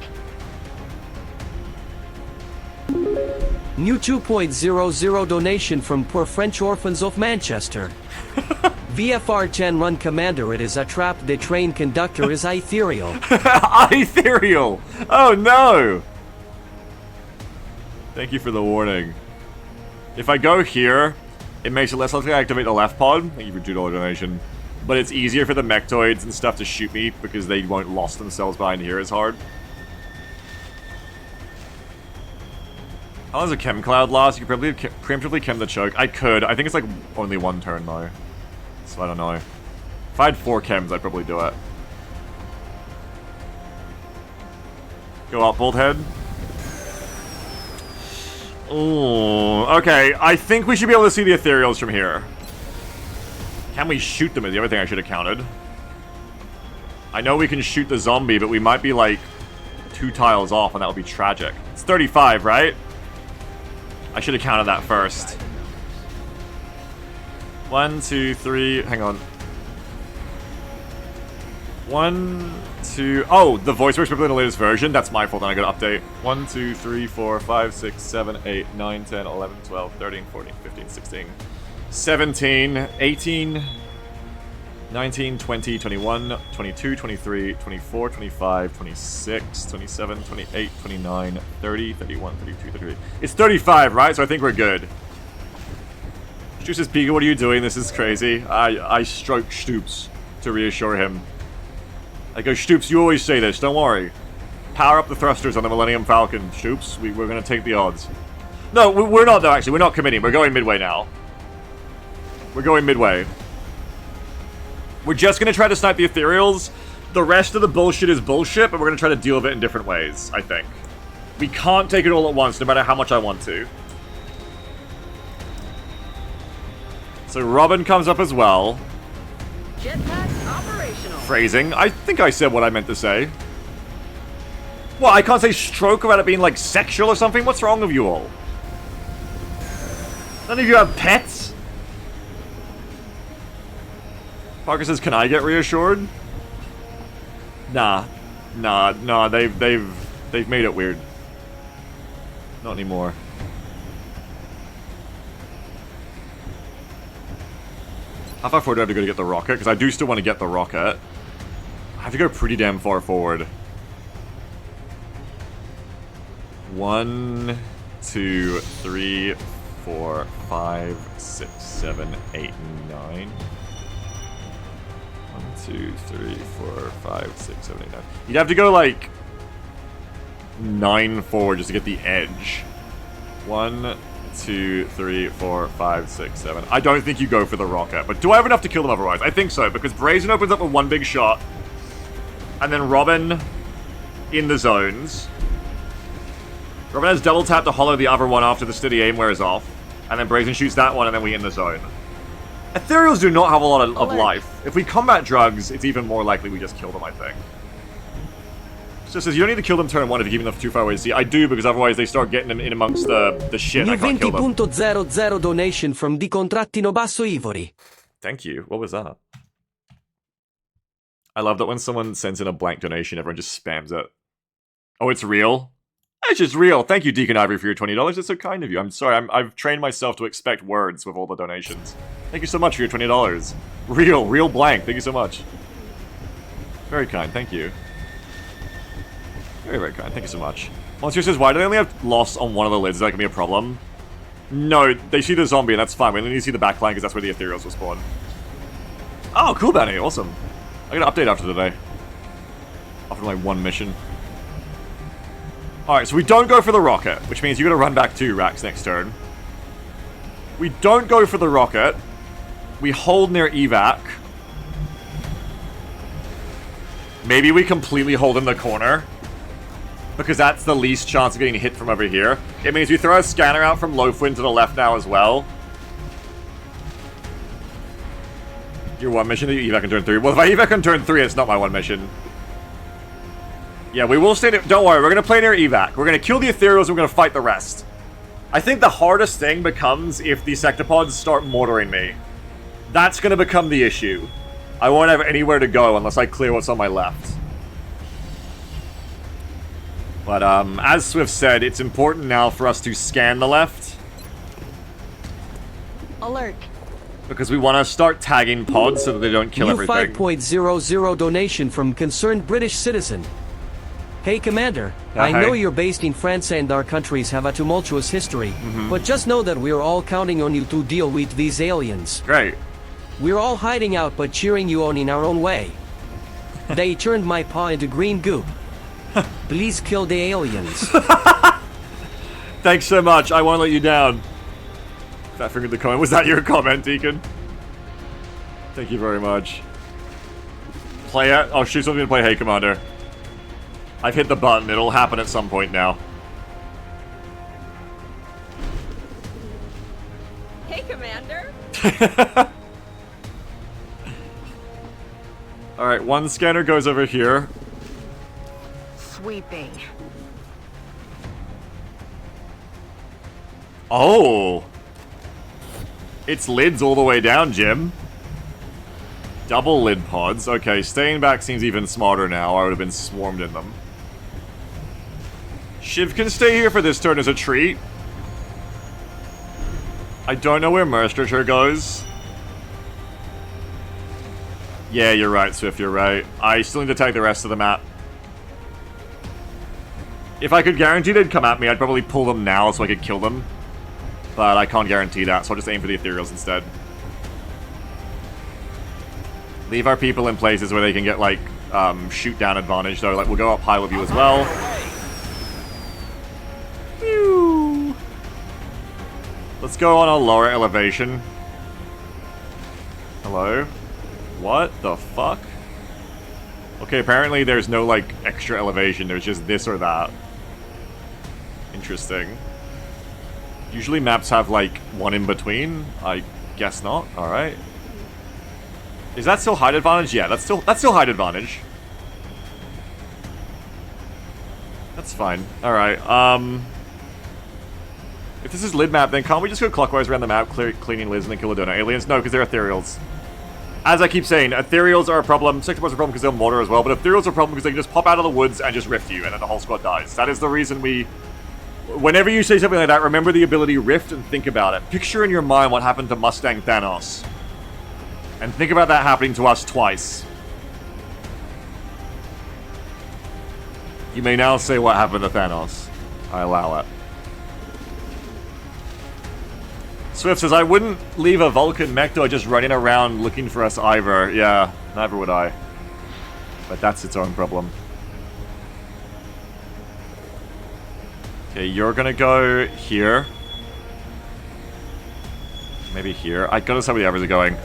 New 2.00 donation from Poor French Orphans of Manchester. VFR 10 run commander, it is a trap. The train conductor is ethereal. Ethereal! Oh no! Thank you for the warning. If I go here, it makes it less likely to activate the left pod. Thank you for $2 donation. But it's easier for the mechtoids and stuff to shoot me because they won't lost themselves behind here as hard. How long does a chem cloud last? You could probably preemptively chem the choke. I could. I think it's like only 1 turn though. So I don't know. If I had 4 chems, I'd probably do it. Go up, bolt head. Ooh, okay. I think we should be able to see the ethereals from here. Can we shoot them is the other thing I should have counted. I know we can shoot the zombie, but we might be like 2 tiles off, and that would be tragic. It's 35, right? I should have counted that first. 1, 2, 3, hang on. 1, 2, oh, the voice works probably in the latest version. That's my fault, then I gotta update. 1, 2, 3, 4, 5, 6, 7, 8, 9, 10, 11, 12, 13, 14, 15, 16, 17, 18, 19, 20, 21, 22, 23, 24, 25, 26, 27, 28, 29, 30, 31, 32, 33. It's 35, right? So I think we're good. Juice says, Pika, what are you doing? This is crazy. I stroke Stoops to reassure him. I go, Stoops, you always say this, don't worry. Power up the thrusters on the Millennium Falcon, Stoops. We're gonna take the odds. No, we're not though, actually. We're not committing. We're going midway now. We're going midway. We're just gonna try to snipe the Ethereals. The rest of the bullshit is bullshit, but we're gonna try to deal with it in different ways, I think. We can't take it all at once, no matter how much I want to. So Robin comes up as well. Jetpack operational. Phrasing. I think I said what I meant to say. What, I can't say stroke about it being, like, sexual or something? What's wrong with you all? None of you have pets? Parker says, can I get reassured? Nah. They've made it weird. Not anymore. How far forward do I have to go to get the rocket? Because I do still want to get the rocket. I have to go pretty damn far forward. 1, 2, 3, 4, 5, 6, 7, 8, 9. 1, 2, 3, 4, 5, 6, 7, 8, 9. You'd have to go like 9 forward just to get the edge. 1, 2, 3, 4, 5, 6, 7. I don't think you go for the rocket, but do I have enough to kill them otherwise? I think so, because Brazen opens up with one big shot, and then Robin in the zones. Robin has double tap to hollow the other one after the steady aim wears off, and then Brazen shoots that one, and then we in the zone. Ethereals do not have a lot of life. If we combat drugs, it's even more likely we just kill them, I think. So it says, you don't need to kill them turn 1 if you keep them too far away to see. I do, because otherwise they start getting them in amongst the shit. I can't kill them. 20.00 donation from Di Contrattino Basso Ivori. Thank you. What was that? I love that when someone sends in a blank donation, everyone just spams it. Oh, it's real? It's just real. Thank you, Deacon Ivory, for your $20. That's so kind of you. I'm sorry. I've trained myself to expect words with all the donations. Thank you so much for your $20. Real blank. Thank you so much. Very kind. Thank you. Very kind. Thank you so much. Monsieur says, why do they only have loss on one of the lids? Is that going to be a problem? No, they see the zombie, and that's fine. We only need to see the backline, because that's where the Ethereals will spawn. Oh, cool, Benny. Awesome. I got an update after today. After my one mission. Alright, so we don't go for the rocket, which means you gotta run back to Rax next turn. We don't go for the rocket. We hold near evac. Maybe we completely hold in the corner, because that's the least chance of getting hit from over here. It means we throw a scanner out from Loafwind to the left now as well. Your one mission that you evac on turn 3. Well, if I evac on turn 3, it's not my one mission. Yeah, we will stay... Don't worry, we're going to play near evac. We're going to kill the Ethereals and we're going to fight the rest. I think the hardest thing becomes if the Sectopods start mortaring me. That's going to become the issue. I won't have anywhere to go unless I clear what's on my left. But, as Swift said, it's important now for us to scan the left. Alert. Because we want to start tagging pods so that they don't kill everything. 5.00 donation from concerned British citizen. Hey Commander, I know you're based in France and our countries have a tumultuous history, but just know that we're all counting on you to deal with these aliens. Great. We're all hiding out but cheering you on in our own way. They turned my paw into green goop. Please kill the aliens. Thanks so much, I won't let you down. Fat fingered the comment. Was that your comment, Deacon? Thank you very much. Play it? Oh, shoot, something to play Hey Commander. I've hit the button. It'll happen at some point now. Hey, Commander. Alright, one scanner goes over here. Sweeping. Oh! It's lids all the way down, Jim. Double lid pods. Okay, staying back seems even smarter now. I would have been swarmed in them. Shiv can stay here for this turn as a treat. I don't know where Merstrature goes. Yeah, you're right, Swift, you're right. I still need to tag the rest of the map. If I could guarantee they'd come at me, I'd probably pull them now so I could kill them. But I can't guarantee that, so I'll just aim for the ethereals instead. Leave our people in places where they can get, like, shoot down advantage, though. Like, we'll go up high with you as well. Pew. Let's go on a lower elevation. Hello? What the fuck? Okay, apparently there's no, like, extra elevation. There's just this or that. Interesting. Usually maps have, like, one in between. I guess not. Alright. Is that still height advantage? Yeah, that's still height advantage. That's fine. Alright, if this is lid map, then can't we just go clockwise around the map, cleaning lids and then kill the donut aliens? No, because they're ethereals. As I keep saying, ethereals are a problem. Sector are a problem because they're mortar as well, but ethereals are a problem because they can just pop out of the woods and just rift you, and then the whole squad dies. That is the reason we... Whenever you say something like that, remember the ability Rift and think about it. Picture in your mind what happened to Mustang Thanos. And think about that happening to us twice. You may now say what happened to Thanos. I allow it. Swift says, I wouldn't leave a Vulcan Mector just running around looking for us either. Yeah, neither would I. But that's its own problem. Okay, you're gonna go here. Maybe here. I gotta see where the others are going.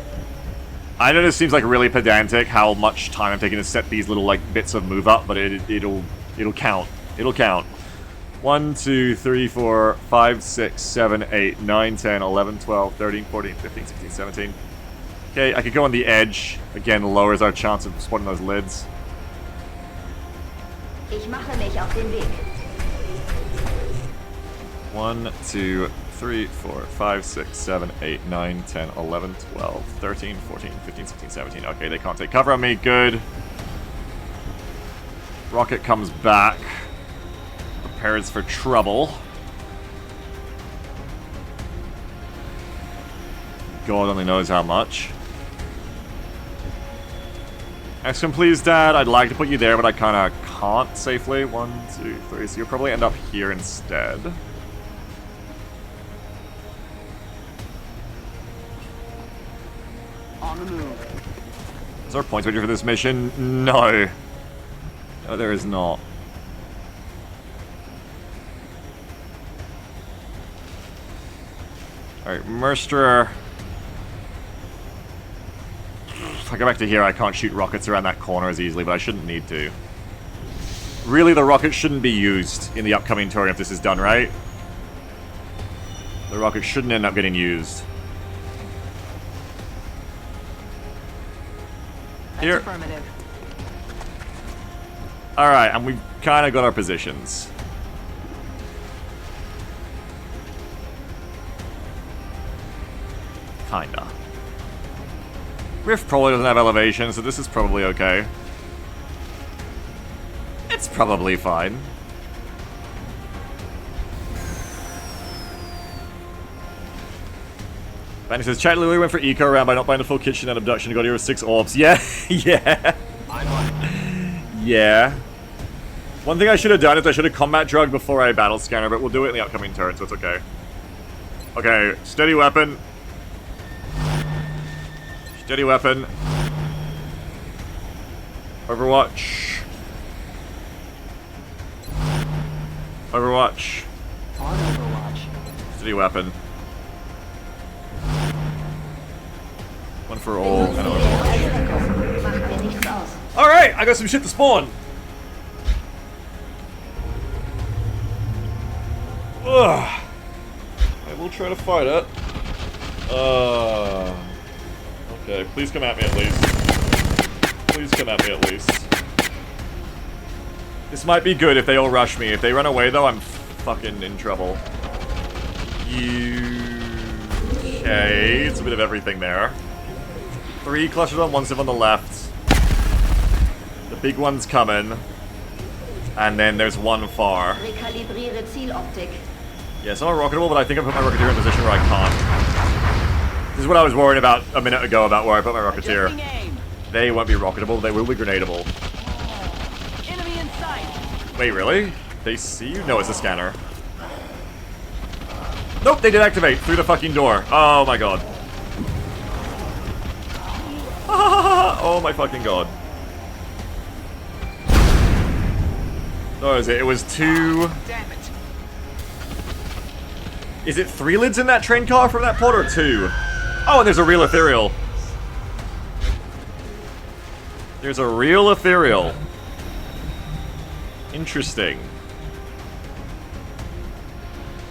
I know this seems like really pedantic how much time I'm taking to set these little like bits of move up, but it'll count. It'll count. 1, 2, 3, 4, 5, 6, 7, 8, 9, 10, 11, 12, 13, 14, 15, 16, 17. Okay, I could go on the edge. Again, lowers our chance of spotting those lids. Ich mache mich auf den Weg. 1, 2, 3, 4, 5, 6, 7, 8, 9, 10, 11, 12, 13, 14, 15, 16, 17. Okay, they can't take cover on me. Good. Rocket comes back. Prepares for trouble. God only knows how much. XCOM, please, Dad. I'd like to put you there, but I kind of can't safely. 1, 2, 3. So you'll probably end up here instead. On the move. Is there points waiting for this mission? No. No, there is not. Alright, Merster. If I go back to here, I can't shoot rockets around that corner as easily, but I shouldn't need to. Really, the rocket shouldn't be used in the upcoming turn if this is done right. The rocket shouldn't end up getting used. Here. Affirmative. Alright, and we've kind of got our positions. Kinda. Rift probably doesn't have elevation, so this is probably okay. It's probably fine. Fanny says, Chat Lily went for eco round by not buying the full kitchen and abduction and got here with 6 orbs. Yeah, yeah. Yeah. One thing I should have done is I should have combat drug before I battle scanner, but we'll do it in the upcoming turn, so it's okay. Okay, steady weapon. Steady weapon. Overwatch. Overwatch. On Overwatch. Steady weapon. One for all, and Overwatch. Macht mir nichts aus. Alright, I got some shit to spawn. Ugh. I will try to fight it. Okay, please come at me at least. Please come at me at least. This might be good if they all rush me. If they run away though, I'm fucking in trouble. Okay, it's a bit of everything there. 3 clusters on one, 7 on the left. The big one's coming. And then there's one far. Rekalibriere Zieloptik. Yeah, it's not rocketable, but I think I put my Rocketeer in a position where I can't. This is what I was worried about a minute ago about where I put my Rocketeer. They won't be rocketable, they will be grenadable. Enemy in sight. Wait, really? They see you? No, it's a scanner. Nope, they did activate through the fucking door. Oh my god. Oh my fucking god. What was it? It was 2... Damn it. Is it 3 lids in that train car from that port or 2? Oh, and there's a real ethereal. There's a real ethereal. Interesting.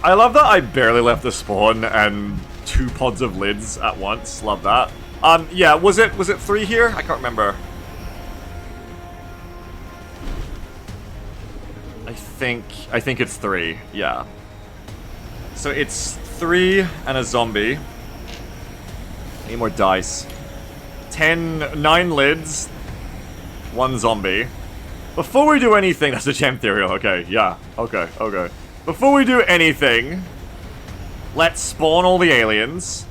I love that I barely left the spawn and 2 pods of lids at once. Love that. Yeah, was it 3 here? I can't remember. I think it's 3. Yeah. So it's 3 and a zombie. Need more dice. 9 lids. 1 zombie. Before we do anything, that's a gem ethereal. Okay, yeah. Okay. Before we do anything, let's spawn all the aliens.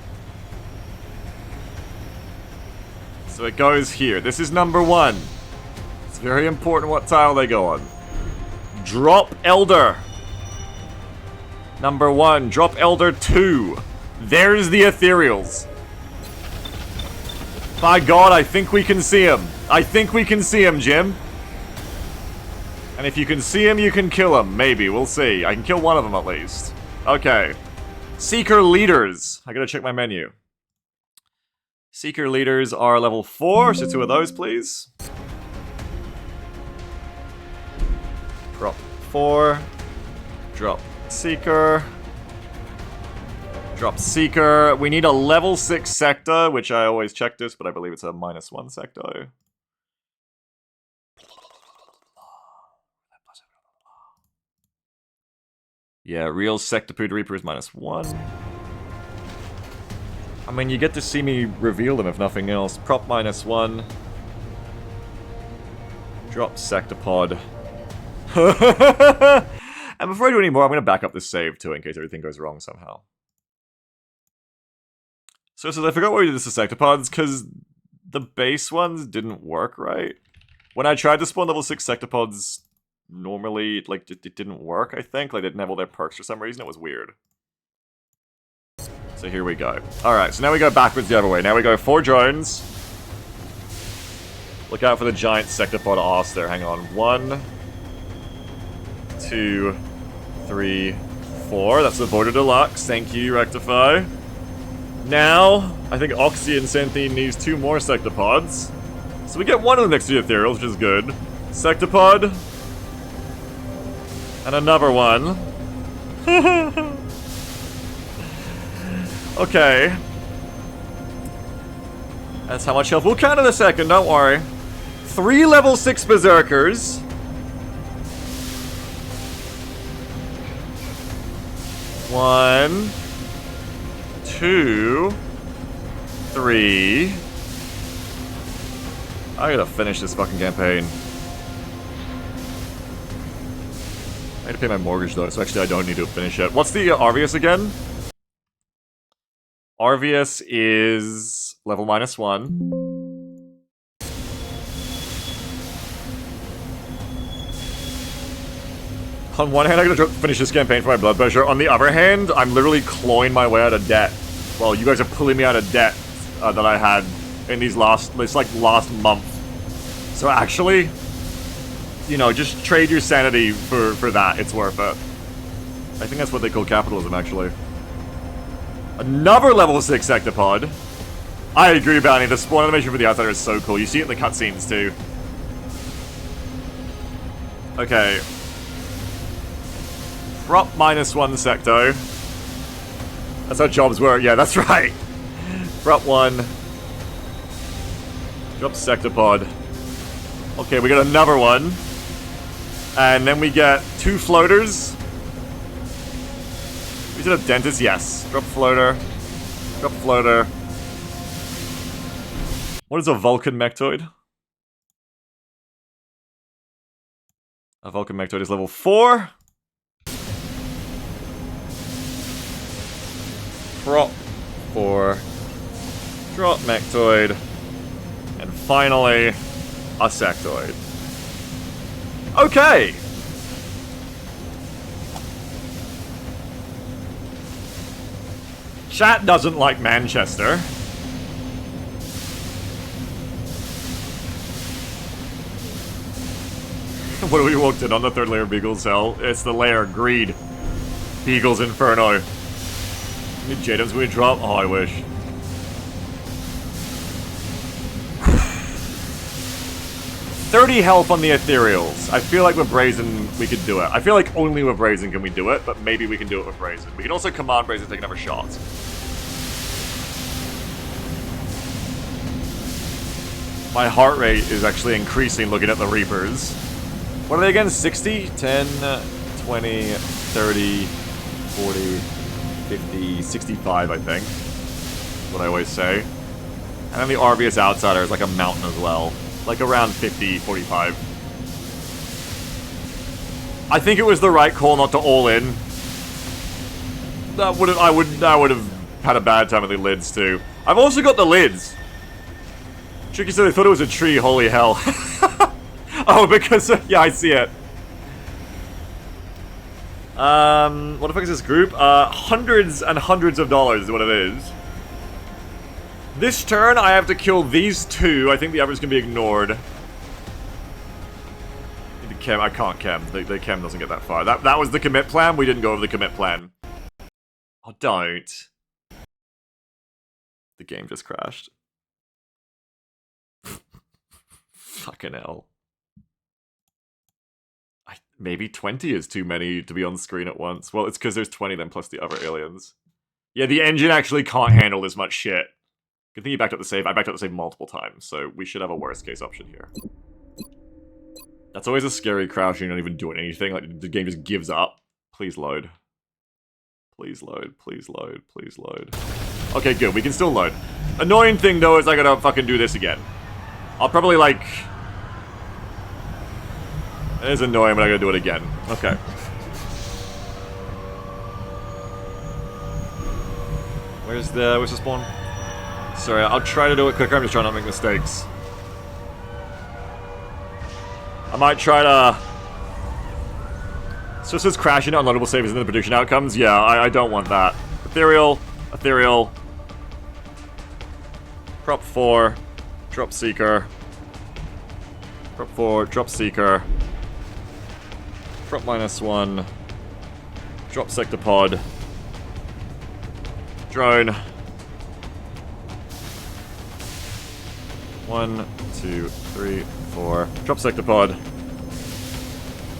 So it goes here. This is number 1. It's very important what tile they go on. Drop Elder. Number 1. Drop Elder 2. There's the ethereals. By God, I think we can see him. I think we can see him, Jim. And if you can see him, you can kill him. Maybe. We'll see. I can kill one of them at least. Okay. Seeker leaders. I gotta check my menu. Seeker leaders are level 4, so 2 of those, please. Drop 4. Drop Seeker. Drop Seeker. We need a level 6 sector, which I always check this, but I believe it's a -1 sector. Yeah, real Sectopud Reaper is -1. I mean, you get to see me reveal them if nothing else. Prop -1. Drop Sectopod. And before I do any more, I'm going to back up this save too, in case everything goes wrong somehow. So I forgot why we did this to Sectopods, because the base ones didn't work right. When I tried to spawn level 6 Sectopods, normally, like, it didn't work, I think. Like, they didn't have all their perks for some reason. It was weird. So here we go. Alright, so now we go backwards the other way. Now we go 4 drones. Look out for the giant Sectopod arse there. Hang on. 1, 2, 3, 4. That's the Border Deluxe. Thank you, Rectify. Now, I think Oxy and Xanthine needs 2 more Sectopods. So we get 1 of them next to the Ethereals, which is good. Sectopod. And another one. Okay. That's how much health. We'll count in a second, don't worry. 3 level 6 Berserkers. 1, 2, 3. I gotta finish this fucking campaign. I need to pay my mortgage though, so actually I don't need to finish it. What's the Arvius again? Arvius is level -1. On one hand, I gotta finish this campaign for my blood pressure. On the other hand, I'm literally clawing my way out of debt. Well, you guys are pulling me out of debt that I had in these last month. So actually, you know, just trade your sanity for that. It's worth it. I think that's what they call capitalism, actually. Another level 6 Sectopod. I agree, Bounty. The spawn animation for the Outsider is so cool. You see it in the cutscenes, too. Okay. Prop -1 Secto. That's how jobs work. Yeah, that's right. Prop 1. Drop Sectopod. Okay, we got another one. And then we get 2 floaters. Is it a dentist? Yes. Drop floater. Drop floater. What is a Vulcan Mectoid? A Vulcan Mectoid is level 4. Prop 4. Drop Mectoid. And finally, a Sectoid. Okay! Chat doesn't like Manchester. What do we walked in on the 3rd layer of Beagle's Hell? It's the layer Greed. Beagle's Inferno. Any Jadams we drop? Oh, I wish. $30 health on the Ethereals. I feel like with Brazen, we could do it. I feel like only with Brazen can we do it, but maybe we can do it with Brazen. We can also command Brazen to take another shot. My heart rate is actually increasing looking at the Reapers. What are they again? 60? 10, 20, 30, 40, 50, 65, I think. That's what I always say. And then the Arvius Outsider is like a mountain as well. Like around 50, 45. I think it was the right call not to all in. I would have had a bad time with the lids too. I've also got the lids. Tricky said they thought it was a tree, holy hell. Oh, because yeah, I see it. What the fuck is this group? Hundreds and hundreds of dollars is what it is. This turn, I have to kill these two. I think the others can be ignored. The chem, I can't chem. The chem doesn't get that far. That was the commit plan. We didn't go over the commit plan. Oh, don't. The game just crashed. Fucking hell. Maybe 20 is too many to be on screen at once. Well, it's because there's 20 then plus the other aliens. Yeah, the engine actually can't handle this much shit. Good thing you backed up the save. I backed up the save multiple times, so we should have a worst case option here. That's always a scary crouch. You're not even doing anything. Like, the game just gives up. Please load. Please load. Please load. Please load. Okay, good. We can still load. Annoying thing, though, is I gotta fucking do this again. I'll probably, like... It is annoying, but I gotta do it again. Okay. Where's the spawn? Sorry, I'll try to do it quicker. I'm just trying not to make mistakes. I might try to... So it says crashing unloadable saves in the prediction outcomes. Yeah, I don't want that. Ethereal. Ethereal. Prop 4. Drop Seeker. Prop 4. Drop Seeker. Prop -1. Drop Sectopod. Drone. 1, 2, 3, 4. Drop Sectopod.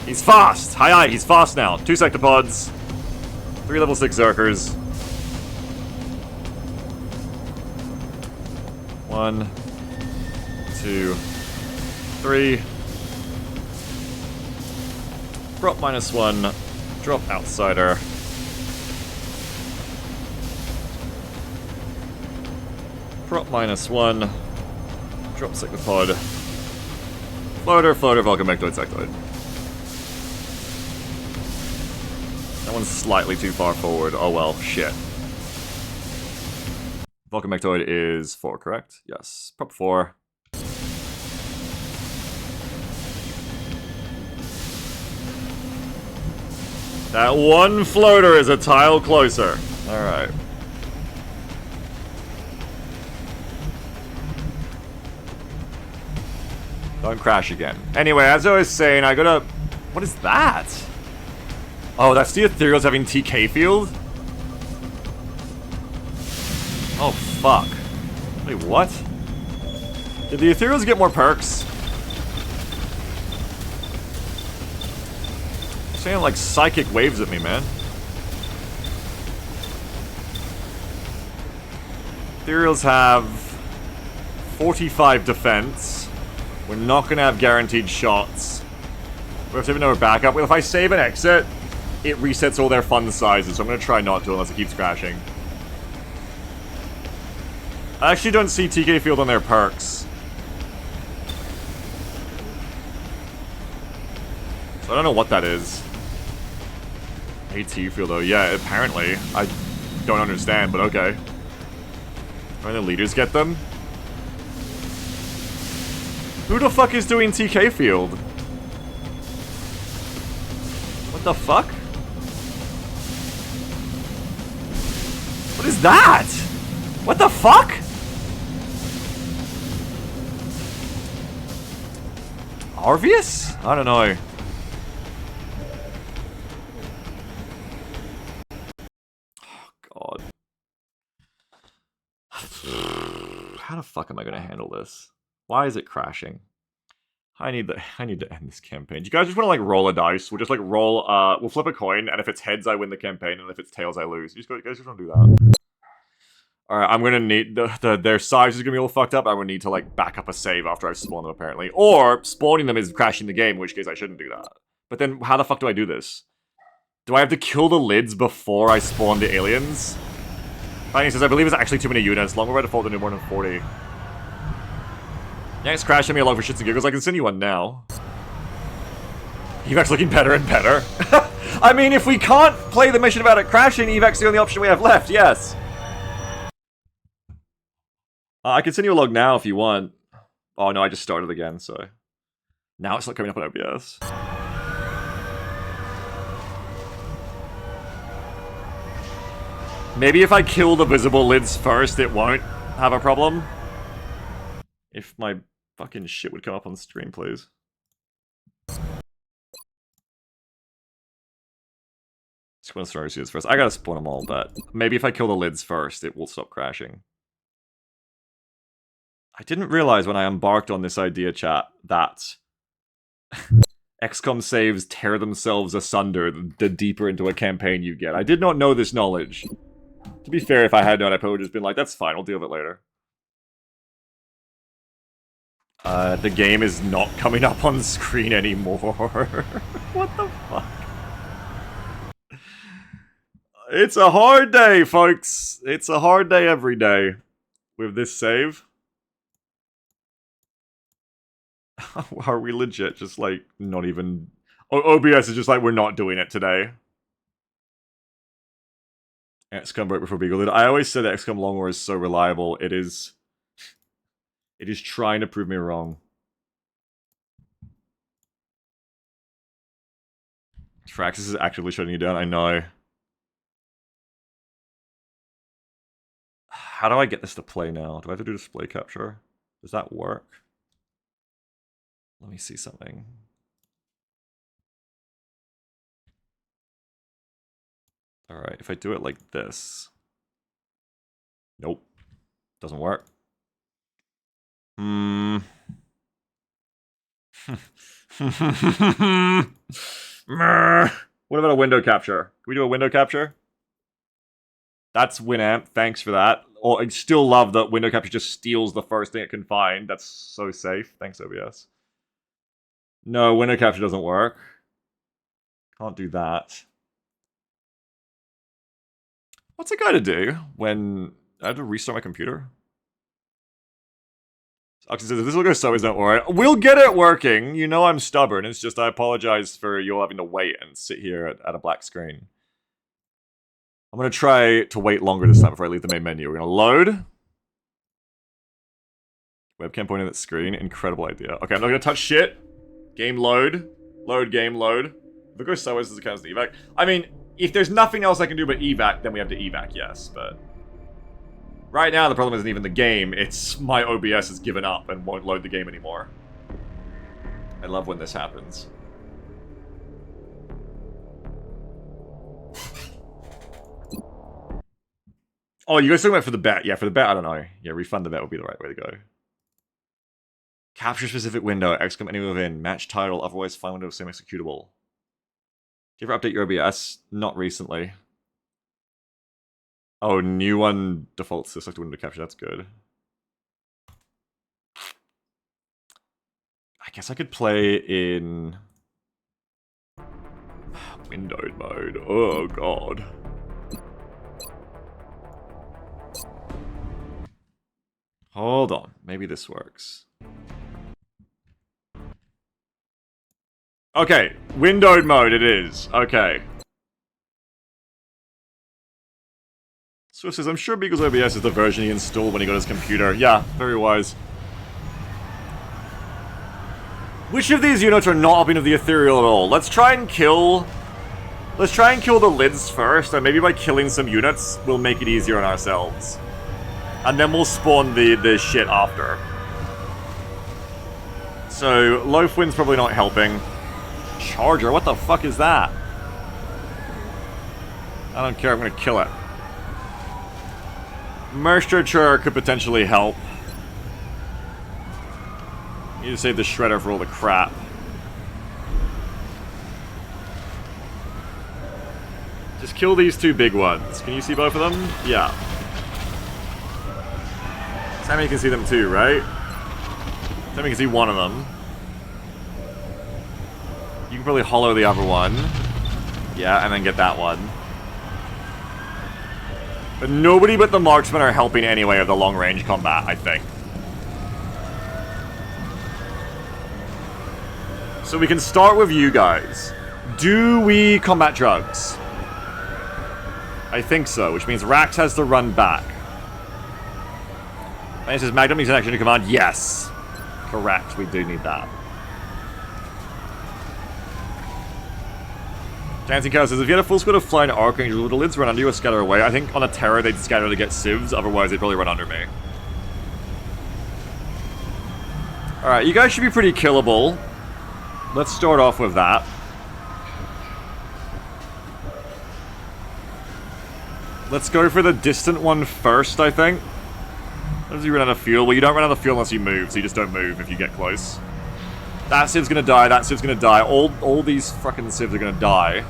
He's fast! Hi, he's fast now. 2 Sectopods. 3 level 6 Zerkers. 1, 2, 3. Prop -1. Drop Outsider. Prop -1. Drop Sectopod. Floater, floater, Volcamectoid, Sectoid. That one's slightly too far forward. Oh well, shit. Volcamectoid is 4, correct? Yes. Prop 4. That one floater is a tile closer. Alright. Don't crash again. Anyway, as I was saying, I gotta... What is that? Oh, that's the Ethereals having TK field? Oh, fuck. Wait, what? Did the Ethereals get more perks? Saying like psychic waves at me, man. Ethereals have 45 defense. We're not gonna have guaranteed shots. We have to have another backup. Well, if I save and exit, it resets all their fun sizes, so I'm gonna try not to unless it keeps crashing. I actually don't see TK field on their perks. So I don't know what that is. AT field though, yeah, apparently. I don't understand, but okay. When the leaders get them? Who the fuck is doing TK field? What the fuck? What is that? What the fuck? Arvius? I don't know. Oh, God. How the fuck am I gonna handle this? Why is it crashing? I need to end this campaign. Do you guys just want to like roll a dice? We'll just like roll. We'll flip a coin, and if it's heads, I win the campaign, and if it's tails, I lose. You guys just want to do that? All right, I'm gonna need their size is gonna be all fucked up. I'm gonna need to like back up a save after I've spawned them apparently, or spawning them is crashing the game, in which case I shouldn't do that. But then how the fuck do I do this? Do I have to kill the lids before I spawn the aliens? Finding says I believe it's actually too many units. Longer by default to do more than 40. Yeah, it's crashing me along for shits and giggles. I can send you one now. Evac's looking better and better. I mean, if we can't play the mission about it crashing, Evac's the only option we have left, yes. I can send you a log now if you want. Oh no, I just started again, so... Now it's not coming up on OBS. Maybe if I kill the visible lids first, it won't have a problem. If my fucking shit would come up on the stream, please. Just want to throw this first. I gotta spawn them all, but maybe if I kill the lids first, it will stop crashing. I didn't realize when I embarked on this idea, chat, that XCOM saves tear themselves asunder the deeper into a campaign you get. I did not know this knowledge. To be fair, if I had known, I probably would have just been like, that's fine, we'll deal with it later. The game is not coming up on screen anymore. What the fuck? It's a hard day, folks. It's a hard day every day with this save. Are we legit just like not even... OBS is just like, we're not doing it today. XCOM broke before Beagle did. I always said that XCOM Long War is so reliable. It is trying to prove me wrong. Traxxas is actively shutting you down, I know. How do I get this to play now? Do I have to do display capture? Does that work? Let me see something. Alright, if I do it like this... Nope. Doesn't work. What about a window capture? Can we do a window capture? That's Winamp, thanks for that. Or I still love that window capture just steals the first thing it can find. That's so safe. Thanks, OBS. No, window capture doesn't work. Can't do that. What's it gotta do when I have to restart my computer? Oxy says, if this will go sideways, don't worry. We'll get it working. You know I'm stubborn. It's just I apologize for you all having to wait and sit here at a black screen. I'm going to try to wait longer this time before I leave the main menu. We're going to load. Webcam pointing at the screen. Incredible idea. Okay, I'm not going to touch shit. Game load. Load, game load. If it goes sideways, does it count as the evac? I mean, if there's nothing else I can do but evac, then we have to evac, yes, but... Right now, the problem isn't even the game, it's my OBS has given up and won't load the game anymore. I love when this happens. Oh, you guys talking about for the bet? Yeah, for the bet, I don't know. Yeah, refund the bet would be the right way to go. Capture specific window, XCOM anywhere within, match title, otherwise find window same executable. Do you ever update your OBS? Not recently. Oh, new one defaults to select window capture, that's good. I guess I could play in... windowed mode, oh god. Hold on, maybe this works. Okay, windowed mode it is, okay. Swift says, I'm sure Beagle's OBS is the version he installed when he got his computer. Yeah, very wise. Which of these units are not up into the ethereal at all? Let's try and kill Let's try and kill the lids first, and maybe by killing some units, we'll make it easier on ourselves. And then we'll spawn the shit after. So, Loaf Wind's probably not helping. Charger, what the fuck is that? I don't care, I'm gonna kill it. Merstrature could potentially help. Need to save the Shredder for all the crap. Just kill these two big ones. Can you see both of them? Yeah. Sammy can see them too, right? Sammy can see one of them. You can probably hollow the other one. Yeah, and then get that one. But nobody but the marksmen are helping anyway of the long-range combat, I think. So we can start with you guys. Do we combat drugs? I think so, which means Rax has to run back. And it says Magnum needs an action to command. Yes. Correct, we do need that. Dancing Cow says, if you had a full squad of flying archangels, would the lids run under you or scatter away? I think on a terror they'd scatter to get civs, otherwise they'd probably run under me. Alright, you guys should be pretty killable. Let's start off with that. Let's go for the distant one first, I think. What does he run out of fuel? Well, you don't run out of fuel unless you move, so you just don't move if you get close. That civ's gonna die, that civ's gonna die. All these fucking civs are gonna die.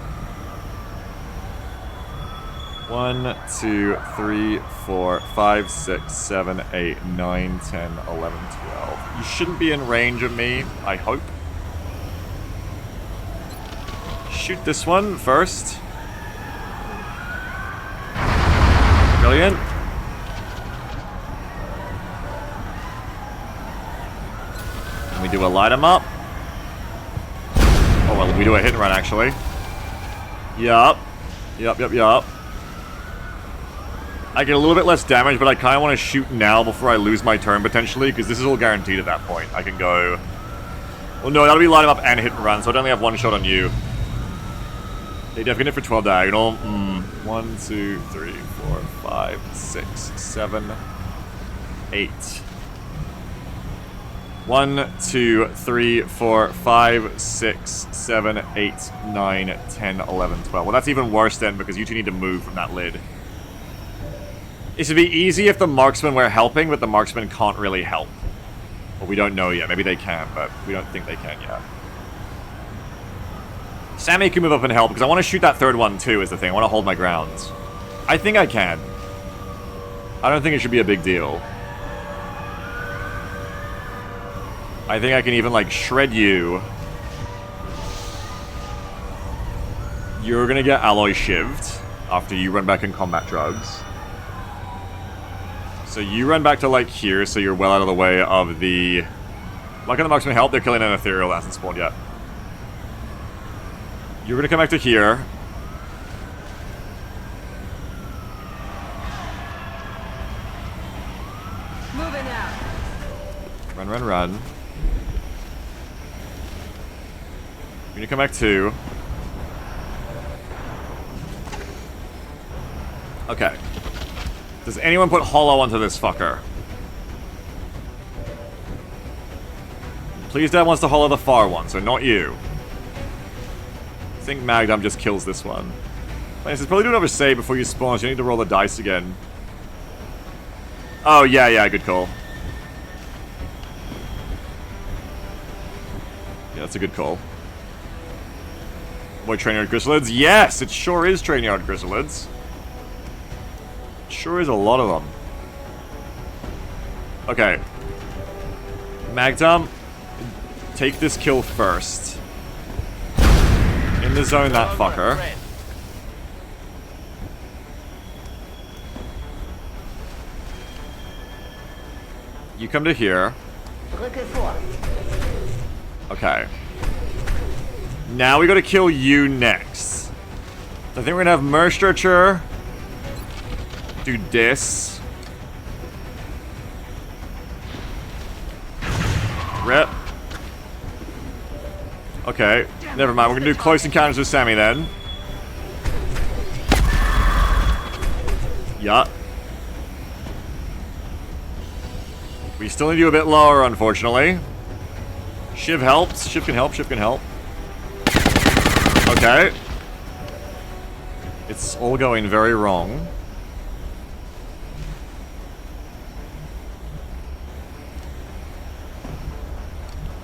1, 2, 3, 4, 5, 6, 7, 8, 9, 10, 11, 12. You shouldn't be in range of me, I hope. Shoot this one first. Brilliant. And we do a light 'em up. Oh, well, we do a hit and run, actually. Yup. Yup. I get a little bit less damage, but I kind of want to shoot now before I lose my turn, potentially, because this is all guaranteed at that point. I can go... Well, no, that'll be light 'em up and hit and run, so I'd only have one shot on you. They definitely for 12 diagonal. 1, 2, 3, 4, 5, 6, 7, 8. 1, 2, 3, 4, 5, 6, 7, 8, 9, 10, 11, 12. Well, that's even worse then, because you two need to move from that lid. It should be easy if the marksmen were helping, but the marksmen can't really help. Well, we don't know yet. Maybe they can, but we don't think they can yet. Sammy can move up and help, because I want to shoot that third one too, is the thing. I want to hold my ground. I think I can. I don't think it should be a big deal. I think I can even, like, shred you. You're gonna get alloy shivved after you run back in combat drugs. So you run back to, like, here, so you're well out of the way of the... Why can the marksman help? They're killing an ethereal that hasn't spawned yet. You're gonna come back to here. Moving out. Run. You're gonna come back too. Okay. Does anyone put hollow onto this fucker? Please, Dad wants to hollow the far one, so not you. I think Magdam just kills this one. Nice, probably do another save before you spawn, so you need to roll the dice again. Oh, yeah, good call. Yeah, that's a good call. Boy, Trainyard Chrysalids? Yes, it sure is Trainyard Chrysalids. Sure is a lot of them. Okay. Magdam, take this kill first. In the zone, that fucker. You come to here. Okay. Now we gotta kill you next. So I think we're gonna have Merstrature do this. Rip. Okay, never mind. We're gonna do close encounters with Sammy then. Yeah. We still need you a bit lower, unfortunately. Shiv helps. Shiv can help. Shiv can help. Okay. It's all going very wrong.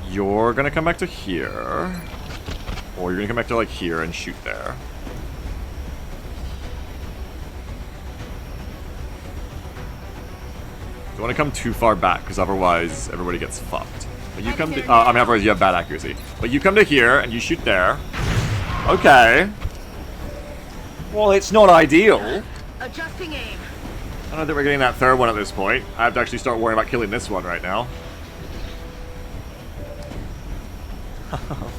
You're gonna come back to here. Or you're gonna come back to, like, here and shoot there. Don't want to come too far back, because otherwise everybody gets fucked. But you come to... I mean, otherwise you have bad accuracy. But you come to here, and you shoot there. Okay. Well, it's not ideal. Adjusting aim. I don't know that we're getting that third one at this point. I have to actually start worrying about killing this one right now.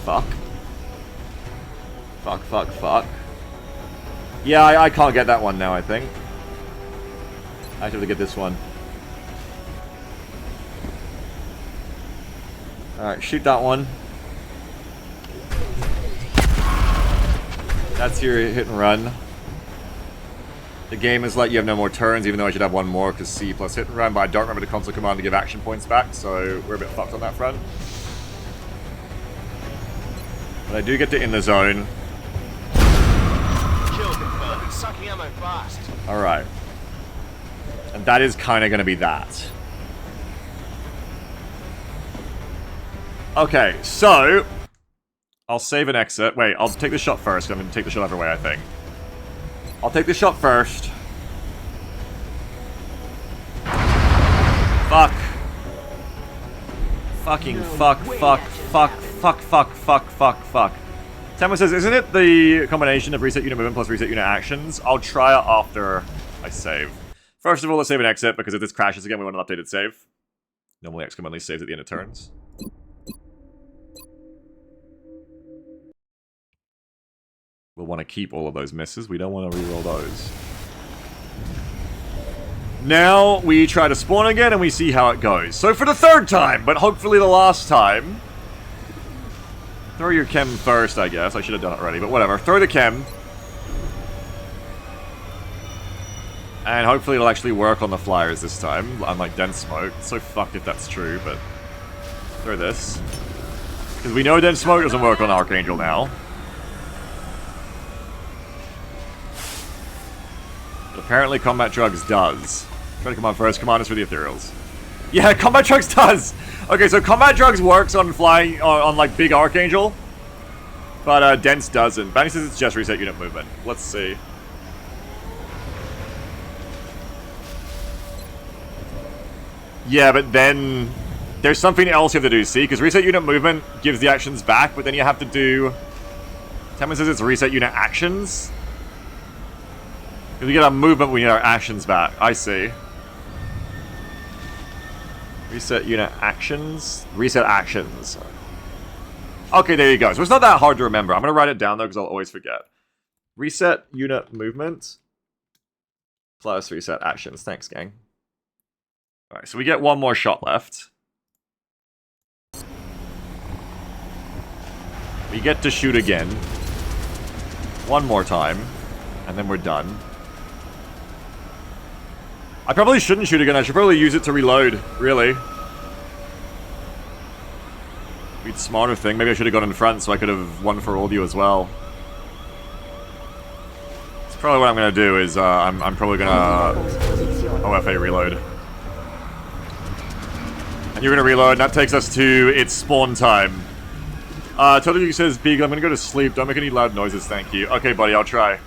Fuck. Fuck, fuck, fuck. Yeah, I can't get that one now, I think. I have to get this one. Alright, shoot that one. That's your hit and run. The game is like you have no more turns, even though I should have one more, because C plus hit and run, but I don't remember the console command to give action points back, so we're a bit fucked on that front. But I do get to in the zone. Kill confirmed. Sucking ammo fast. Alright. And that is kind of going to be that. Okay, so... I'll save an exit. Wait, I'll take the shot first. I'm going to take the shot either way, I think. I'll take the shot first. Fuck. Fucking fuck, fuck, fuck, fuck, fuck, fuck, fuck, fuck. Tamara says, isn't it the combination of reset unit movement plus reset unit actions? I'll try it after I save. First of all, let's save an exit, because if this crashes again, we want an updated save. Normally XCOM only saves at the end of turns. We'll want to keep all of those misses. We don't want to reroll those. Now we try to spawn again and we see how it goes. So for the third time, but hopefully the last time. Throw your chem first, I guess. I should have done it already, but whatever. Throw the chem. And hopefully it'll actually work on the flyers this time, unlike dense smoke. So fucked if that's true, but... Throw this. Because we know dense smoke doesn't work on Archangel now. But apparently combat drugs does. Try to come on first. Commanders for the ethereals. Yeah, combat drugs does! Okay, so combat drugs works on flying, on like big Archangel. But dense doesn't. Banny says it's just reset unit movement. Let's see. Yeah, but then there's something else you have to do, see? Because reset unit movement gives the actions back, but then you have to do... Tamman says it's reset unit actions? Because we get our movement, we get our actions back. I see. Reset unit actions? Reset actions. Okay, there you go. So it's not that hard to remember. I'm going to write it down, though, because I'll always forget. Reset unit movement plus reset actions. Thanks, gang. Alright, so we get one more shot left. We get to shoot again. One more time. And then we're done. I probably shouldn't shoot again. I should probably use it to reload, really. Be the smarter thing. Maybe I should have gone in front so I could have won for all of you as well. That's probably what I'm going to do is I'm probably going to OFA reload. And you're going to reload, and that takes us to its spawn time. Totally says, Beagle, I'm going to go to sleep. Don't make any loud noises, thank you. Okay, buddy, I'll try.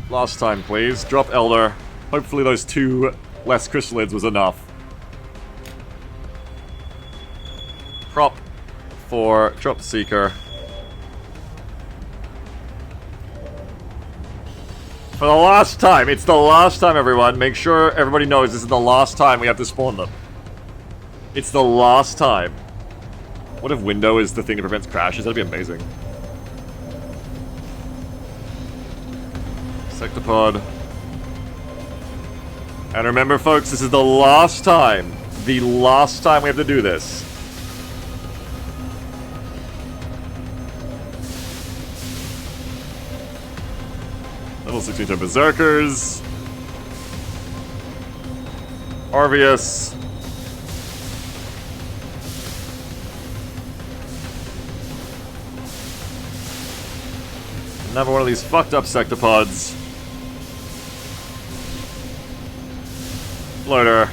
Last time, please. Drop Elder. Hopefully those 2 less crystalids was enough. Prop 4. Drop Seeker. For the last time. It's the last time, everyone. Make sure everybody knows this is the last time we have to spawn them. It's the last time. What if window is the thing that prevents crashes? That'd be amazing. Sectopod. And remember, folks, this is the last time. The last time we have to do this. Level 62 Berserkers. Arvius. Another one of these fucked up sectopods. Floater.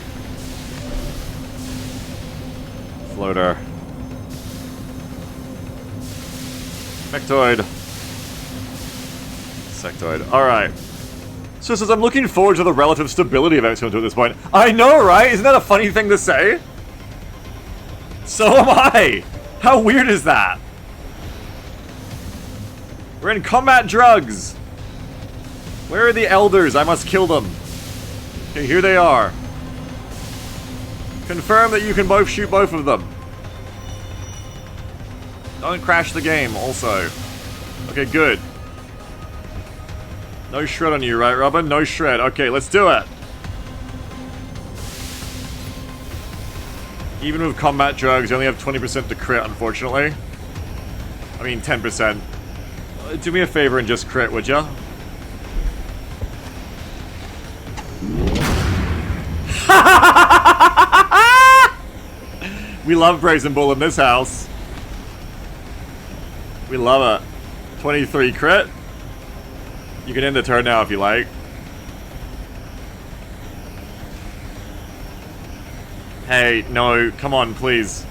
Floater. Mectoid. Sectoid. Alright. So says I'm looking forward to the relative stability of XCOM 2 at this point. I know, right? Isn't that a funny thing to say? So am I! How weird is that? We're in combat drugs! Where are the elders? I must kill them. Okay, here they are. Confirm that you can both shoot both of them. Don't crash the game, also. Okay, good. No shred on you, right, Robin? No shred. Okay, let's do it. Even with combat drugs, you only have 20% to crit, unfortunately. I mean, 10%. Do me a favor and just crit, would ya? We love Brazen Bull in this house. We love it. 23 crit. You can end the turn now if you like. Hey, no, come on, please.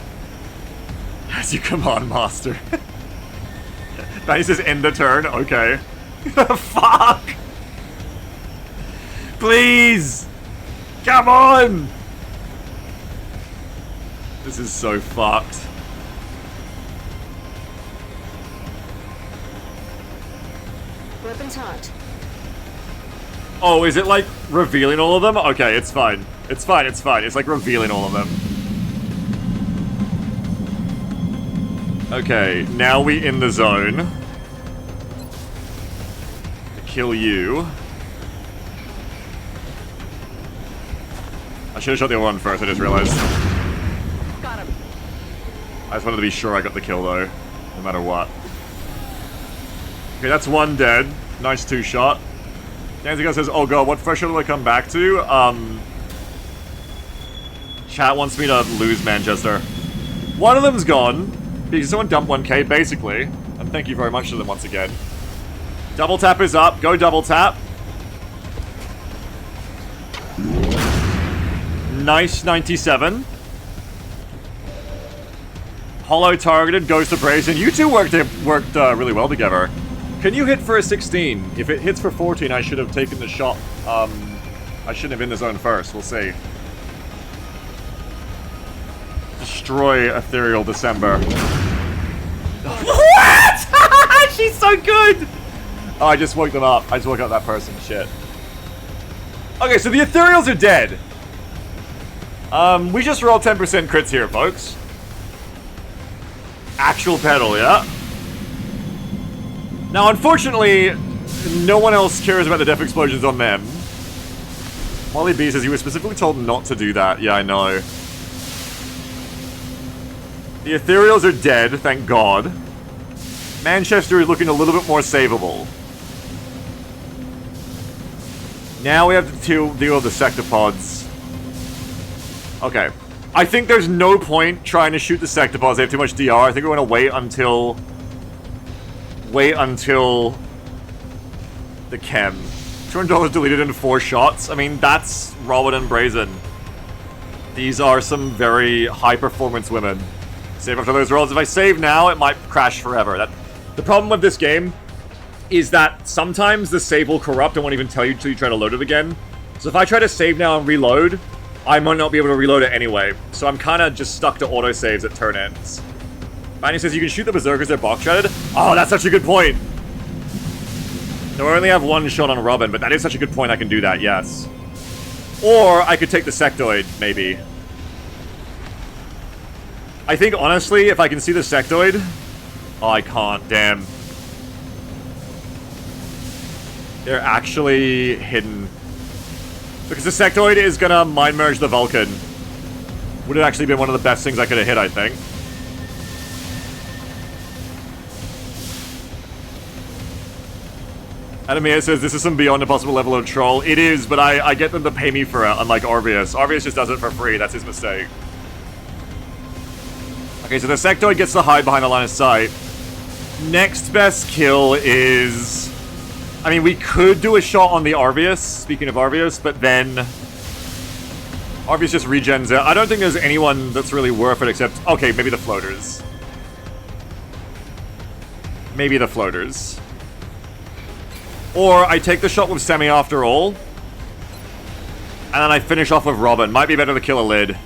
As you come on, master. That says end the turn? Okay. Fuck! Please! Come on! This is so fucked. Weapons hot. Oh, is it like revealing all of them? Okay, it's fine. It's fine, it's fine. It's like revealing all of them. Okay, now we in the zone. To kill you. I should have shot the other one first, I just realized. Got him. I just wanted to be sure I got the kill though, no matter what. Okay, that's one dead. Nice two-shot. Danziger says, oh god, what threshold do I come back to? Chat wants me to lose Manchester. One of them's gone. Because someone dumped 1k, basically. And thank you very much to them once again. Double tap is up. Go double tap. Nice 97. Hollow targeted, goes to Brazen. You two worked really well together. Can you hit for a 16? If it hits for 14, I should have taken the shot. I shouldn't have been in the zone first. We'll see. Destroy Ethereal December. What? She's so good! Oh, I just woke them up. I just woke up that person. Shit. Okay, so the Ethereals are dead. We just rolled 10% crits here, folks. Actual pedal, yeah? Now, unfortunately, no one else cares about the death explosions on them. Molly B says you were specifically told not to do that. Yeah, I know. The Ethereals are dead, thank God. Manchester is looking a little bit more savable. Now we have to deal with the sectopods. Okay. I think there's no point trying to shoot the sectopods. They have too much DR. I think we're going to wait until the chem. $200 deleted in 4 shots. I mean, that's Robin and Brazen. These are some very high-performance women. Save after those rolls. If I save now, it might crash forever. The problem with this game is that sometimes the save will corrupt and won't even tell you until you try to load it again. So if I try to save now and reload, I might not be able to reload it anyway. So I'm kind of just stuck to autosaves at turn ends. Manny says you can shoot the Berserkers, they're box shredded. Oh, that's such a good point. No, I only have one shot on Robin, but that is such a good point. I can do that, yes. Or I could take the Sectoid, maybe. I think, honestly, if I can see the Sectoid... Oh, I can't, damn. They're actually hidden. Because the Sectoid is gonna mind merge the Vulcan. Would have actually been one of the best things I could have hit, I think. Adamir says this is some beyond impossible level of troll. It is, but I get them to pay me for it, unlike Arvius. Arvius just does it for free. That's his mistake. Okay, so the sectoid gets to hide behind the line of sight. Next best kill is... I mean, we could do a shot on the Arvius, speaking of Arvius, but then... Arvius just regens it. I don't think there's anyone that's really worth it except... Okay, maybe the floaters. Maybe the floaters. Or I take the shot with Semi after all. And then I finish off with Robin. Might be better to kill a lid.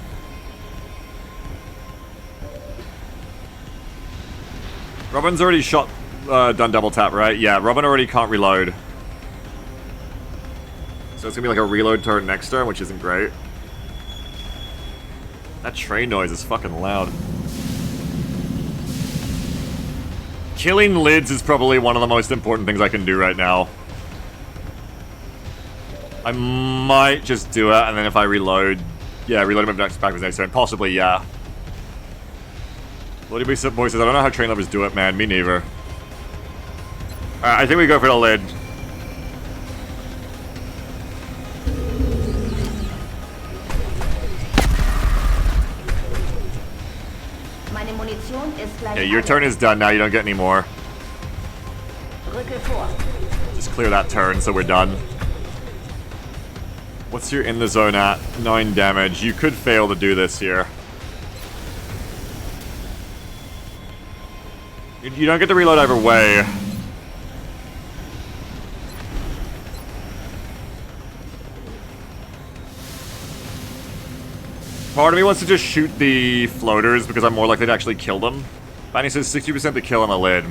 Robin's already shot, done double tap, right? Yeah, Robin already can't reload. So it's gonna be like a reload turn next turn, which isn't great. That train noise is fucking loud. Killing lids is probably one of the most important things I can do right now. I might just do it, and then if I reload... Yeah, reload him back with next turn. Possibly, yeah. Bloody Boy says, I don't know how train lovers do it, man. Me neither. Alright, I think we go for the lid. Yeah, your turn is done now. You don't get any more. Just clear that turn so we're done. What's your in the zone at? 9 damage. You could fail to do this here. You don't get to reload either way. Part of me wants to just shoot the floaters because I'm more likely to actually kill them. Fanny says 60% to kill on a lid.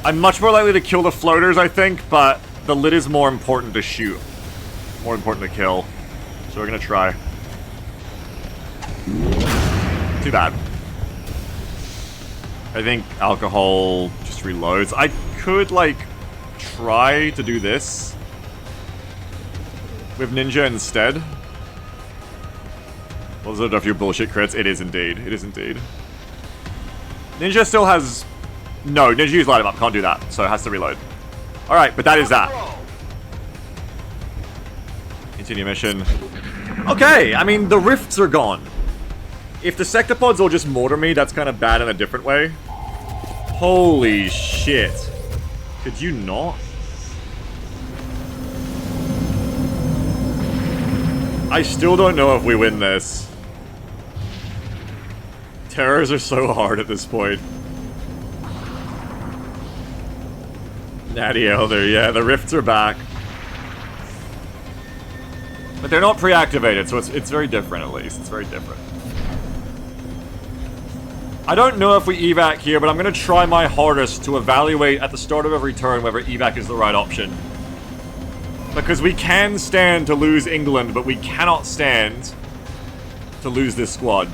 I'm much more likely to kill the floaters, I think, but the lid is more important to shoot. More important to kill. So we're gonna try. Too bad. I think alcohol just reloads. I could, like, try to do this with Ninja instead. Well, those are a few bullshit crits. It is indeed. It is indeed. Ninja still has... No, Ninja used light him up. Can't do that. So it has to reload. Alright, but that is that. Continue mission. Okay, I mean, the rifts are gone. If the sectopods all just mortar me, that's kind of bad in a different way. Holy shit. Could you not? I still don't know if we win this. Terrors are so hard at this point. Natty Elder, yeah, the rifts are back. But they're not pre-activated, so it's very different at least. It's very different. I don't know if we evac here, but I'm going to try my hardest to evaluate at the start of every turn whether evac is the right option. Because we can stand to lose England, but we cannot stand to lose this squad.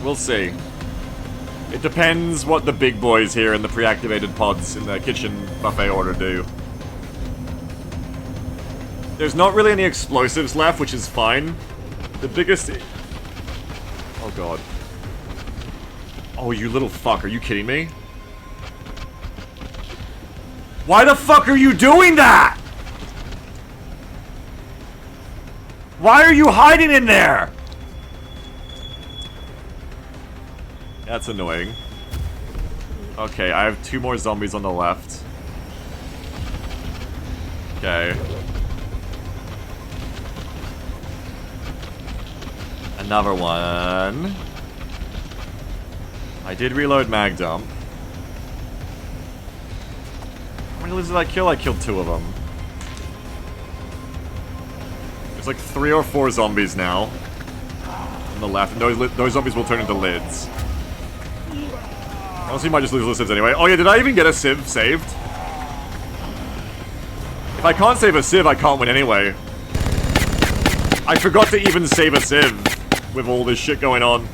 We'll see. It depends what the big boys here in the pre-activated pods in the kitchen buffet order do. There's not really any explosives left, which is fine. The biggest... Oh god. Oh, you little fuck, are you kidding me? Why the fuck are you doing that? Why are you hiding in there? That's annoying. Okay, I have 2 more zombies on the left. Okay. Another one. I did reload mag dump. How many lids did I kill? I killed 2 of them. There's like 3 or 4 zombies now on the left, and those zombies will turn into lids. Honestly, might just lose the civs anyway. Oh yeah, did I even get a civ saved? If I can't save a civ, I can't win anyway. I forgot to even save a civ with all this shit going on.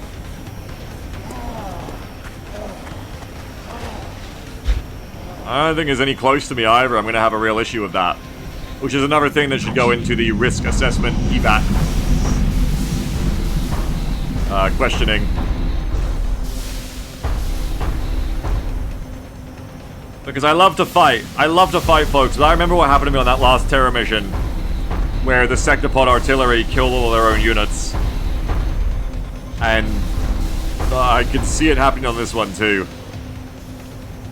I don't think there's any close to me either. I'm going to have a real issue with that. Which is another thing that should go into the risk assessment evac. Questioning. Because I love to fight. I love to fight, folks. But I remember what happened to me on that last terror mission, where the Sectopod artillery killed all their own units. And I can see it happening on this one, too.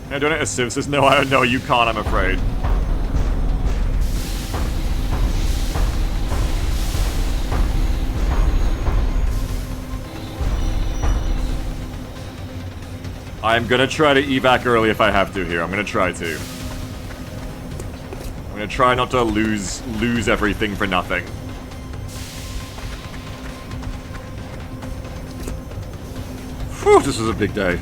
Can I donate a Civ? Says, no, I don't know. You can't, I'm afraid. I'm gonna try to evac early if I have to here. I'm gonna try to. I'm gonna try not to lose everything for nothing. Whew, this was a big day.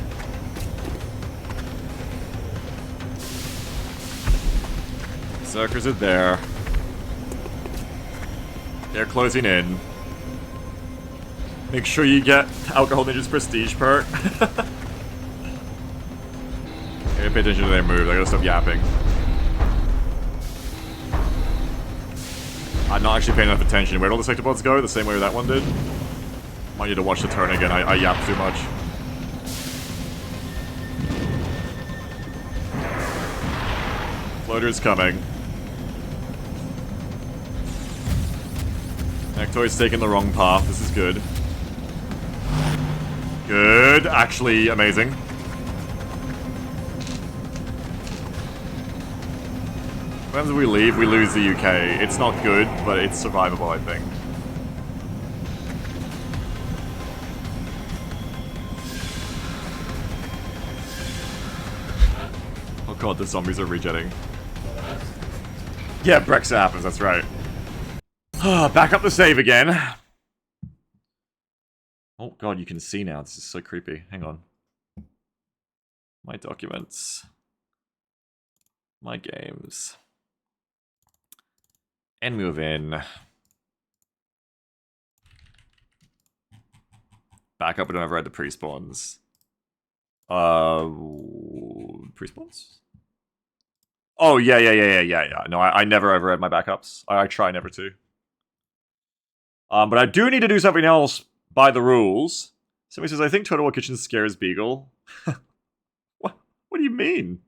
Berserkers are there. They're closing in. Make sure you get Alcohol Ninja's Prestige perk. Pay attention to their moves. I gotta stop yapping. I'm not actually paying enough attention. Where'd all the Sectopods go? The same way that one did? Might need to watch the turn again. I yapped too much. Floater's coming. Nectoid's taking the wrong path. This is good. Good. Actually, amazing. What happens if we leave? We lose the UK. It's not good, but it's survivable, I think. Oh god, the zombies are regenning. Yeah, Brexit happens, that's right. Back up the save again. Oh god, you can see now. This is so creepy. Hang on. My documents. My games. And move in. Back up whenever I had the pre-spawns. Pre-spawns? Oh, yeah. No, I never ever read my backups. I try never to. But I do need to do something else by the rules. Somebody says, I think Total War Kitchen scares Beagle. What do you mean?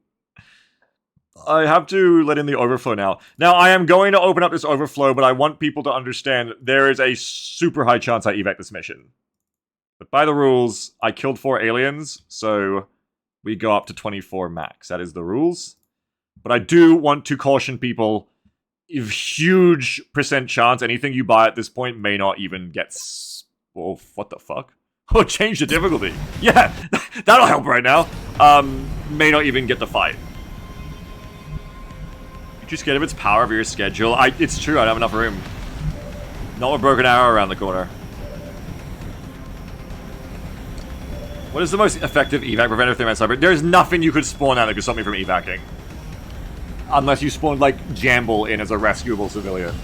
I have to let in the overflow now. Now, I am going to open up this overflow, but I want people to understand there is a super high chance I evac this mission. But by the rules, I killed 4 aliens, so we go up to 24 max. That is the rules. But I do want to caution people, if huge % chance anything you buy at this point may not even get... Oh, what the fuck? Oh, change the difficulty. Yeah, that'll help right now. May not even get the fight. You're too scared of its power over your schedule. It's true, I don't have enough room. Not a broken arrow around the corner. What is the most effective evac preventative thing about Cyber? There's nothing you could spawn out that could stop me from evacing. Unless you spawned, like, Jamble in as a rescuable civilian.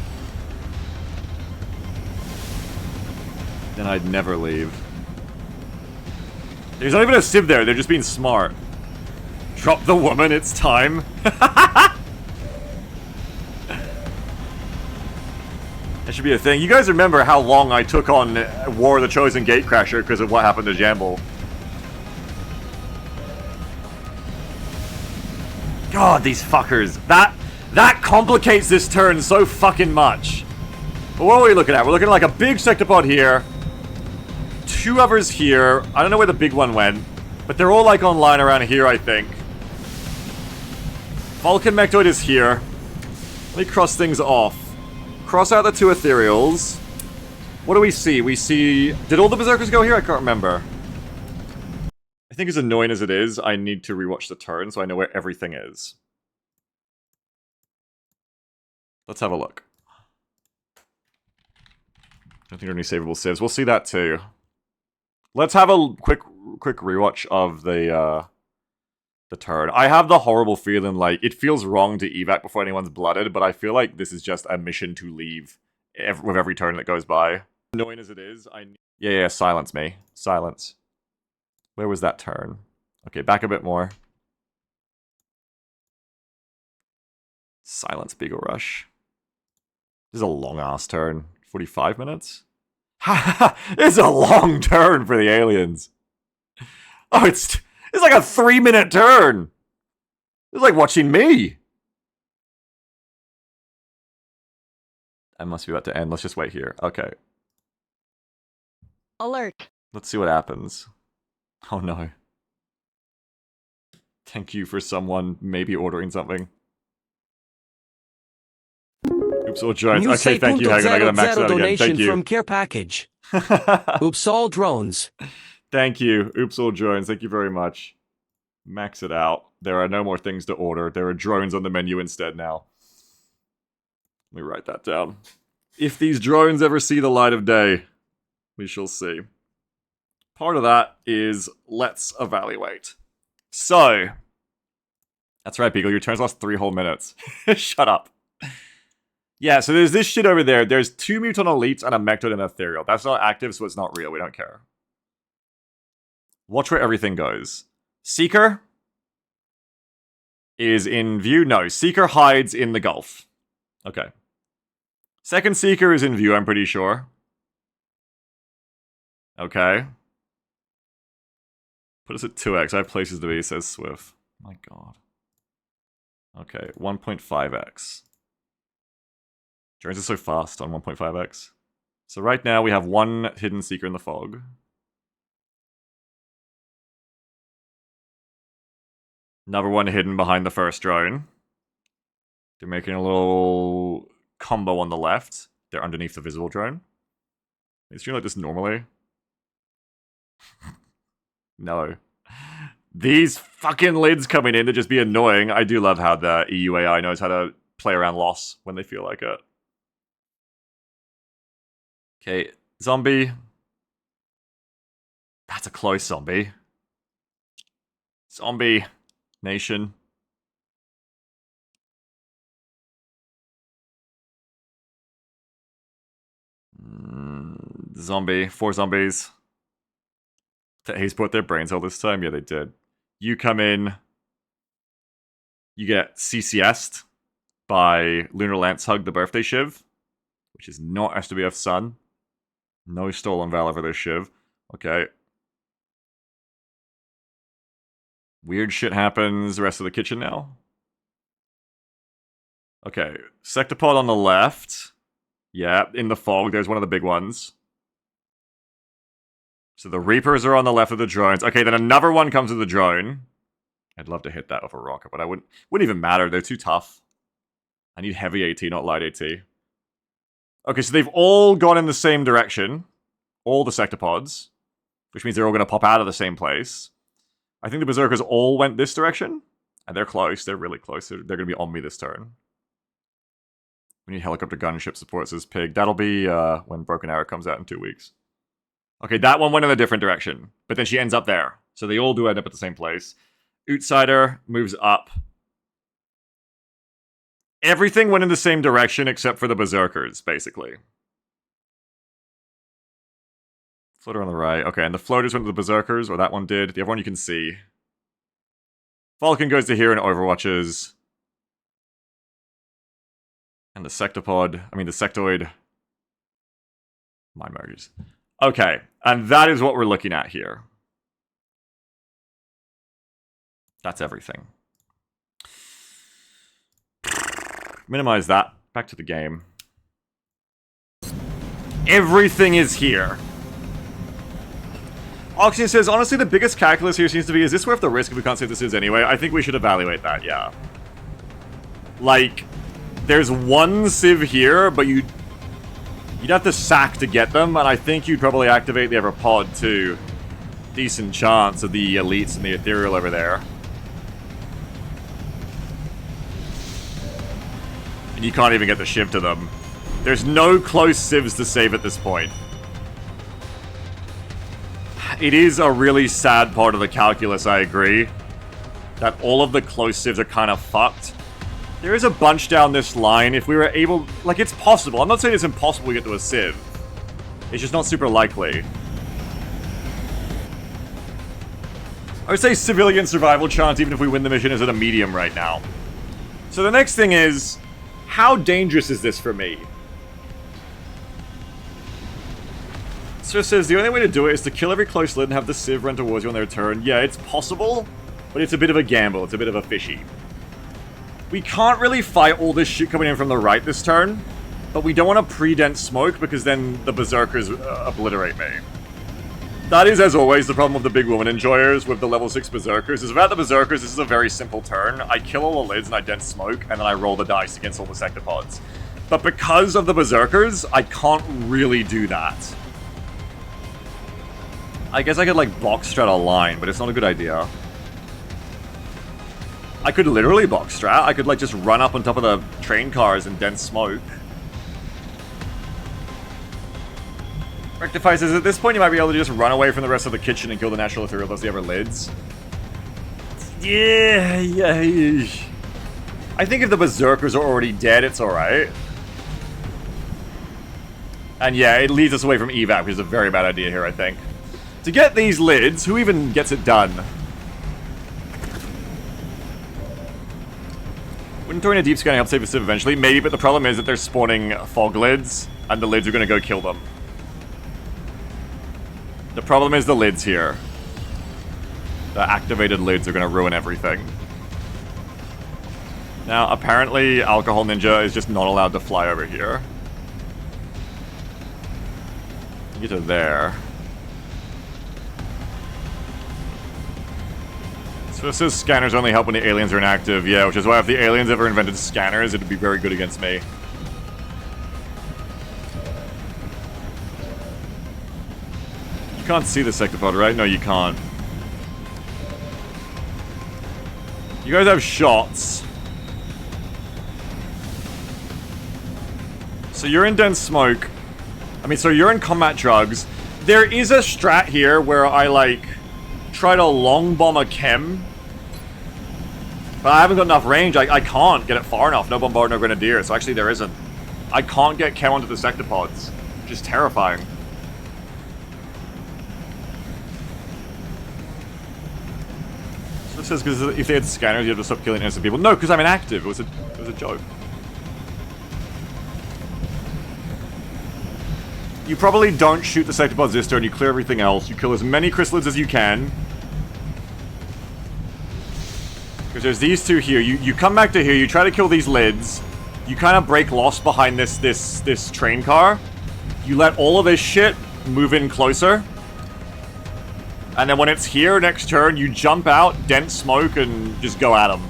Then I'd never leave. There's not even a Civ there, they're just being smart. Drop the woman, it's time. That should be a thing. You guys remember how long I took on War of the Chosen Gatecrasher because of what happened to Jamble. God, these fuckers. That complicates this turn so fucking much. But what are we looking at? We're looking at like a big Sectopod here. 2 others here. I don't know where the big one went. But they're all like online around here, I think. Vulcan Mechtoid is here. Let me cross things off. Cross out the 2 ethereals. What do we see? We see... Did all the berserkers go here? I can't remember. I think as annoying as it is, I need to rewatch the turn so I know where everything is. Let's have a look. I don't think there are any savable civs. We'll see that too. Let's have a quick rewatch of the turn. I have the horrible feeling like it feels wrong to evac before anyone's blooded, but I feel like this is just a mission to leave with every turn that goes by. Annoying as it is, yeah, silence me. Silence. Where was that turn? Okay, back a bit more. Silence Beagle Rush. This is a long-ass turn. 45 minutes? It's a long turn for the aliens. Oh, it's like a 3-minute turn. It's like watching me. I must be about to end. Let's just wait here. Okay. Alert. Let's see what happens. Oh no. Thank you for someone maybe ordering something. Oops, all drones. You Okay, thank you, Hagen. I gotta max out again. donation Thank you. from care package. Oops, all drones. Thank you. Oops, all drones. Thank you very much. Max it out. There are no more things to order. There are drones on the menu instead now. Let me write that down. If these drones ever see the light of day, we shall see. Part of that is let's evaluate. So, that's right, Beagle. Your turns last 3 whole minutes. Shut up. Yeah, so there's this shit over there. There's 2 Muton Elites and a Mecton and Ethereal. That's not active, so it's not real. We don't care. Watch where everything goes. Seeker is in view. No, Seeker hides in the Gulf. Okay. Second Seeker is in view, I'm pretty sure. Okay. Put us at 2x. I have places to be, says Swift. My god. Okay, 1.5x. Drones are so fast on 1.5x. So right now we have 1 hidden Seeker in the fog. Another one hidden behind the first drone. They're making a little combo on the left. They're underneath the visible drone. Is it doing like this normally? No. These fucking lids coming in to just be annoying. I do love how the EU AI knows how to play around loss when they feel like it. Okay, zombie. That's a close zombie. Zombie nation. Zombie. 4 zombies. He's put their brains all this time? Yeah, they did. You come in. You get CCS'd by Lunar Lance Hug, the birthday Shiv, which is not SWF's son. No stolen valor for this Shiv. Okay. Weird shit happens. The rest of the kitchen now. Okay. Sectopod on the left. Yeah, in the fog, there's one of the big ones. So the Reapers are on the left of the drones. Okay, then another one comes with the drone. I'd love to hit that with a rocket, but wouldn't even matter. They're too tough. I need heavy AT, not light AT. Okay, so they've all gone in the same direction. All the Sectopods. Which means they're all going to pop out of the same place. I think the Berserkers all went this direction. And they're close. They're really close. They're going to be on me this turn. We need helicopter gunship support, says Pig. That'll be when Broken Arrow comes out in 2 weeks. Okay, that one went in a different direction. But then she ends up there. So they all do end up at the same place. Outsider moves up. Everything went in the same direction except for the Berserkers, basically. Floater on the right. Okay, and the floaters went to the Berserkers, or that one did. The other one you can see. Falcon goes to here and overwatches. And the Sectopod, I mean the Sectoid. Mind merges. Okay, and that is what we're looking at here. That's everything. Minimize that. Back to the game. Everything is here. Oxygen says, honestly, the biggest calculus here seems to be, is this worth the risk if we can't say this is anyway? I think we should evaluate that, yeah. Like, there's one Civ here, but you'd have to sack to get them, and I think you'd probably activate the other pod too. Decent chance of the elites and the ethereal over there. And you can't even get the Shiv to them. There's no close Civs to save at this point. It is a really sad part of the calculus, I agree. That all of the close Civs are kind of fucked. There is a bunch down this line. If we were able... Like, it's possible. I'm not saying it's impossible to get to a Civ. It's just not super likely. I would say civilian survival chance, even if we win the mission, is at a medium right now. So the next thing is... How dangerous is this for me? So it says the only way to do it is to kill every close lid and have the Civ run towards you on their turn. Yeah, it's possible, but it's a bit of a gamble. It's a bit of a fishy. We can't really fight all this shit coming in from the right this turn, but we don't want to pre-dent smoke because then the Berserkers obliterate me. That is, as always, the problem with the big woman enjoyers with the level 6 Berserkers. Is without the Berserkers, this is a very simple turn. I kill all the lids and I dent smoke, and then I roll the dice against all the Sectopods. But because of the Berserkers, I can't really do that. I guess I could, like, box strat a line, but it's not a good idea. I could literally box strat. I could, like, just run up on top of the train cars and dent smoke. Rectify says, at this point you might be able to just run away from the rest of the kitchen and kill the natural ethereal plus the other lids. Yeah. I think if the Berserkers are already dead, it's alright. And yeah, it leads us away from evac, which is a very bad idea here, I think. To get these lids, who even gets it done? Wouldn't throwing a deep scanning help save a Civ eventually? Maybe, but the problem is that they're spawning fog lids, and the lids are going to go kill them. The problem is the lids here. The activated lids are going to ruin everything. Now, apparently, Alcohol Ninja is just not allowed to fly over here. Get to there. So it says scanners only help when the aliens are inactive. Yeah, which is why if the aliens ever invented scanners, it would be very good against me. You can't see the Sectopod, right? No, you can't. You guys have shots. So you're in dense smoke. So you're in combat drugs. There is a strat here where I, like, try to long bomb a chem. But I haven't got enough range. I can't get it far enough. No bombard, no grenadier. So actually there isn't. I can't get chem onto the Sectopods. Which is terrifying. So it says, because if they had scanners, you have to stop killing innocent people. No, because I'm inactive. It was a joke. You probably don't shoot the Sectopods this turn, you clear everything else. You kill as many chrysalids as you can. Because there's these two here. You come back to here, you try to kill these lids. You kind of break lost behind this train car. You let all of this shit move in closer. And then when it's here next turn, you jump out, dent smoke, and just go at them.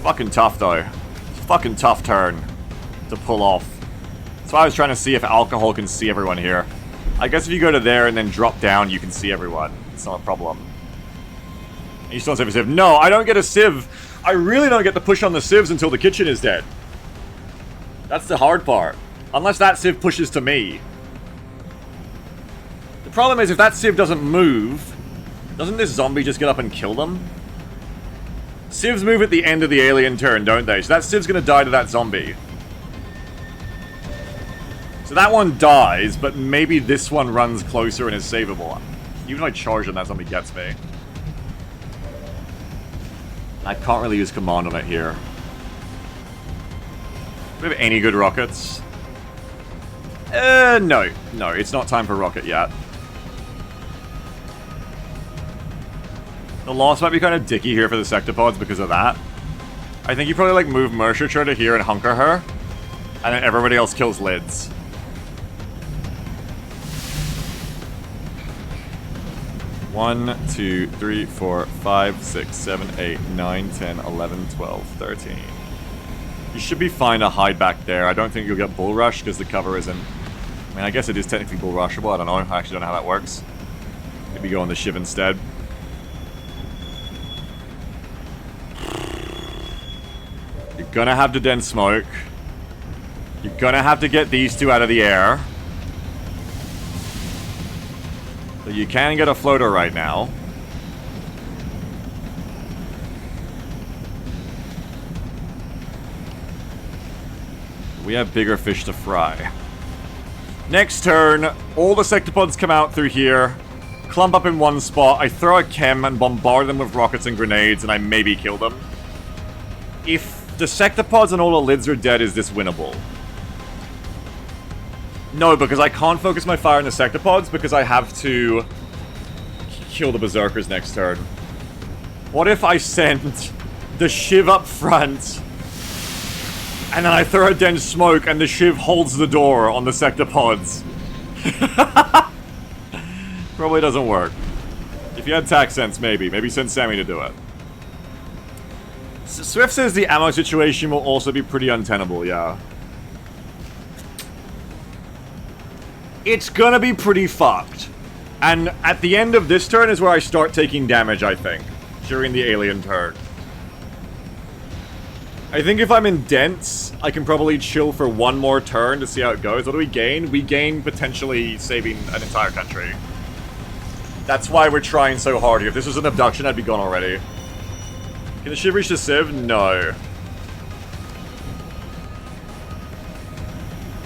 Fucking tough, though. It's a fucking tough turn to pull off. That's why I was trying to see if alcohol can see everyone here. I guess if you go to there and then drop down, you can see everyone. It's not a problem. And you still don't save a Civ. No, I don't get a Civ. I really don't get to push on the Civs until the kitchen is dead. That's the hard part. Unless that Civ pushes to me. The problem is if that Civ doesn't move, doesn't this zombie just get up and kill them? Civs move at the end of the alien turn, don't they? So that Civ's gonna die to that zombie. So that one dies, but maybe this one runs closer and is savable. Even if I charge and that zombie gets me. I can't really use command on it here. Do we have any good rockets? No. No, it's not time for rocket yet. The loss might be kind of dicky here for the Sectopods because of that. I think you probably like move Mercerture to here and hunker her. And then everybody else kills lids. One, 2, 3, 4, 5, 6, 7, 8, 9, 10, 11, 12, 13. You should be fine to hide back there. I don't think you'll get bull rush because the cover isn't... I mean, I guess it is technically bull rushable. I don't know. I actually don't know how that works. Maybe go on the Shiv instead. You're gonna have to den smoke. You're gonna have to get these two out of the air. So you can get a floater right now. We have bigger fish to fry. Next turn, all the Sectopods come out through here, clump up in one spot, I throw a chem and bombard them with rockets and grenades, and I maybe kill them. If the Sectopods and all the lids are dead, is this winnable? No, because I can't focus my fire in the sector pods because I have to kill the berserkers next turn. What if I send the Shiv up front and then I throw a dense smoke and the Shiv holds the door on the sector pods? Probably doesn't work. If you had tax sense, maybe. Maybe send Sammy to do it. Swift says the ammo situation will also be pretty untenable, yeah. It's gonna be pretty fucked. And at the end of this turn is where I start taking damage, I think. During the alien turn. I think if I'm in dense, I can probably chill for one more turn to see how it goes. What do we gain? We gain potentially saving an entire country. That's why we're trying so hard here. If this was an abduction, I'd be gone already. Can the Shiv reach the Civ? No.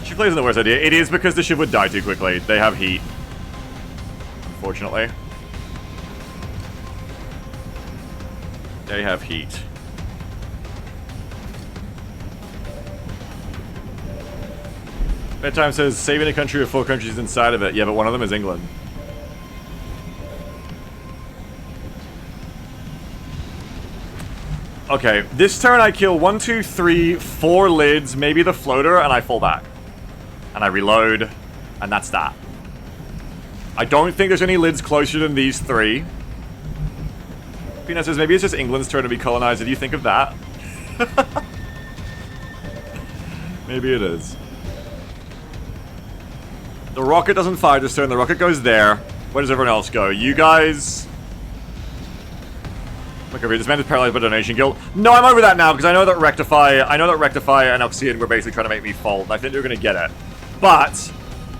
She plays in the worst idea. It is because the Shiv would die too quickly. They have heat. Unfortunately. They have heat. Bedtime says, saving a country with 4 countries inside of it. Yeah, but one of them is England. Okay, this turn I kill 1, 2, 3, 4 lids, maybe the floater, and I fall back. And I reload, and that's that. I don't think there's any lids closer than these 3. Peanut says, maybe it's just England's turn to be colonized. Did you think of that? Maybe it is. The rocket doesn't fire this turn. The rocket goes there. Where does everyone else go? You guys... Look over here. This man is paralyzed by donation guild. No, I'm over that now, because I know that Rectify and Oxygen were basically trying to make me fold. I think they're going to get it. But,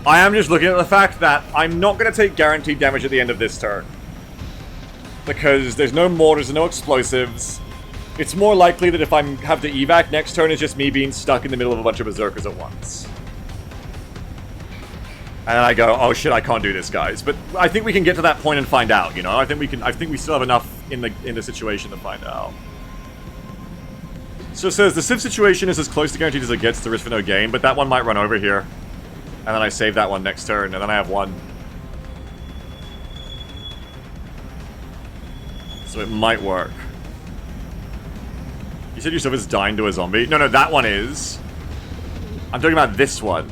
I am just looking at the fact that I'm not going to take guaranteed damage at the end of this turn. Because there's no mortars, no explosives. It's more likely that if I have to evac, next turn is just me being stuck in the middle of a bunch of berserkers at once. And then I go, oh shit, I can't do this, guys. But I think we can get to that point and find out, you know? I think we still have enough in the situation to find out. So it says, the Civ situation is as close to guaranteed as it gets to risk for no gain, but that one might run over here. And then I save that one next turn, and then I have one. So it might work. You said your Civ is dying to a zombie? No, that one is. I'm talking about this one.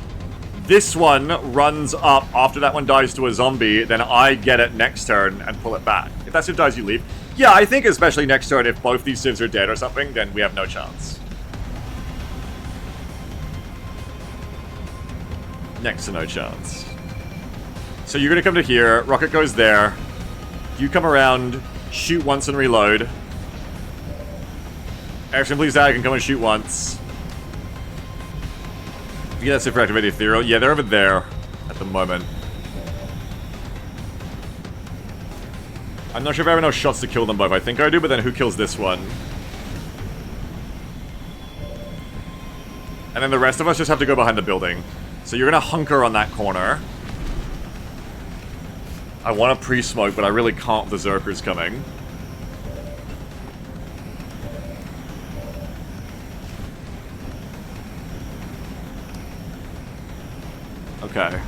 This one runs up after that one dies to a zombie, then I get it next turn and pull it back. If that Civ dies, you leave. Yeah, I think especially next turn, if both these Civs are dead or something, then we have no chance. Next to no chance. So you're gonna come to here, rocket goes there, you come around, shoot once and reload. Action, please die, I can come and shoot once. Yeah, that's it for activated ethereal. Yeah, they're over there at the moment. I'm not sure if I have enough shots to kill them both. I think I do, but then who kills this one? And then the rest of us just have to go behind the building. So you're gonna hunker on that corner. I want to pre-smoke, but I really can't with the Berserkers coming. Okay.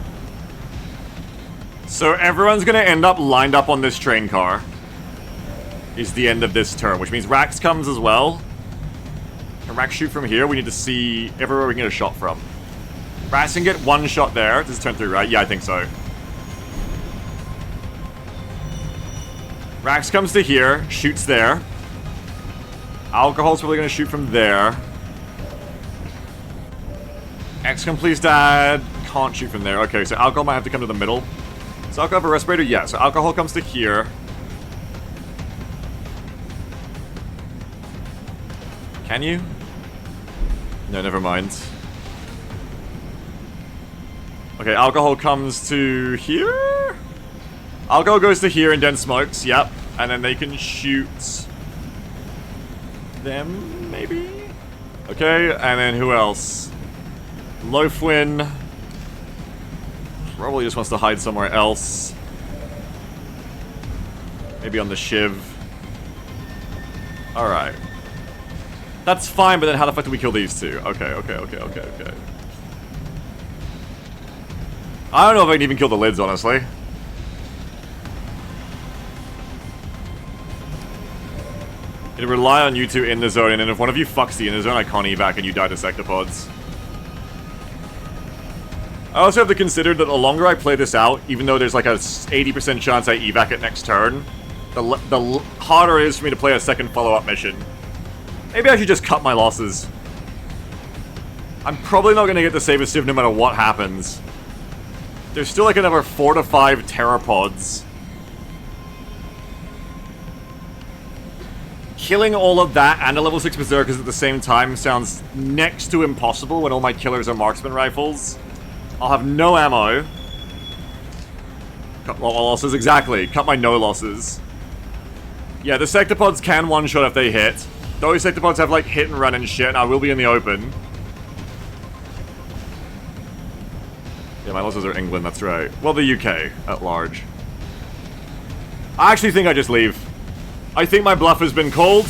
So everyone's gonna end up lined up on this train car. Is the end of this turn, which means Rax comes as well. Can Rax shoot from here? We need to see everywhere we can get a shot from. Rax can get one shot there. This is turn 3, right? Yeah, I think so. Rax comes to here, shoots there. Alcohol's probably gonna shoot from there. XCOM, please, Dad. Can't shoot from there. Okay, so Alcohol might have to come to the middle. Does Alcohol have a respirator? Yeah, so Alcohol comes to here. Can you? No, never mind. Okay, Alcohol comes to here? Alcohol goes to here and then smokes, yep. And then they can shoot them, maybe? Okay, and then who else? Lofwin probably just wants to hide somewhere else. Maybe on the Shiv. Alright. That's fine, but then how the fuck do we kill these two? Okay. I don't know if I can even kill the lids, honestly. It'll rely on you two in the zone, and then if one of you fucks the inner zone, I can't evac and you die to sector pods. I also have to consider that the longer I play this out, even though there's like a 80% chance I evac it next turn, the harder it is for me to play a second follow-up mission. Maybe I should just cut my losses. I'm probably not going to get the save a civ no matter what happens. There's still like another 4 to 5 Terrapods. Killing all of that and a level 6 Berserkers at the same time sounds next to impossible when all my killers are marksman rifles. I'll have no ammo. Cut my losses, exactly. Cut my no losses. Yeah, the Sectopods can one-shot if they hit. Those Sectopods have like hit and run and shit, and I will be in the open. Yeah, my losses are England, that's right. Well, the UK at large. I actually think I just leave. I think my bluff has been called.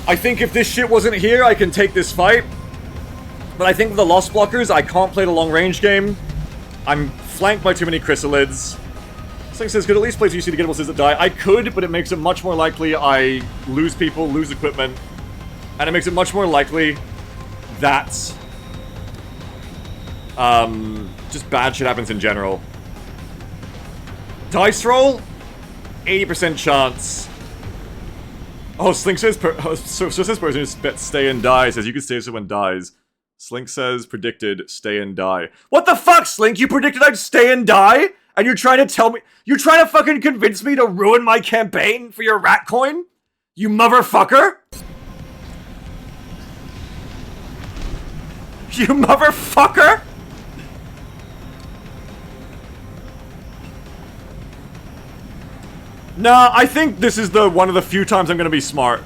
I think if this shit wasn't here, I can take this fight. But I think with the Lost Blockers, I can't play the long-range game. I'm flanked by too many Chrysalids. Sling says, could at least play GC to get able that die. I could, but it makes it much more likely I lose people, lose equipment. And it makes it much more likely that... just bad shit happens in general. Dice roll? 80% chance. Oh, Slink says, so says person who's bet stay and die says you can save someone dies. Slink says predicted stay and die. What the fuck, Slink? You predicted I'd stay and die? And you're trying to tell me, you're trying to fucking convince me to ruin my campaign for your rat coin? You motherfucker? You motherfucker? Nah, I think this is one of the few times I'm gonna be smart.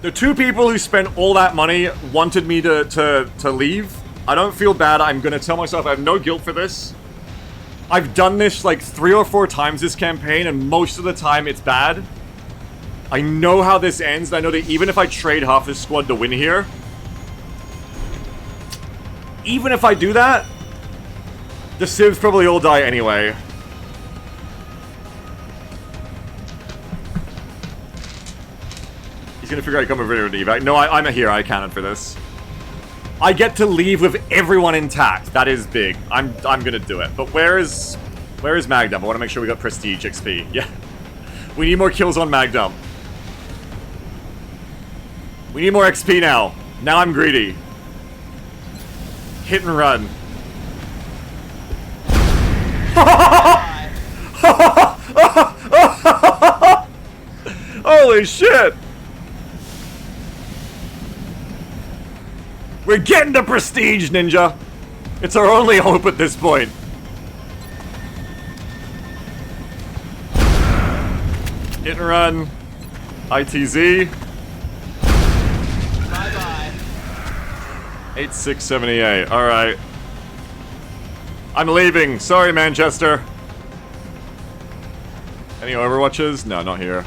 The two people who spent all that money wanted me to leave. I don't feel bad. I'm gonna tell myself I have no guilt for this. I've done this like 3 or 4 times this campaign, and most of the time it's bad. I know how this ends, and I know that even if I trade half this squad to win here, even if I do that, the civs probably all die anyway. He's gonna figure out how to come over here to evac. No, I'm here. I accounted for this. I get to leave with everyone intact. That is big. I'm gonna do it. But where is Magdump? I want to make sure we got prestige XP. Yeah, we need more kills on Magdump. We need more XP now. Now I'm greedy. Hit and run. Holy shit! We're getting to prestige, Ninja! It's our only hope at this point. Hit and run. ITZ. Bye-bye. 8678. Alright. I'm leaving. Sorry, Manchester. Any Overwatches? No, not here.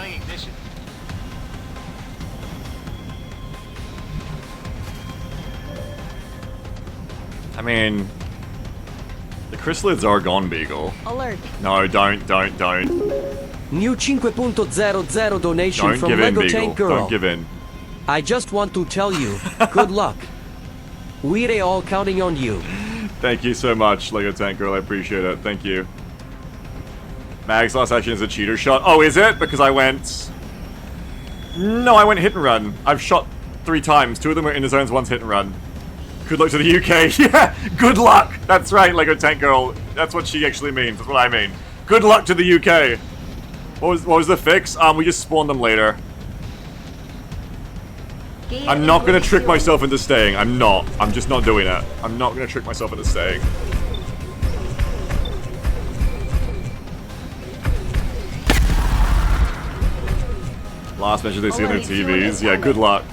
Ignition. I mean, the chrysalids are gone, Beagle. Alert. No, don't. New 5.00 donation Don't from give in, Lego Beagle. Tank Girl. Don't give in. I just want to tell you, good luck. We're all counting on you. Thank you so much, Lego Tank Girl. I appreciate it. Thank you. Mag's last action is a cheater shot. Oh, is it? Because I went... No, I went hit and run. I've shot 3 times. 2 of them were in the zones, one's hit and run. Good luck to the UK. Yeah, good luck. That's right, Lego Tank Girl. That's what she actually means. That's what I mean. Good luck to the UK. What was the fix? We just spawned them later. I'm not gonna trick myself into staying. I'm not. I'm just not doing it. I'm not gonna trick myself into staying. Last measure they see on their TVs. Yeah, good luck.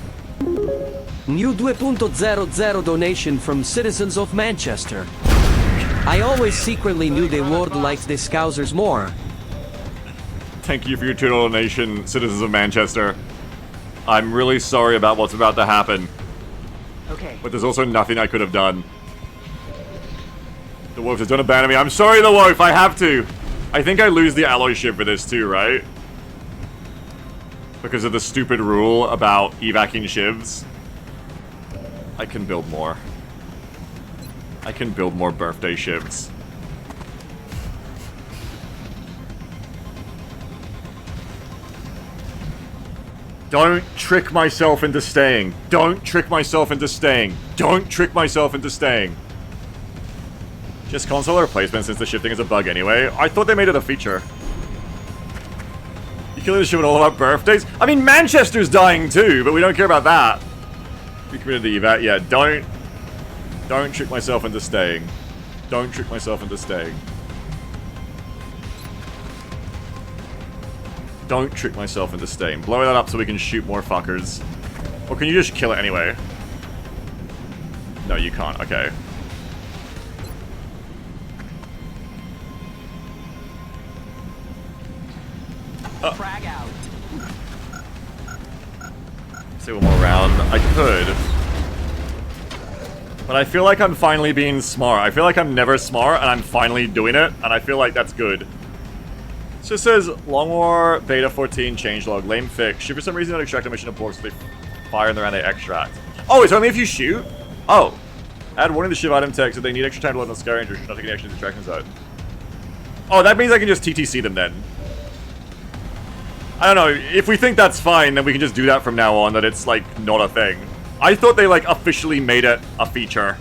New 2.00 donation from citizens of Manchester. I always secretly knew the world liked the Scousers more. Thank you for your $2 donation, citizens of Manchester. I'm really sorry about what's about to happen. Okay. But there's also nothing I could have done. The wolf has done abandon me. I'm sorry, the wolf. I have to. I think I lose the alloy ship for this too, right? Because of the stupid rule about evacing shivs. I can build more. I can build more birthday shivs. Don't trick myself into staying. Don't trick myself into staying. Don't trick myself into staying. Just console replacement since the shifting is a bug anyway. I thought they made it a feature. You killing the ship with all of our birthdays? I mean, Manchester's dying too, but we don't care about that. We committed the evac. Yeah, don't trick myself into staying. Don't trick myself into staying. Don't trick myself into staying. Blow that up so we can shoot more fuckers. Or can you just kill it anyway? No, you can't. Okay. Frag out. Say one more round. I could. But I feel like I'm finally being smart. I feel like I'm never smart, and I'm finally doing it, and I feel like that's good. So it says, Long War, Beta 14, changelog, lame fix. Shoot for some reason not extract a mission of porks, so they fire in the round they extract. Oh, it's only if you shoot? Oh. Add warning to shiv item text that they need extra time to load on the Sky Ranger, should not take any action in the extraction zone. Oh, that means I can just TTC them then. I don't know, if we think that's fine, then we can just do that from now on, that it's, like, not a thing. I thought they, like, officially made it a feature.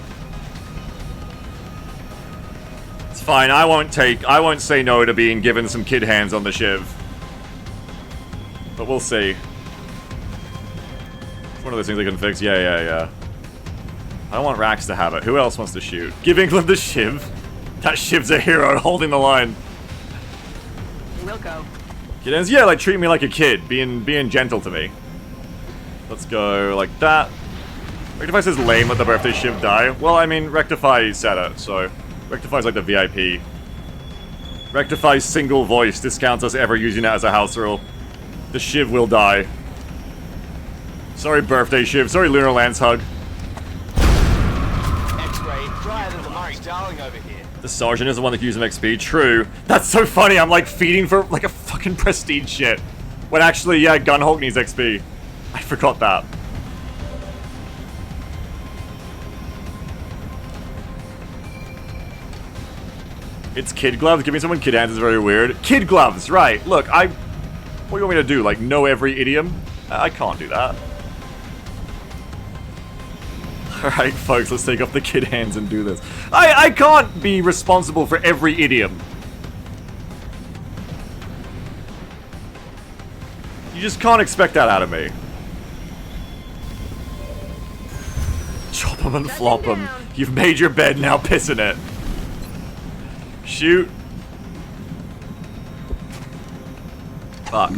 It's fine, I won't say no to being given some kid hands on the shiv. But we'll see. It's one of those things I can fix, yeah. I don't want Rax to have it. Who else wants to shoot? Give England the shiv. That shiv's a hero, holding the line. We'll go. Kid hands, yeah, like, treat me like a kid, being gentle to me. Let's go like that. Rectify says lame, let the birthday shiv die. Well, I mean, Rectify said it, so... Rectify's like the VIP. Rectify's single voice discounts us ever using it as a house rule. The shiv will die. Sorry, birthday shiv. Sorry, Lunar Lance hug. X-ray, drier than the Murray Darling over here. The sergeant is the one that can use some XP. True. That's so funny. I'm like feeding for like a fucking prestige shit. When actually, yeah, Gunhawk needs XP. I forgot that. It's kid gloves? Giving someone kid hands is very weird. Kid gloves, right. Look, what do you want me to do? Like, know every idiom? I can't do that. Alright, folks, let's take off the kid hands and do this. I can't be responsible for every idiom. You just can't expect that out of me. Chop them and flop them. You've made your bed, now piss in it. Shoot. Fuck.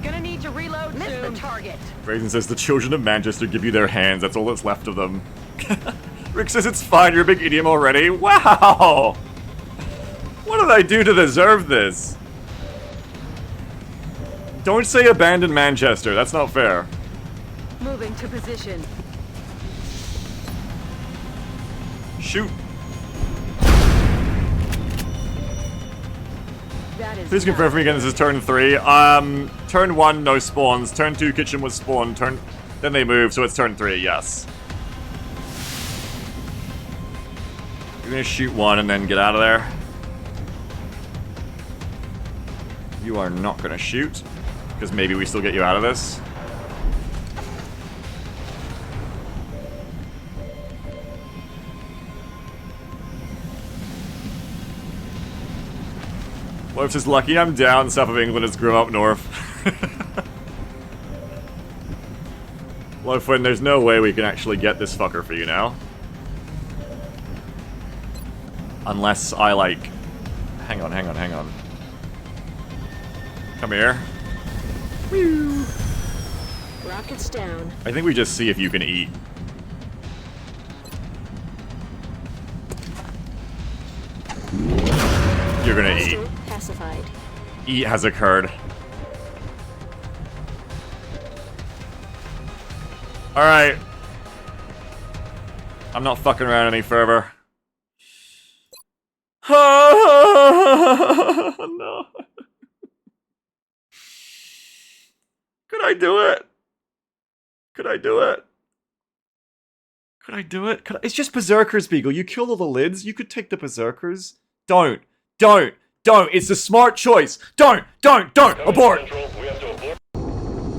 Gonna need to reload soon. The target. Raisin says the children of Manchester give you their hands. That's all that's left of them. Rick says it's fine. You're a big idiom already. Wow. What did I do to deserve this? Don't say abandon Manchester. That's not fair. Moving to position. Shoot. Please confirm for me again, this is turn 3. Turn 1, no spawns. Turn 2, kitchen was spawned. Then they move, so it's turn 3, yes. You're gonna shoot one and then get out of there. You are not gonna shoot, because maybe we still get you out of this. Well, it's just lucky I'm down south of England, it's Grim up north. Lofwin, there's no way we can actually get this fucker for you now. Unless I, like... Hang on. Come here. Woo. Rockets down. I think we just see if you can eat. You're gonna eat. Pacified. Eat has occurred. Alright. I'm not fucking around any further. No. Could I do it? Could I do it? Could I do it? It's just Berserkers, Beagle. You killed all the lids. You could take the Berserkers. Don't. It's the smart choice. Don't. Abort.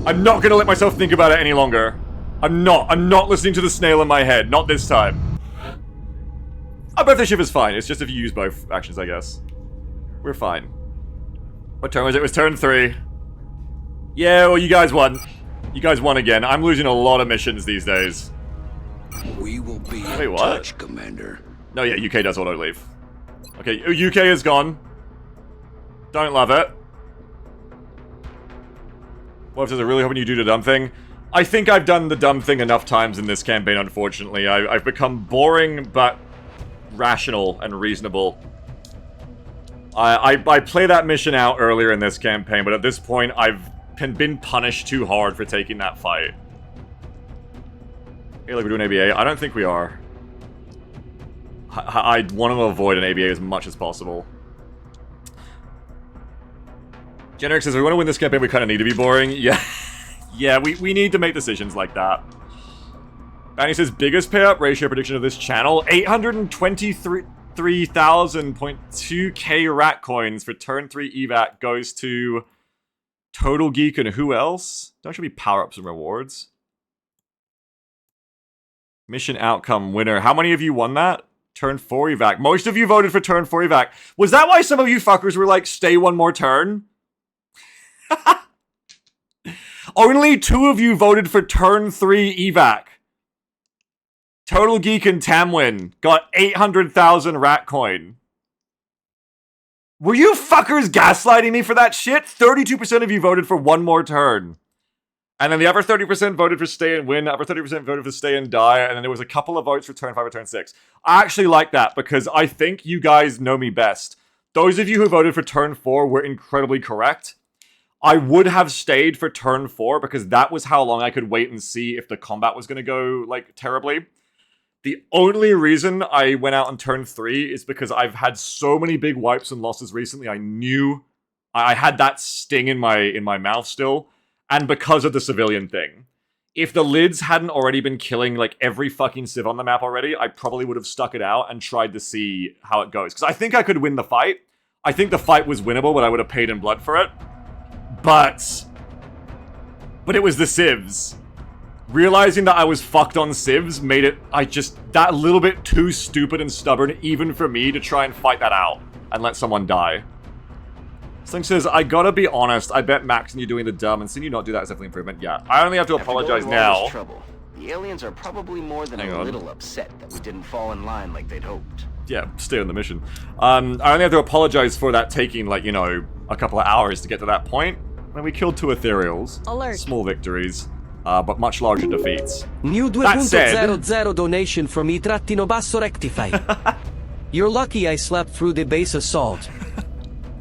I'm not gonna let myself think about it any longer. I'm not listening to the snail in my head. Not this time. Our birthday shift is fine. It's just if you use both actions, I guess. We're fine. What turn was it? It was turn 3. Yeah, well, you guys won. You guys won again. I'm losing a lot of missions these days. We will be Wait, in what? touch, Commander. No, yeah, UK does auto leave. Okay, UK is gone. Don't love it. What says, I really hoping you do the dumb thing. I think I've done the dumb thing enough times in this campaign, unfortunately. I've become boring, but rational and reasonable. I play that mission out earlier in this campaign, but at this point, I've been punished too hard for taking that fight. Hey, look, we're doing ABA. I don't think we are. I want to avoid an ABA as much as possible. Generic says, we want to win this campaign, we kind of need to be boring. Yeah, yeah, we need to make decisions like that. Banny says, biggest payout ratio prediction of this channel, 823,000.2k rat coins for turn 3 evac goes to Total Geek and who else? Don't should be power-ups and rewards. Mission outcome winner. How many of you won that? Turn 4 evac. Most of you voted for turn 4 evac. Was that why some of you fuckers were like, stay one more turn? Only 2 of you voted for turn 3 evac. Total Geek and Tamwin got 800,000 rat coin. Were you fuckers gaslighting me for that shit? 32% of you voted for one more turn. And then the other 30% voted for stay and win, the other 30% voted for stay and die, and then there was a couple of votes for turn 5 or turn 6. I actually like that because I think you guys know me best. Those of you who voted for turn 4 were incredibly correct. I would have stayed for turn 4 because that was how long I could wait and see if the combat was going to go, like, terribly. The only reason I went out on turn 3 is because I've had so many big wipes and losses recently, I knew I had that sting in my mouth still. And because of the civilian thing. If the lids hadn't already been killing, like, every fucking civ on the map already, I probably would have stuck it out and tried to see how it goes. Because I think I could win the fight. I think the fight was winnable, but I would have paid in blood for it. But it was the civs. Realizing that I was fucked on civs made it, that little bit too stupid and stubborn, even for me, to try and fight that out and let someone die. Sling says, I gotta be honest, I bet Max and you doing the dumb, and seeing you not do that is definitely improvement. Yeah, I only have to apologize now. Trouble. The aliens are probably more than a little upset that we didn't fall in line like they'd hoped. Yeah, stay on the mission. I only have to apologize for that taking, like, you know, a couple of hours to get to that point. When we killed 2 ethereals. Alert. Small victories, but much larger defeats. New 2.00 donation from I-Basso Rectify. You're lucky I slept through the base assault.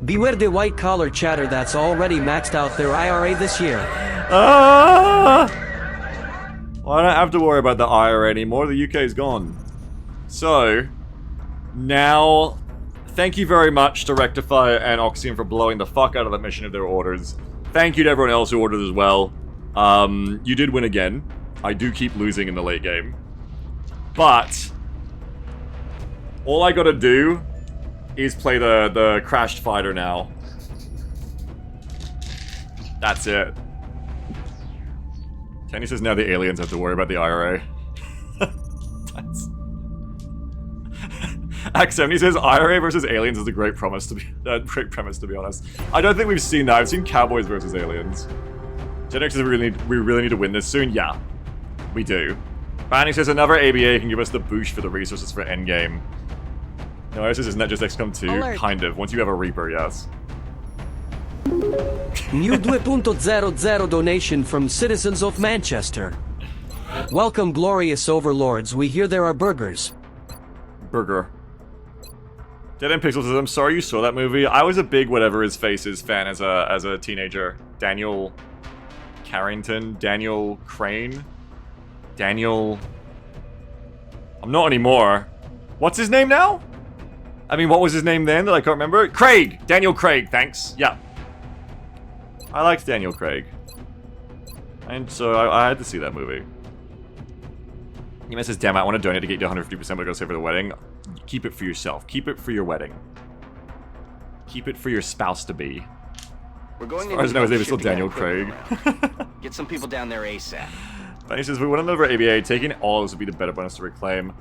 Beware the white-collar chatter that's already maxed out their IRA this year. Well, I don't have to worry about the IRA anymore. The UK's gone. So, now, thank you very much to Rectify and Oxium for blowing the fuck out of the mission of their orders. Thank you to everyone else who ordered as well. You did win again. I do keep losing in the late game. But, all I gotta do is play the crashed fighter now. That's it. Tenny says now the aliens have to worry about the IRA. That's... Ax70 says IRA versus aliens is a great premise to be honest. I don't think we've seen that. I've seen Cowboys versus aliens. Gen X says we really need to win this soon. Yeah, we do. Banny says another ABA can give us the boost for the resources for endgame. No, isn't that just XCOM 2? Alert. Kind of. Once you have a Reaper, yes. New 2.00 donation from citizens of Manchester. Welcome, glorious overlords. We hear there are burgers. Burger. Dead End Pixel says, I'm sorry you saw that movie. I was a big whatever his face is fan as a teenager. Daniel Carrington? Daniel Crane? Daniel... I'm not anymore. What's his name now? I mean, what was his name then that I can't remember? Craig! Daniel Craig, thanks. Yeah. I liked Daniel Craig. And so I had to see that movie. He says, damn, I want to donate to get you to 150%, but I gotta save for the wedding. Keep it for yourself. Keep it for your wedding. Keep it for your spouse-to-be. We're going as far as I know, his name is still shipping Daniel that Craig. equipment around. Get some people down there ASAP. And he says, we want another ABA. Taking all would be the better bonus to reclaim.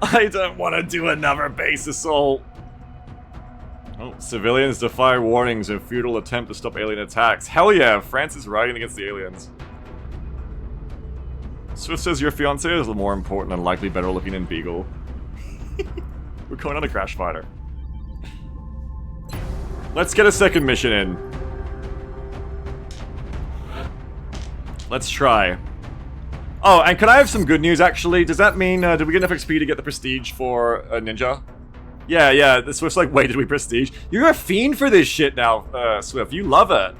I don't want to do another base assault. Oh, civilians defy warnings in futile attempt to stop alien attacks. Hell yeah, France is riding against the aliens. Swift says your fiance is more important and likely better looking than Beagle. We're going on a crash fighter. Let's get a second mission in. Let's try. Oh, and can I have some good news, actually? Does that mean, did we get enough XP to get the prestige for a ninja? Yeah, the Swift's like, wait, did we prestige? You're a fiend for this shit now, Swift. You love it.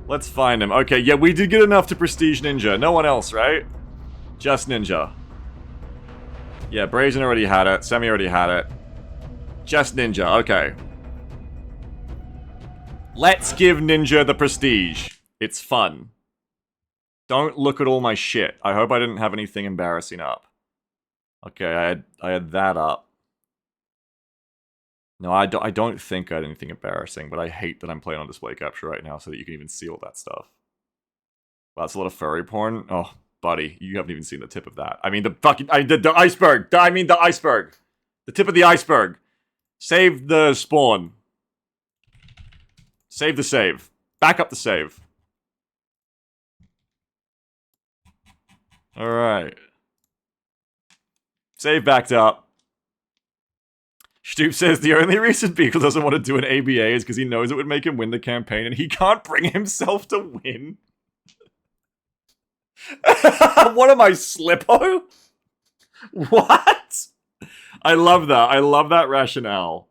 Let's find him. Okay, yeah, we did get enough to prestige ninja. No one else, right? Just ninja. Yeah, Brazen already had it. Semi already had it. Just ninja, okay. Let's give ninja the prestige. It's fun. Don't look at all my shit. I hope I didn't have anything embarrassing up. Okay, I had that up. No, I don't think I had anything embarrassing, but I hate that I'm playing on display capture right now so that you can even see all that stuff. Wow, that's a lot of furry porn. Oh, buddy, you haven't even seen the tip of that. I mean, the fucking... the iceberg! I mean, the iceberg! The tip of the iceberg! Save the spawn. Save the save. Back up the save. Alright. Save backed up. Stoop says the only reason Beagle doesn't want to do an ABA is because he knows it would make him win the campaign and he can't bring himself to win. What am I, Slippo? What? I love that. I love that rationale.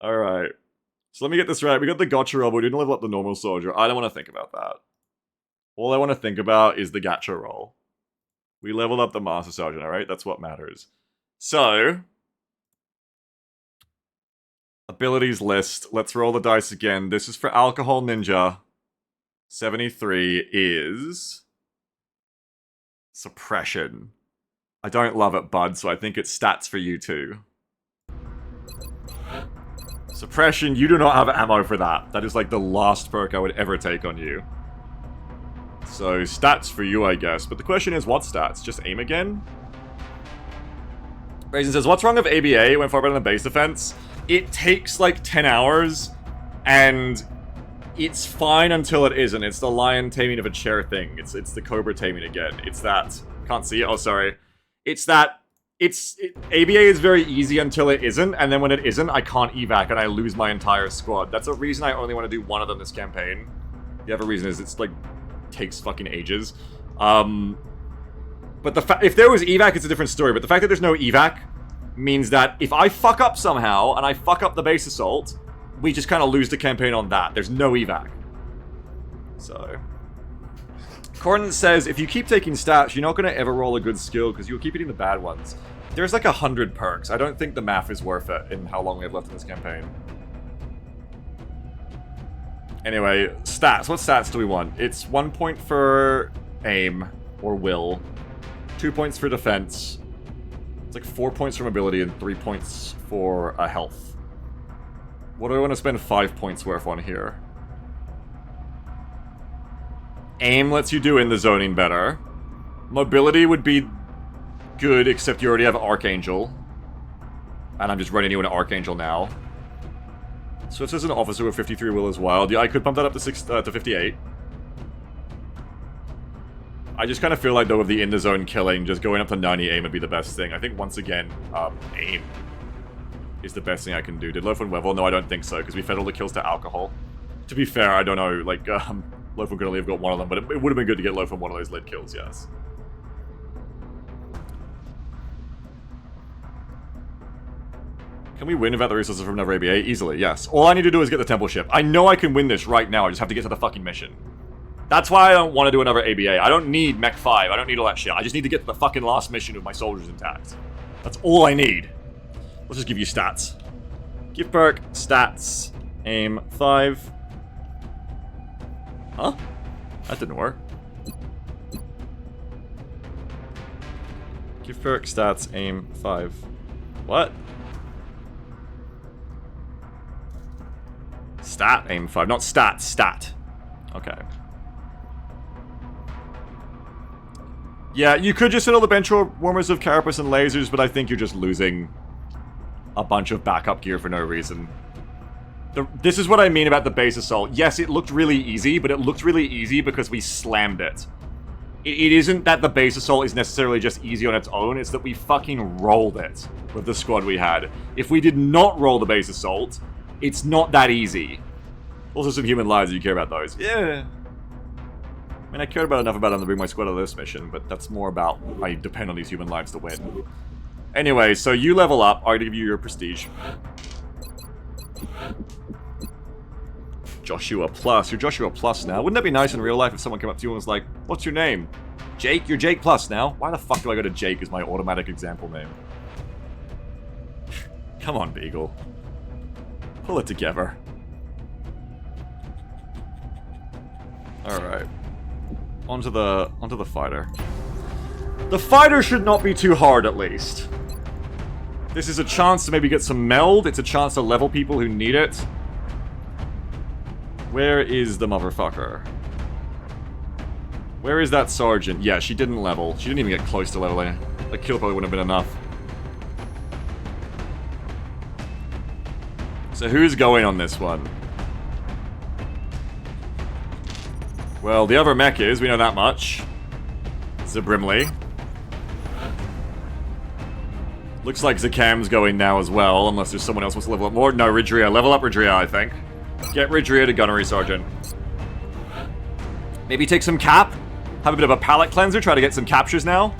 Alright. So let me get this right. We got the gotcha roll, but we didn't level up the normal soldier. I don't want to think about that. All I want to think about is the gacha roll. We leveled up the master sergeant, alright? That's what matters. So... abilities list. Let's roll the dice again. This is for Alcohol Ninja. 73 is... Suppression. I don't love it, bud, so I think it's stats for you too. Suppression, you do not have ammo for that. That is like the last perk I would ever take on you. So, stats for you, I guess. But the question is, what stats? Just aim again? Raisin says, what's wrong with ABA? It went far better than base defense. It takes like 10 hours, and it's fine until it isn't. It's the lion taming of a chair thing. It's the cobra taming again. It's that. Can't see it. Oh, sorry. It's that. ABA is very easy until it isn't, and then when it isn't, I can't evac, and I lose my entire squad. That's a reason I only want to do one of them this campaign. The other reason is it's like, takes fucking ages. But if there was evac, it's a different story, but the fact that there's no evac means that if I fuck up somehow, and I fuck up the base assault, we just kind of lose the campaign on that. There's no evac. So... Corden says, if you keep taking stats, you're not going to ever roll a good skill, because you'll keep hitting the bad ones. There's like 100 perks. I don't think the math is worth it in how long we have left in this campaign. Anyway, stats. What stats do we want? It's 1 point for aim, or will. 2 points for defense. It's like 4 points for mobility and 3 points for health. What do I want to spend 5 points worth on here? Aim lets you do in the zoning better. Mobility would be good, except you already have Archangel. And I'm just running you an Archangel now. So it says an officer with 53 will as well. Yeah, I could pump that up to 58. I just kind of feel like, though, with the in-the-zone killing, just going up to 90 aim would be the best thing. I think, once again, aim is the best thing I can do. Did Loaf and Wevel? No, I don't think so, because we fed all the kills to alcohol. To be fair, I don't know, like, Loaf could only have got one of them, but it would have been good to get Loaf on one of those lead kills, yes. Can we win without the resources from another ABA? Easily, yes. All I need to do is get the temple ship. I know I can win this right now, I just have to get to the fucking mission. That's why I don't want to do another ABA. I don't need Mech 5. I don't need all that shit. I just need to get to the fucking last mission with my soldiers intact. That's all I need. Let's just give you stats. Gift perk, stats, aim 5. Huh? That didn't work. Gift perk, stats, aim 5. What? Stat, aim 5. Not stat, stat. Okay. Yeah, you could just hit all the bench warmers of carapace and lasers, but I think you're just losing a bunch of backup gear for no reason. This is what I mean about the base assault. Yes, it looked really easy, but it looked really easy because we slammed it. It isn't that the base assault is necessarily just easy on its own, it's that we fucking rolled it with the squad we had. If we did not roll the base assault, it's not that easy. Also some human lives if you care about those. Yeah. I mean, I cared about enough about them to bring my squad to this mission, but that's more about I depend on these human lives to win. Anyway, so you level up. I give you your prestige. Joshua Plus. You're Joshua Plus now. Wouldn't that be nice in real life if someone came up to you and was like, what's your name? Jake? You're Jake Plus now. Why the fuck do I go to Jake as my automatic example name? Come on, Beagle. Pull it together. Alright. Onto the fighter. The fighter should not be too hard, at least. This is a chance to maybe get some meld. It's a chance to level people who need it. Where is the motherfucker? Where is that sergeant? Yeah, she didn't level. She didn't even get close to leveling. A kill probably wouldn't have been enough. So who's going on this one? Well, the other mech is, we know that much. Zabrimley. Looks like Zakam's going now as well, unless there's someone else who wants to level up more. No, Ridria. Level up Ridria, I think. Get Ridria to Gunnery Sergeant. Maybe take some cap. Have a bit of a palate cleanser. Try to get some captures now.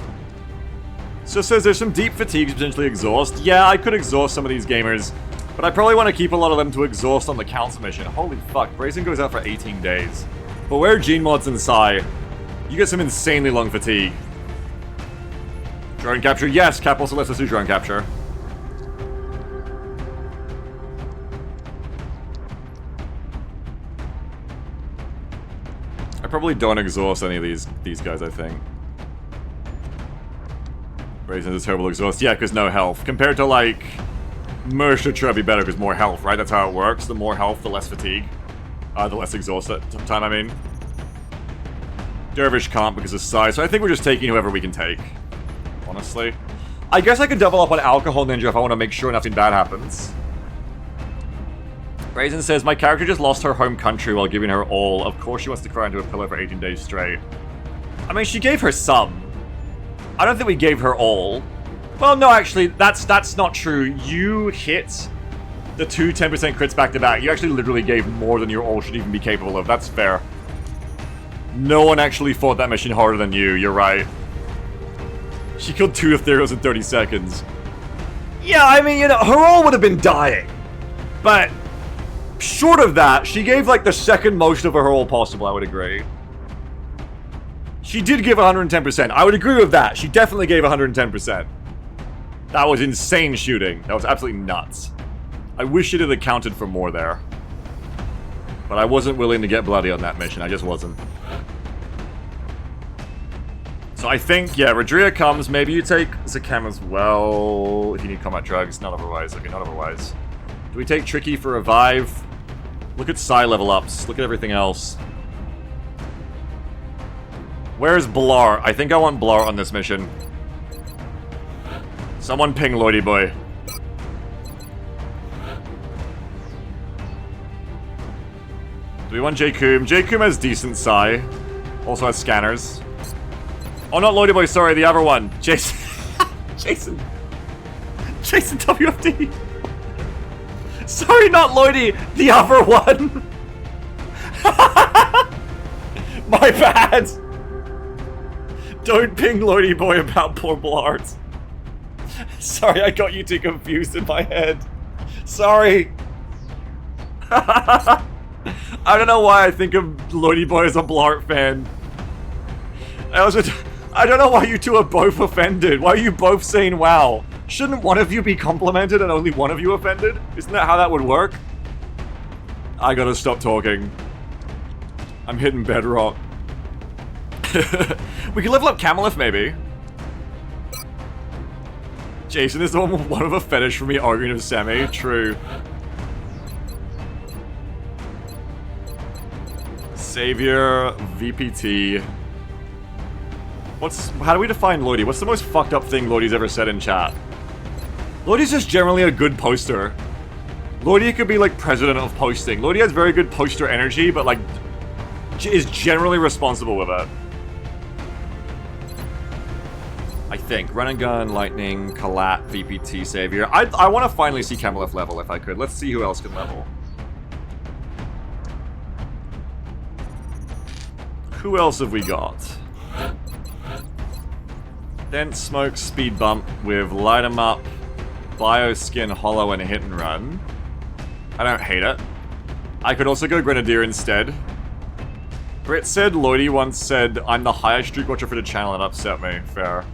So it says there's some deep fatigues, potentially exhaust. Yeah, I could exhaust some of these gamers. But I probably want to keep a lot of them to exhaust on the council mission. Holy fuck, Brazen goes out for 18 days. But where are Gene Mods and Psy? You get some insanely long fatigue. Drone capture, yes, Cap also lets us do drone capture. I probably don't exhaust any of these guys, I think. Brazen is a terrible exhaust. Yeah, because no health. Compared to, like, Mercer should be better because more health, right? That's how it works. The more health, the less fatigue. The less exhaust time, I mean. Dervish can't because of size, so I think we're just taking whoever we can take. Honestly. I guess I could double up on Alcohol Ninja if I want to make sure nothing bad happens. Brazen says, my character just lost her home country while giving her all. Of course she wants to cry into a pillow for 18 days straight. I mean, she gave her some. I don't think we gave her all. Well, no, actually, that's not true. You hit the 2 10% crits back to back. You actually literally gave more than your all should even be capable of. That's fair. No one actually fought that mission harder than you. You're right. She killed 2 Ethereals in 30 seconds. Yeah, I mean, you know, her all would have been dying. But short of that, she gave like the second most of her all possible, I would agree. She did give 110%. I would agree with that. She definitely gave 110%. That was insane shooting. That was absolutely nuts. I wish it had accounted for more there. But I wasn't willing to get bloody on that mission. I just wasn't. So I think, yeah, Rodria comes. Maybe you take Zakam as well. If you need combat drugs. Not otherwise. Okay, not otherwise. Do we take Tricky for Revive? Look at Psy level ups. Look at everything else. Where's Blar? I think I want Blar on this mission. Someone ping Lloydie Boy. Do we want J-Coom? J-Coom has decent Psy. Also has scanners. Oh, not Lloydie Boy, sorry, the other one. Jason. Jason WFD. Sorry, not Lloydie, the other one. My bad. Don't ping Lloydie Boy about poor Blart. Sorry, I got you too confused in my head. Sorry. I don't know why I think of Lloydie Boy as a Blart fan. I don't know why you two are both offended. Why are you both saying wow? Shouldn't one of you be complimented and only one of you offended? Isn't that how that would work? I gotta stop talking. I'm hitting bedrock. We can level up Camelith, maybe. Jason is the one with one of a fetish for me arguing with Sammy. True. Savior, VPT. How do we define Lloydie? What's the most fucked up thing Lloydie's ever said in chat? Lloydie's just generally a good poster. Lloydie could be like president of posting. Lloydie has very good poster energy, but like is generally responsible with it. I think. Run and gun, lightning, Kalat, VPT, Savior. I want to finally see Camelith level if I could. Let's see who else can level. Who else have we got? Dense Smoke, Speed Bump with Light 'em Up, Bioskin, Hollow, and Hit and Run. I don't hate it. I could also go Grenadier instead. Britt said Lloydie once said, I'm the highest streak watcher for the channel, and upset me. Fair.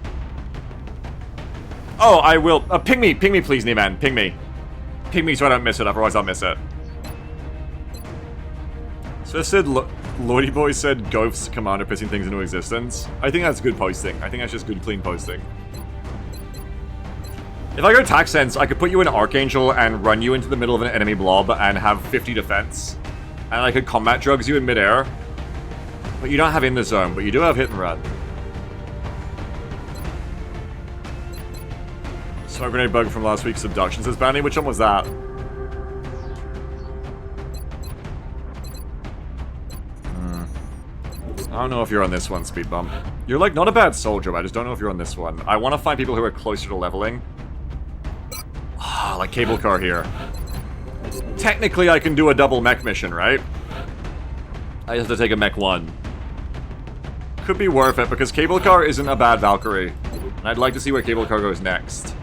Oh, I will. Ping me please, Neeman. Ping me. Ping me so I don't miss it, otherwise I'll miss it. So I said Lloydie Boy said Ghosts Commander pissing things into existence. I think that's good posting. I think that's just good, clean posting. If I go Tax Sense, I could put you in Archangel and run you into the middle of an enemy blob and have 50 defense. And I could combat drugs you in midair. But you don't have in the zone, but you do have hit and run. Smoke grenade bug from last week's abduction says Bounty. Which one was that? I don't know if you're on this one, Speed Bump. You're like not a bad soldier, but I just don't know if you're on this one. I want to find people who are closer to leveling. Ah, like Cable Car here. Technically, I can do a double mech mission, right? I just have to take a mech 1. Could be worth it, because Cable Car isn't a bad Valkyrie. And I'd like to see where Cable Car goes next.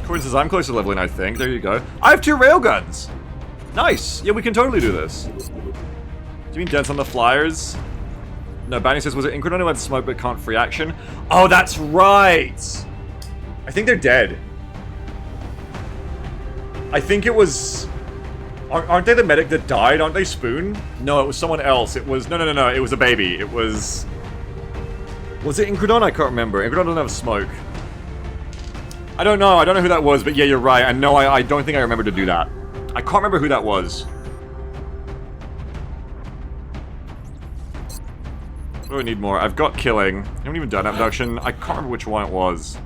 Corin says, I'm close to leveling, I think. There you go. I have 2 railguns! Nice! Yeah, we can totally do this. Do you mean dents on the flyers? No, Bounty says, was it Incredon who had smoke but can't free action? Oh, that's right! I think they're dead. I think it was... Aren't they the medic that died? Aren't they Spoon? No, it was someone else. It was... No. It was a baby. It was... Was it Incredon? I can't remember. Incredon doesn't have smoke. I don't know. I don't know who that was, but yeah, you're right. And no, I don't think I remember to do that. I can't remember who that was. What do I need more? I've got killing. I haven't even done abduction. I can't remember which one it was.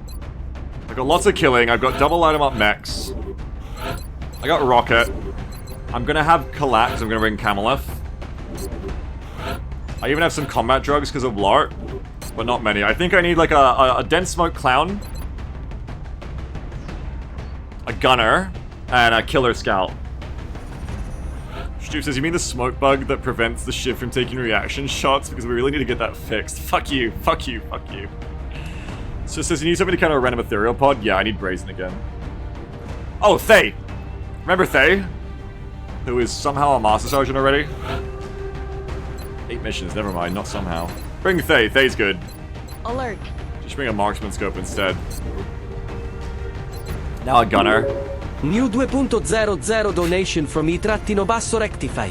I've got lots of killing. I've got double item up mechs. I got rocket. I'm gonna have Kalat because I'm gonna bring Camelith. I even have some combat drugs because of Blart. But not many. I think I need like a dense smoke clown. A gunner. And a killer scout. Stu says, you mean the smoke bug that prevents the ship from taking reaction shots? Because we really need to get that fixed. Fuck you, fuck you, fuck you. So it says, you need somebody to counter a random ethereal pod? Yeah, I need Brazen again. Oh, Thay! Remember Thay? Who is somehow a Master Sergeant already? 8 missions, never mind, not somehow. Bring Thay, Thay's good. Alert. Just bring a marksman scope instead. Now a gunner. New 2.00 donation from E-Basso Rectify.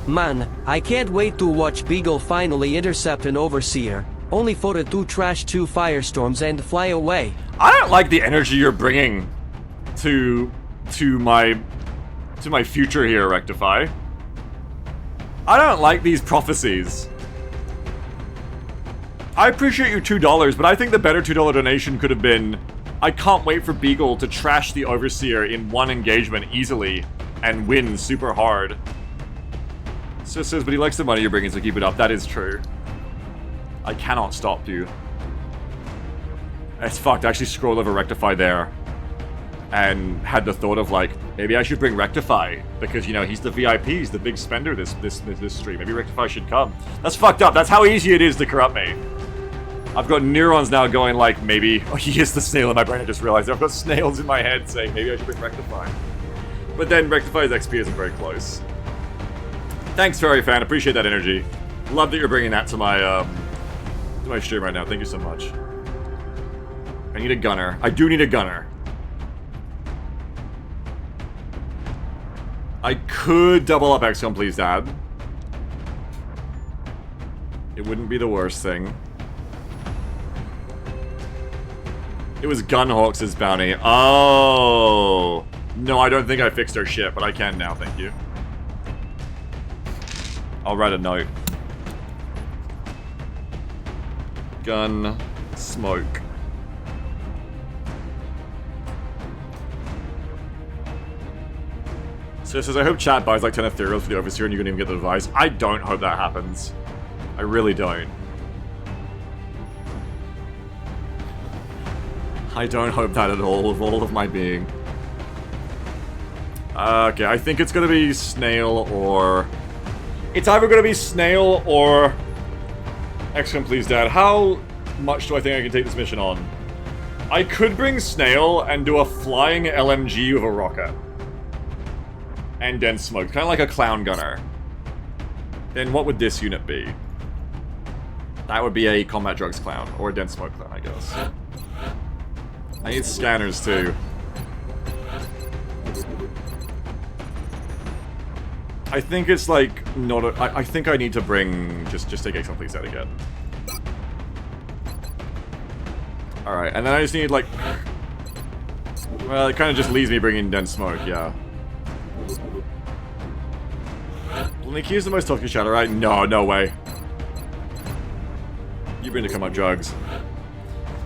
Man, I can't wait to watch Beagle finally intercept an Overseer, only for it to trash 2 firestorms and fly away. I don't like the energy you're bringing to my future here, Rectify. I don't like these prophecies. I appreciate your $2, but I think the better $2 donation could have been, I can't wait for Beagle to trash the Overseer in 1 engagement easily and win super hard. So it says, but he likes the money you're bringing, so keep it up. That is true. I cannot stop you. It's fucked. I actually scrolled over Rectify there and had the thought of like, maybe I should bring Rectify because, you know, he's the VIP, he's the big spender this stream. Maybe Rectify should come. That's fucked up. That's how easy it is to corrupt me. I've got neurons now going like, maybe... Oh, he is the snail in my brain, I just realized. I've got snails in my head saying, maybe I should bring Rectify. But then Rectify's XP isn't very close. Thanks, Fairy Fan. Appreciate that energy. Love that you're bringing that to my stream right now. Thank you so much. I need a gunner. I do need a gunner. I could double up XCOM, please, Dad. It wouldn't be the worst thing. It was Gunhawks' bounty. Oh. No, I don't think I fixed our shit, but I can now, thank you. I'll write a note. Gun, smoke. So it says, I hope chat buys like 10 ethereals for the Overseer and you can even get the device. I don't hope that happens. I really don't. I don't hope that at all, with all of my being. Okay, I think it's gonna be Snail or... It's either gonna be Snail or... XCOM, please, Dad. How much do I think I can take this mission on? I could bring Snail and do a flying LMG with a rocket. And dense smoke. Kind of like a clown gunner. Then what would this unit be? That would be a combat drugs clown. Or a dense smoke clown, I guess. I need scanners too. I think it's like not a, I think I need to bring just take XCOM please out again. Alright, and then I just need like, well, it kind of just leaves me bringing dense smoke, yeah. Blinky is the most toxic shadow, right? No, no way. You bring to come on drugs.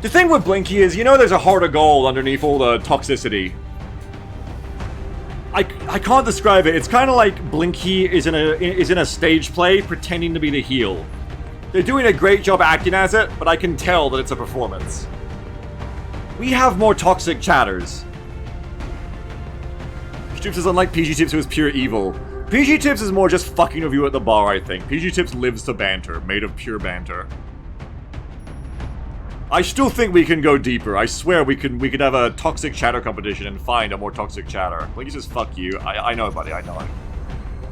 The thing with Blinky is, you know there's a heart of gold underneath all the toxicity. I can't describe it. It's kind of like Blinky is in a stage play pretending to be the heel. They're doing a great job acting as it, but I can tell that it's a performance. We have more toxic chatters. Stoops is unlike PG Tips, who is pure evil. PG Tips is more just fucking with you at the bar, I think. PG Tips lives to banter, made of pure banter. I still think we can go deeper. I swear we could have a toxic chatter competition and find a more toxic chatter. Like, he says, fuck you. I know, buddy, I know.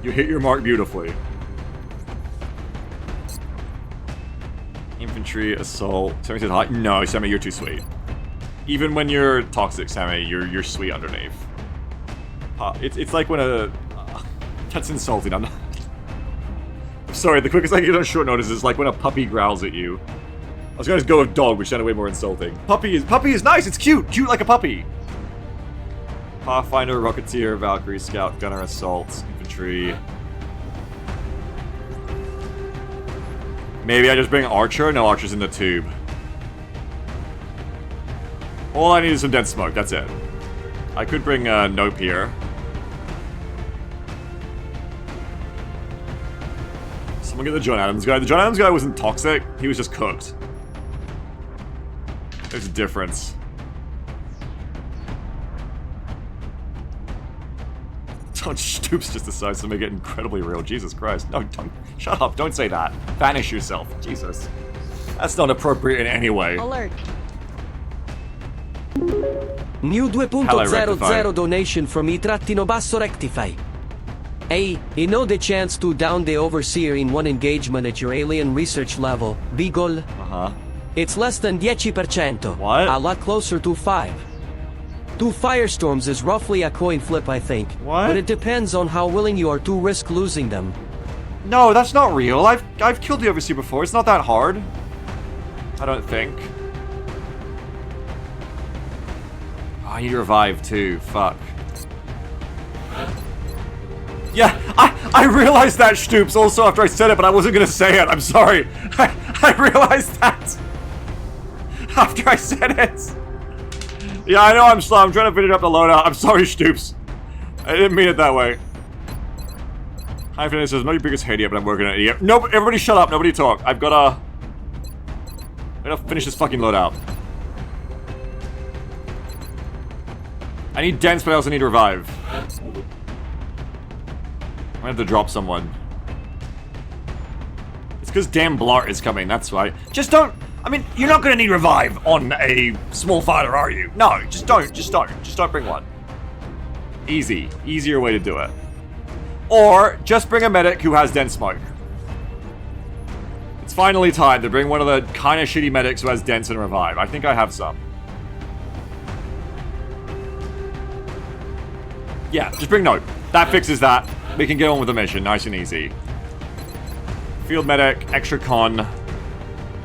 You hit your mark beautifully. Infantry, assault. Sammy says hi. No, Sammy, you're too sweet. Even when you're toxic, Sammy, you're sweet underneath. It's like when a... that's insulting, I'm not... I'm sorry, the quickest I can get on short notice is like when a puppy growls at you. I was gonna just go with dog, which sounded way more insulting. Puppy is nice, it's cute! Cute like a puppy! Pathfinder, Rocketeer, Valkyrie, Scout, Gunner, Assault, Infantry... Maybe I just bring Archer? No, Archer's in the tube. All I need is some dense smoke, that's it. I could bring Nope here. Someone get the John Adams guy. The John Adams guy wasn't toxic, he was just cooked. There's a difference. John Stoops just decides to make it incredibly real. Jesus Christ. No, don't. Shut up. Don't say that. Banish yourself. Jesus. That's not appropriate in any way. Alert. New 2.00 donation from I-Basso Rectify. Hey, you know the chance to down the Overseer in one engagement at your alien research level, Beagle? Uh-huh. It's less than 10%. What? A lot closer to 5. 2 firestorms is roughly a coin flip, I think. What? But it depends on how willing you are to risk losing them. No, that's not real. I've killed the Overseer before. It's not that hard. I don't think. Oh, I need to revive too. Fuck. Yeah, I realized that, Stoops, also after I said it, but I wasn't gonna say it. I'm sorry. I realized that. After I said it. Yeah, I know I'm slow. I'm trying to finish up the loadout. I'm sorry, Stoops. I didn't mean it that way. Hi, Finish says, not your biggest hate yet, but I'm working on it. Yep. Nope, everybody shut up. Nobody talk. I gotta finish this fucking loadout. I need dense, but I also need to revive. I'm gonna have to drop someone. It's because damn Blart is coming, that's why. Just don't... I mean, you're not gonna need revive on a small fighter, are you? No, just don't bring one. Easy. Easier way to do it. Or, just bring a medic who has dense smoke. It's finally time to bring one of the kind of shitty medics who has dense and revive. I think I have some. Yeah, just bring Note. That fixes that. We can get on with the mission, nice and easy. Field medic, extra con,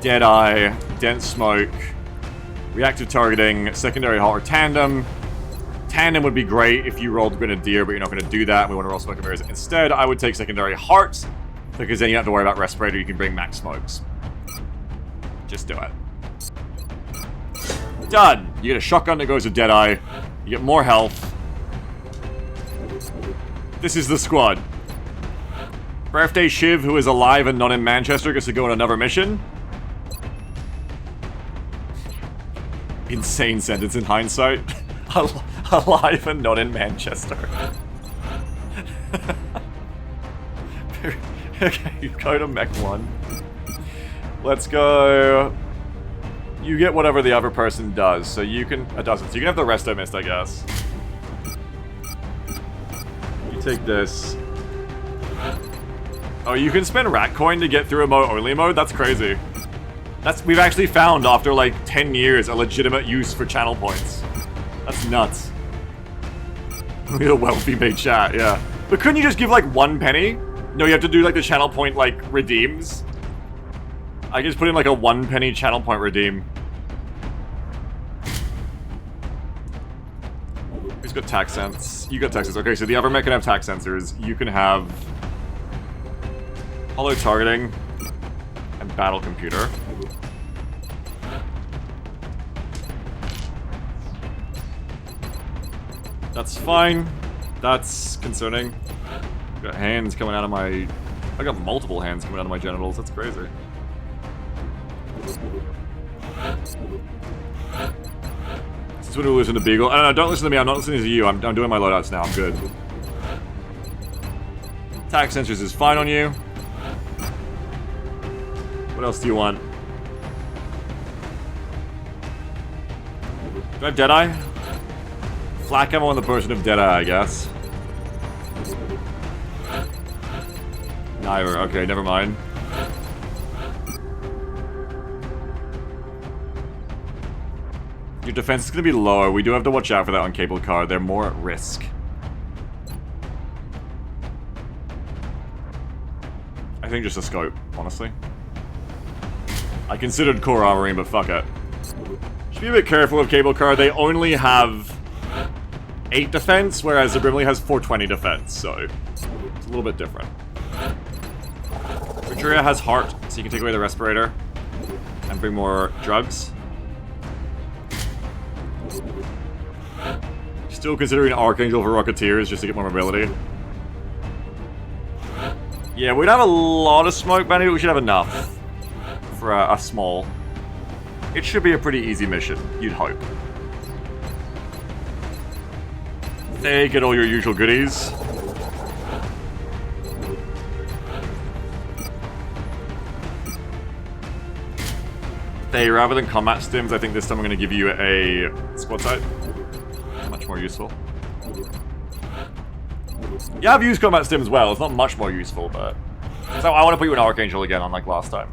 Deadeye, dense smoke, reactive targeting, secondary hot or tandem. Tandem would be great if you rolled Grenadier, but you're not going to do that. We want to roll Smoke and Mirrors. Instead, I would take secondary heart, because then you don't have to worry about Respirator. You can bring max smokes. Just do it. Done! You get a shotgun that goes with Deadeye. You get more health. This is the squad. Birthday Shiv, who is alive and not in Manchester, gets to go on another mission. Insane sentence in hindsight. Alive and not in Manchester. Okay, you go to Mech 1. Let's go... You get whatever the other person does, so you can... It doesn't, so you can have the resto mist, I guess. You take this. Oh, you can spend rat coin to get through emote only mode? That's crazy. We've actually found, after like 10 years, a legitimate use for channel points. That's nuts. Look at a wealthy made chat, yeah. But couldn't you just give like 1 penny? No, you have to do like the channel point like redeems. I can just put in like a 1 penny channel point redeem. Who's got tax sense? You got tax sense. Okay, so the other mech can have tax sensors. You can have hollow targeting and battle computer. That's fine. That's concerning. I've got hands coming out of my... I got multiple hands coming out of my genitals. That's crazy. This is when we listen to Beagle. No, don't listen to me. I'm not listening to you. I'm doing my loadouts now. I'm good. Attack sensors is fine on you. What else do you want? Do I have Deadeye? Flak ammo on the person of Deadeye, I guess. Neither. Okay, never mind. Your defense is going to be lower. We do have to watch out for that on cable car. They're more at risk. I think just a scope, honestly. I considered core armoring, but fuck it. Should be a bit careful of cable car. They only have 8 defense, whereas the Brimley has 420 defense, so it's a little bit different. Retria has heart, so you can take away the respirator and bring more drugs. Still considering Archangel for Rocketeers just to get more mobility. Yeah, we'd have a lot of smoke, but we should have enough for a small. It should be a pretty easy mission, you'd hope. They get all your usual goodies. They, rather than combat stims, I think this time I'm going to give you a squad sight. Much more useful. Yeah, I've used combat stim as well. It's not much more useful, but... So I want to put you in Archangel again, unlike last time.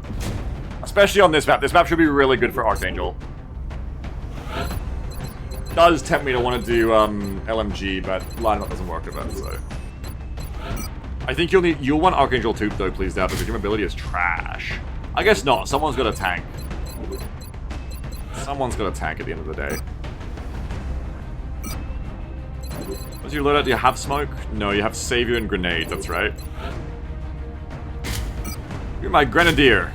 Especially on this map. This map should be really good for Archangel. Does tempt me to want to do LMG, but lineup doesn't work with it, so... I think you'll want Archangel too, though, please, Dad, because your mobility is trash. I guess not. Someone's got a tank. Someone's got a tank at the end of the day. What's your loadout? Do you have smoke? No, you have Savior and grenades, that's right. You're my Grenadier.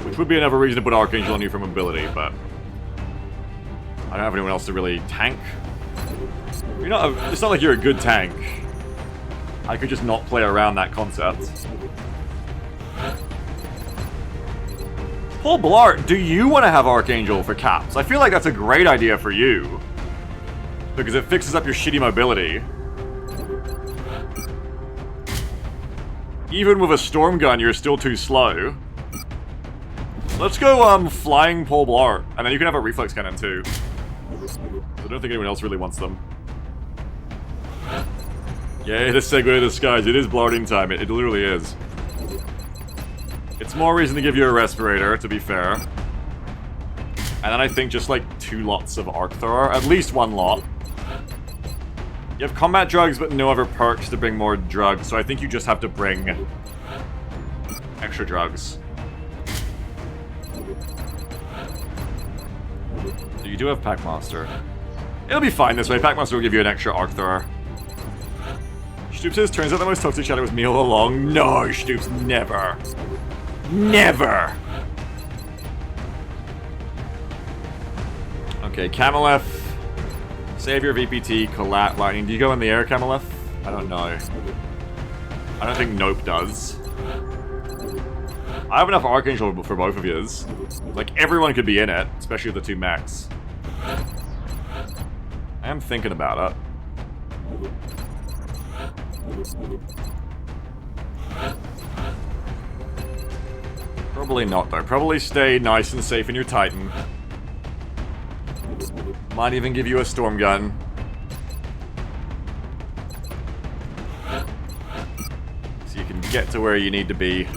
Which would be another reason to put Archangel on you for mobility, but... I don't have anyone else to really tank. You're not it's not like you're a good tank. I could just not play around that concept. Paul Blart, do you want to have Archangel for caps? I feel like that's a great idea for you. Because it fixes up your shitty mobility. Even with a storm gun, you're still too slow. Let's go, flying Paul Blart. And then you can have a reflex cannon, too. I don't think anyone else really wants them. Yeah, the segue of the skies. It is bloating time. It literally is. It's more reason to give you a respirator, to be fair. And then I think just like 2 lots of arc thrower. At least 1 lot. You have combat drugs, but no other perks to bring more drugs, so I think you just have to bring extra drugs. So you do have Packmaster. It'll be fine this way. Packmaster will give you an extra arc thrower. Stoops says, turns out the most toxic shadow was me all along. No, Stoops, never. Never! Okay, Camelef. Savior, VPT, Collat, Lightning. Do you go in the air, Camelef? I don't know. I don't think Nope does. I have enough Archangel for both of yous. Like, everyone could be in it, especially the 2 mechs. I am thinking about it. Probably not, though. Probably stay nice and safe in your Titan. Might even give you a storm gun. So you can get to where you need to be.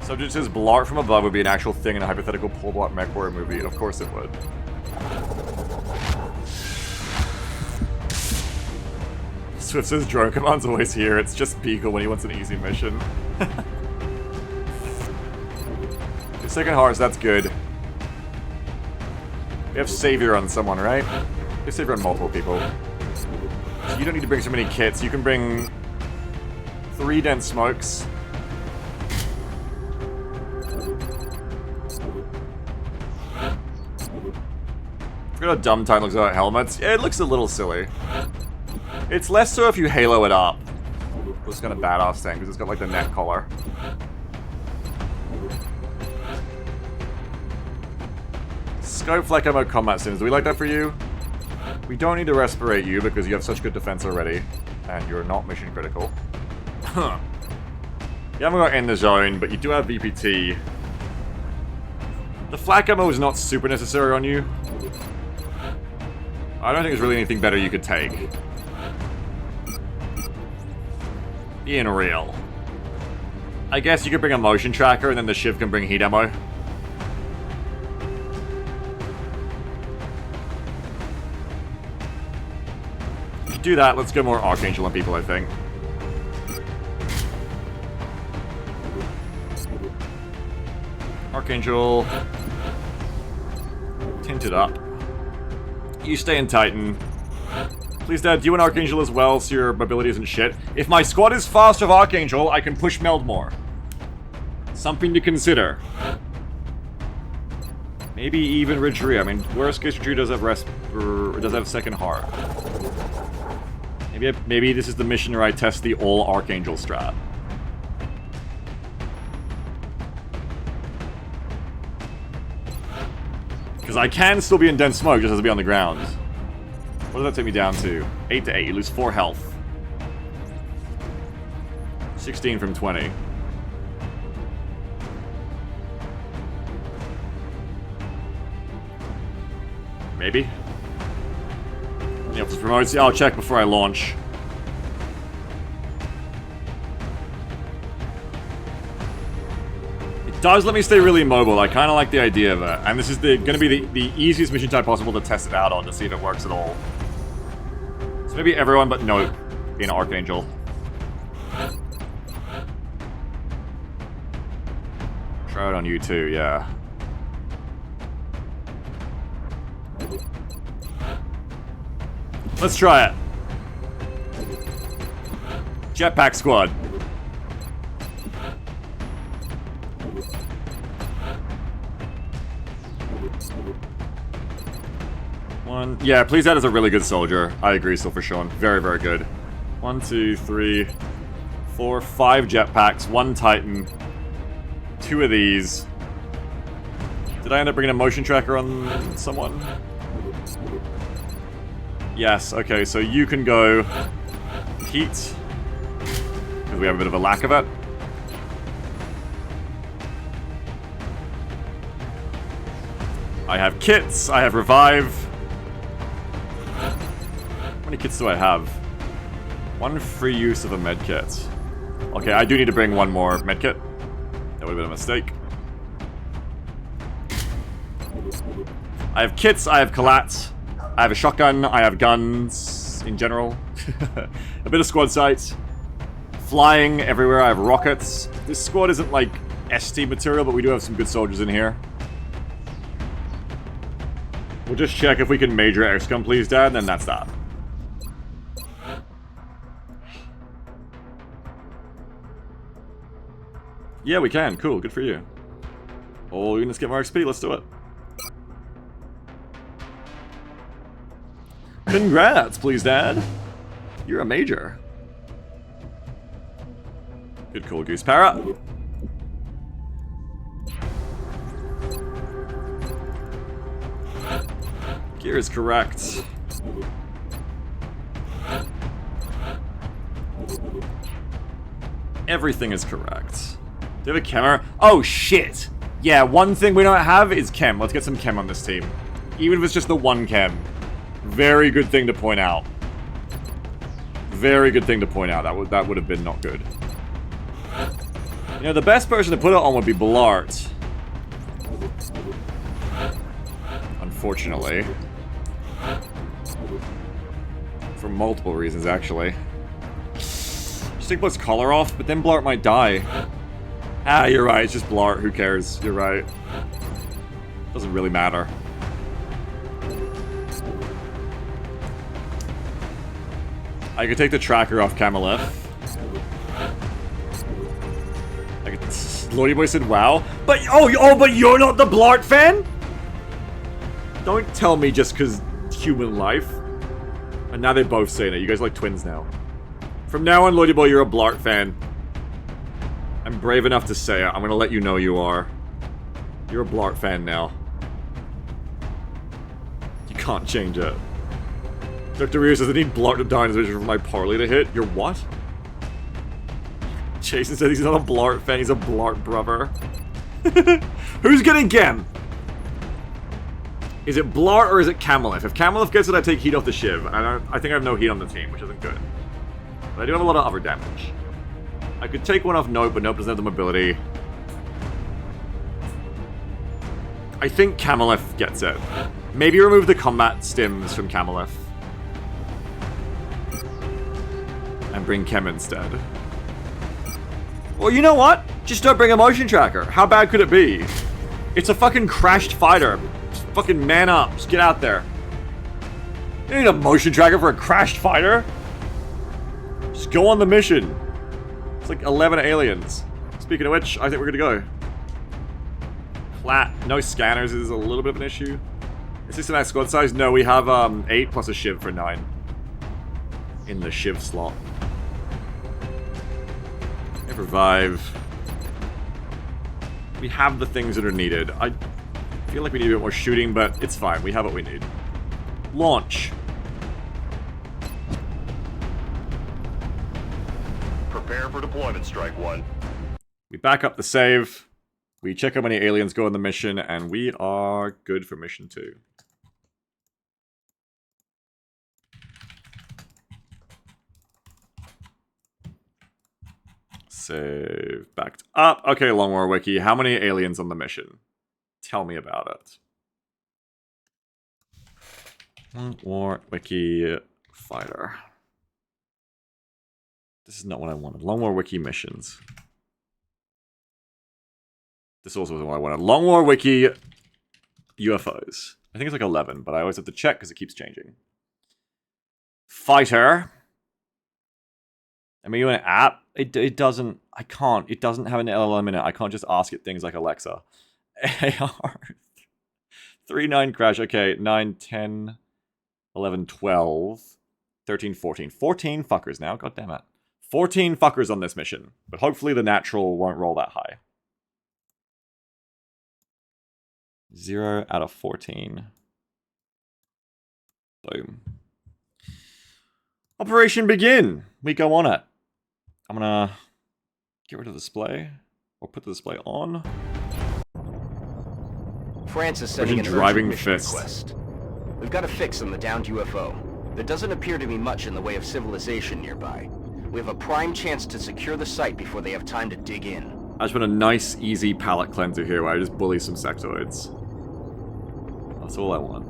Subject says Blart from above would be an actual thing in a hypothetical pull block mech horror movie, and of course it would. Swift says drone command's always here, it's just Beagle when he wants an easy mission. Your second hearts, that's good. We have Savior on someone, right? We have Savior on multiple people. So you don't need to bring so many kits, you can bring 3 dense smokes. I forgot how dumb Titan looks without helmets. Yeah, it looks a little silly. It's less so if you halo it up. It's kind of badass thing, because it's got like the neck collar. Scope, Fleck Ammo, Combat Sims. Do we like that for you? We don't need to respirate you, because you have such good defense already. And you're not mission critical. Huh. You haven't got in the zone, but you do have VPT. The flak ammo is not super necessary on you. I don't think there's really anything better you could take. Being real. I guess you could bring a motion tracker and then the Shiv can bring heat ammo. If you do that, let's go more Archangel on people, I think. Archangel. Tinted up. You stay in Titan. Please, Dad, do you want Archangel as well so your mobility isn't shit? If my squad is fast of Archangel, I can push meld more. Something to consider. Maybe even Ridgery. I mean, worst case Ridgery does have second heart. Maybe this is the mission where I test the all Archangel strat. Because I can still be in dense smoke just as to be on the ground. What does that take me down to? 8 to 8. You lose 4 health. 16 from 20. Maybe. The office promotes. Yeah, I'll check before I launch. It does let me stay really mobile. I kind of like the idea of it. And this is going to be the easiest mission type possible to test it out on to see if it works at all. So maybe everyone but Nope being Archangel. Try it on you too, yeah. Let's try it. Jetpack squad. One. Yeah, please add as a really good soldier. I agree, so for Sean. Very, very good. 1, 2, 3, 4, 5 jetpacks, 1 Titan, 2 of these. Did I end up bringing a motion tracker on someone? Yes, okay, so you can go heat, because we have a bit of a lack of it. I have kits, I have revive. many kits do I have? 1 free use of a medkit. Okay, I do need to bring 1 more medkit. That would have been a mistake. I have kits, I have collats, I have a shotgun, I have guns in general. A bit of squad sights. Flying everywhere, I have rockets. This squad isn't like ST material, but we do have some good soldiers in here. We'll just check if we can major XCOM, please, Dad, and then that's that. Yeah, we can. Cool. Good for you. All units get more XP. Let's do it. Congrats, please, Dad. You're a major. Good call, Goose Parrot. Gear is correct. Everything is correct. Do you have a camera? Oh, shit! Yeah, one thing we don't have is chem. Let's get some chem on this team. Even if it's just the 1 chem. Very good thing to point out. Very good thing to point out. That would have been not good. You know, the best person to put it on would be Blart. Unfortunately. For multiple reasons, actually. Just take Blart's collar off, but then Blart might die. Ah, you're right. It's just Blart. Who cares? You're right. Doesn't really matter. I could take the tracker off Camelef. I could... Lordy Boy said, wow. But, but you're not the Blart fan? Don't tell me just because human life. And now they're both saying it. You guys are like twins now. From now on, Lordy Boy, you're a Blart fan. I'm brave enough to say it. I'm gonna let you know you are. You're a Blart fan now. You can't change it. Dr. Rear says, I need Blart to die in this vision for my parley to hit. You're what? Jason said he's not a Blart fan, he's a Blart brother. Who's getting Gem? Is it Blart or is it Camelef? If Camelef gets it, I take heat off the Shiv. I think I have no heat on the team, which isn't good. But I do have a lot of other damage. I could take one off Nope, but Nope doesn't have the mobility. I think Camelef gets it. Maybe remove the combat stims from Camelef. And bring Chem instead. Well, you know what? Just don't bring a motion tracker. How bad could it be? It's a fucking crashed fighter. Just fucking man up. Just get out there. You don't need a motion tracker for a crashed fighter. Just go on the mission. It's like 11 aliens. Speaking of which, I think we're gonna go. Flat. No scanners is a little bit of an issue. Is this a nice squad size? No, we have 8 plus a Shiv for 9. In the Shiv slot. Revive. We have the things that are needed. I feel like we need a bit more shooting, but it's fine. We have what we need. Launch. Prepare for deployment, Strike One. We back up the save. We check how many aliens go on the mission, and we are good for mission 2. Save. Backed up. Okay, Long War Wiki. How many aliens on the mission? Tell me about it. Long War Wiki fighter. This is not what I wanted. Long War Wiki missions. This also wasn't what I wanted. Long War Wiki UFOs. I think it's like 11, but I always have to check because it keeps changing. Fighter. I mean, you an app? It doesn't... I can't. It doesn't have an LLM in it. I can't just ask it things like Alexa. AR. 3-9 crash. Okay, 9, 10, 11, 12, 13, 14. 14 fuckers now. God damn it. 14 fuckers on this mission. But hopefully the natural won't roll that high. 0 out of 14. Boom. Operation begin. We go on it. I'm gonna get rid of the display, or put the display on. France is sending an driving urgent mission fist. request. We've got a fix on the downed UFO. There doesn't appear to be much in the way of civilization nearby. We have a prime chance to secure the site before they have time to dig in. I just want a nice, easy palate cleanser here where I just bully some sectoids. That's all I want.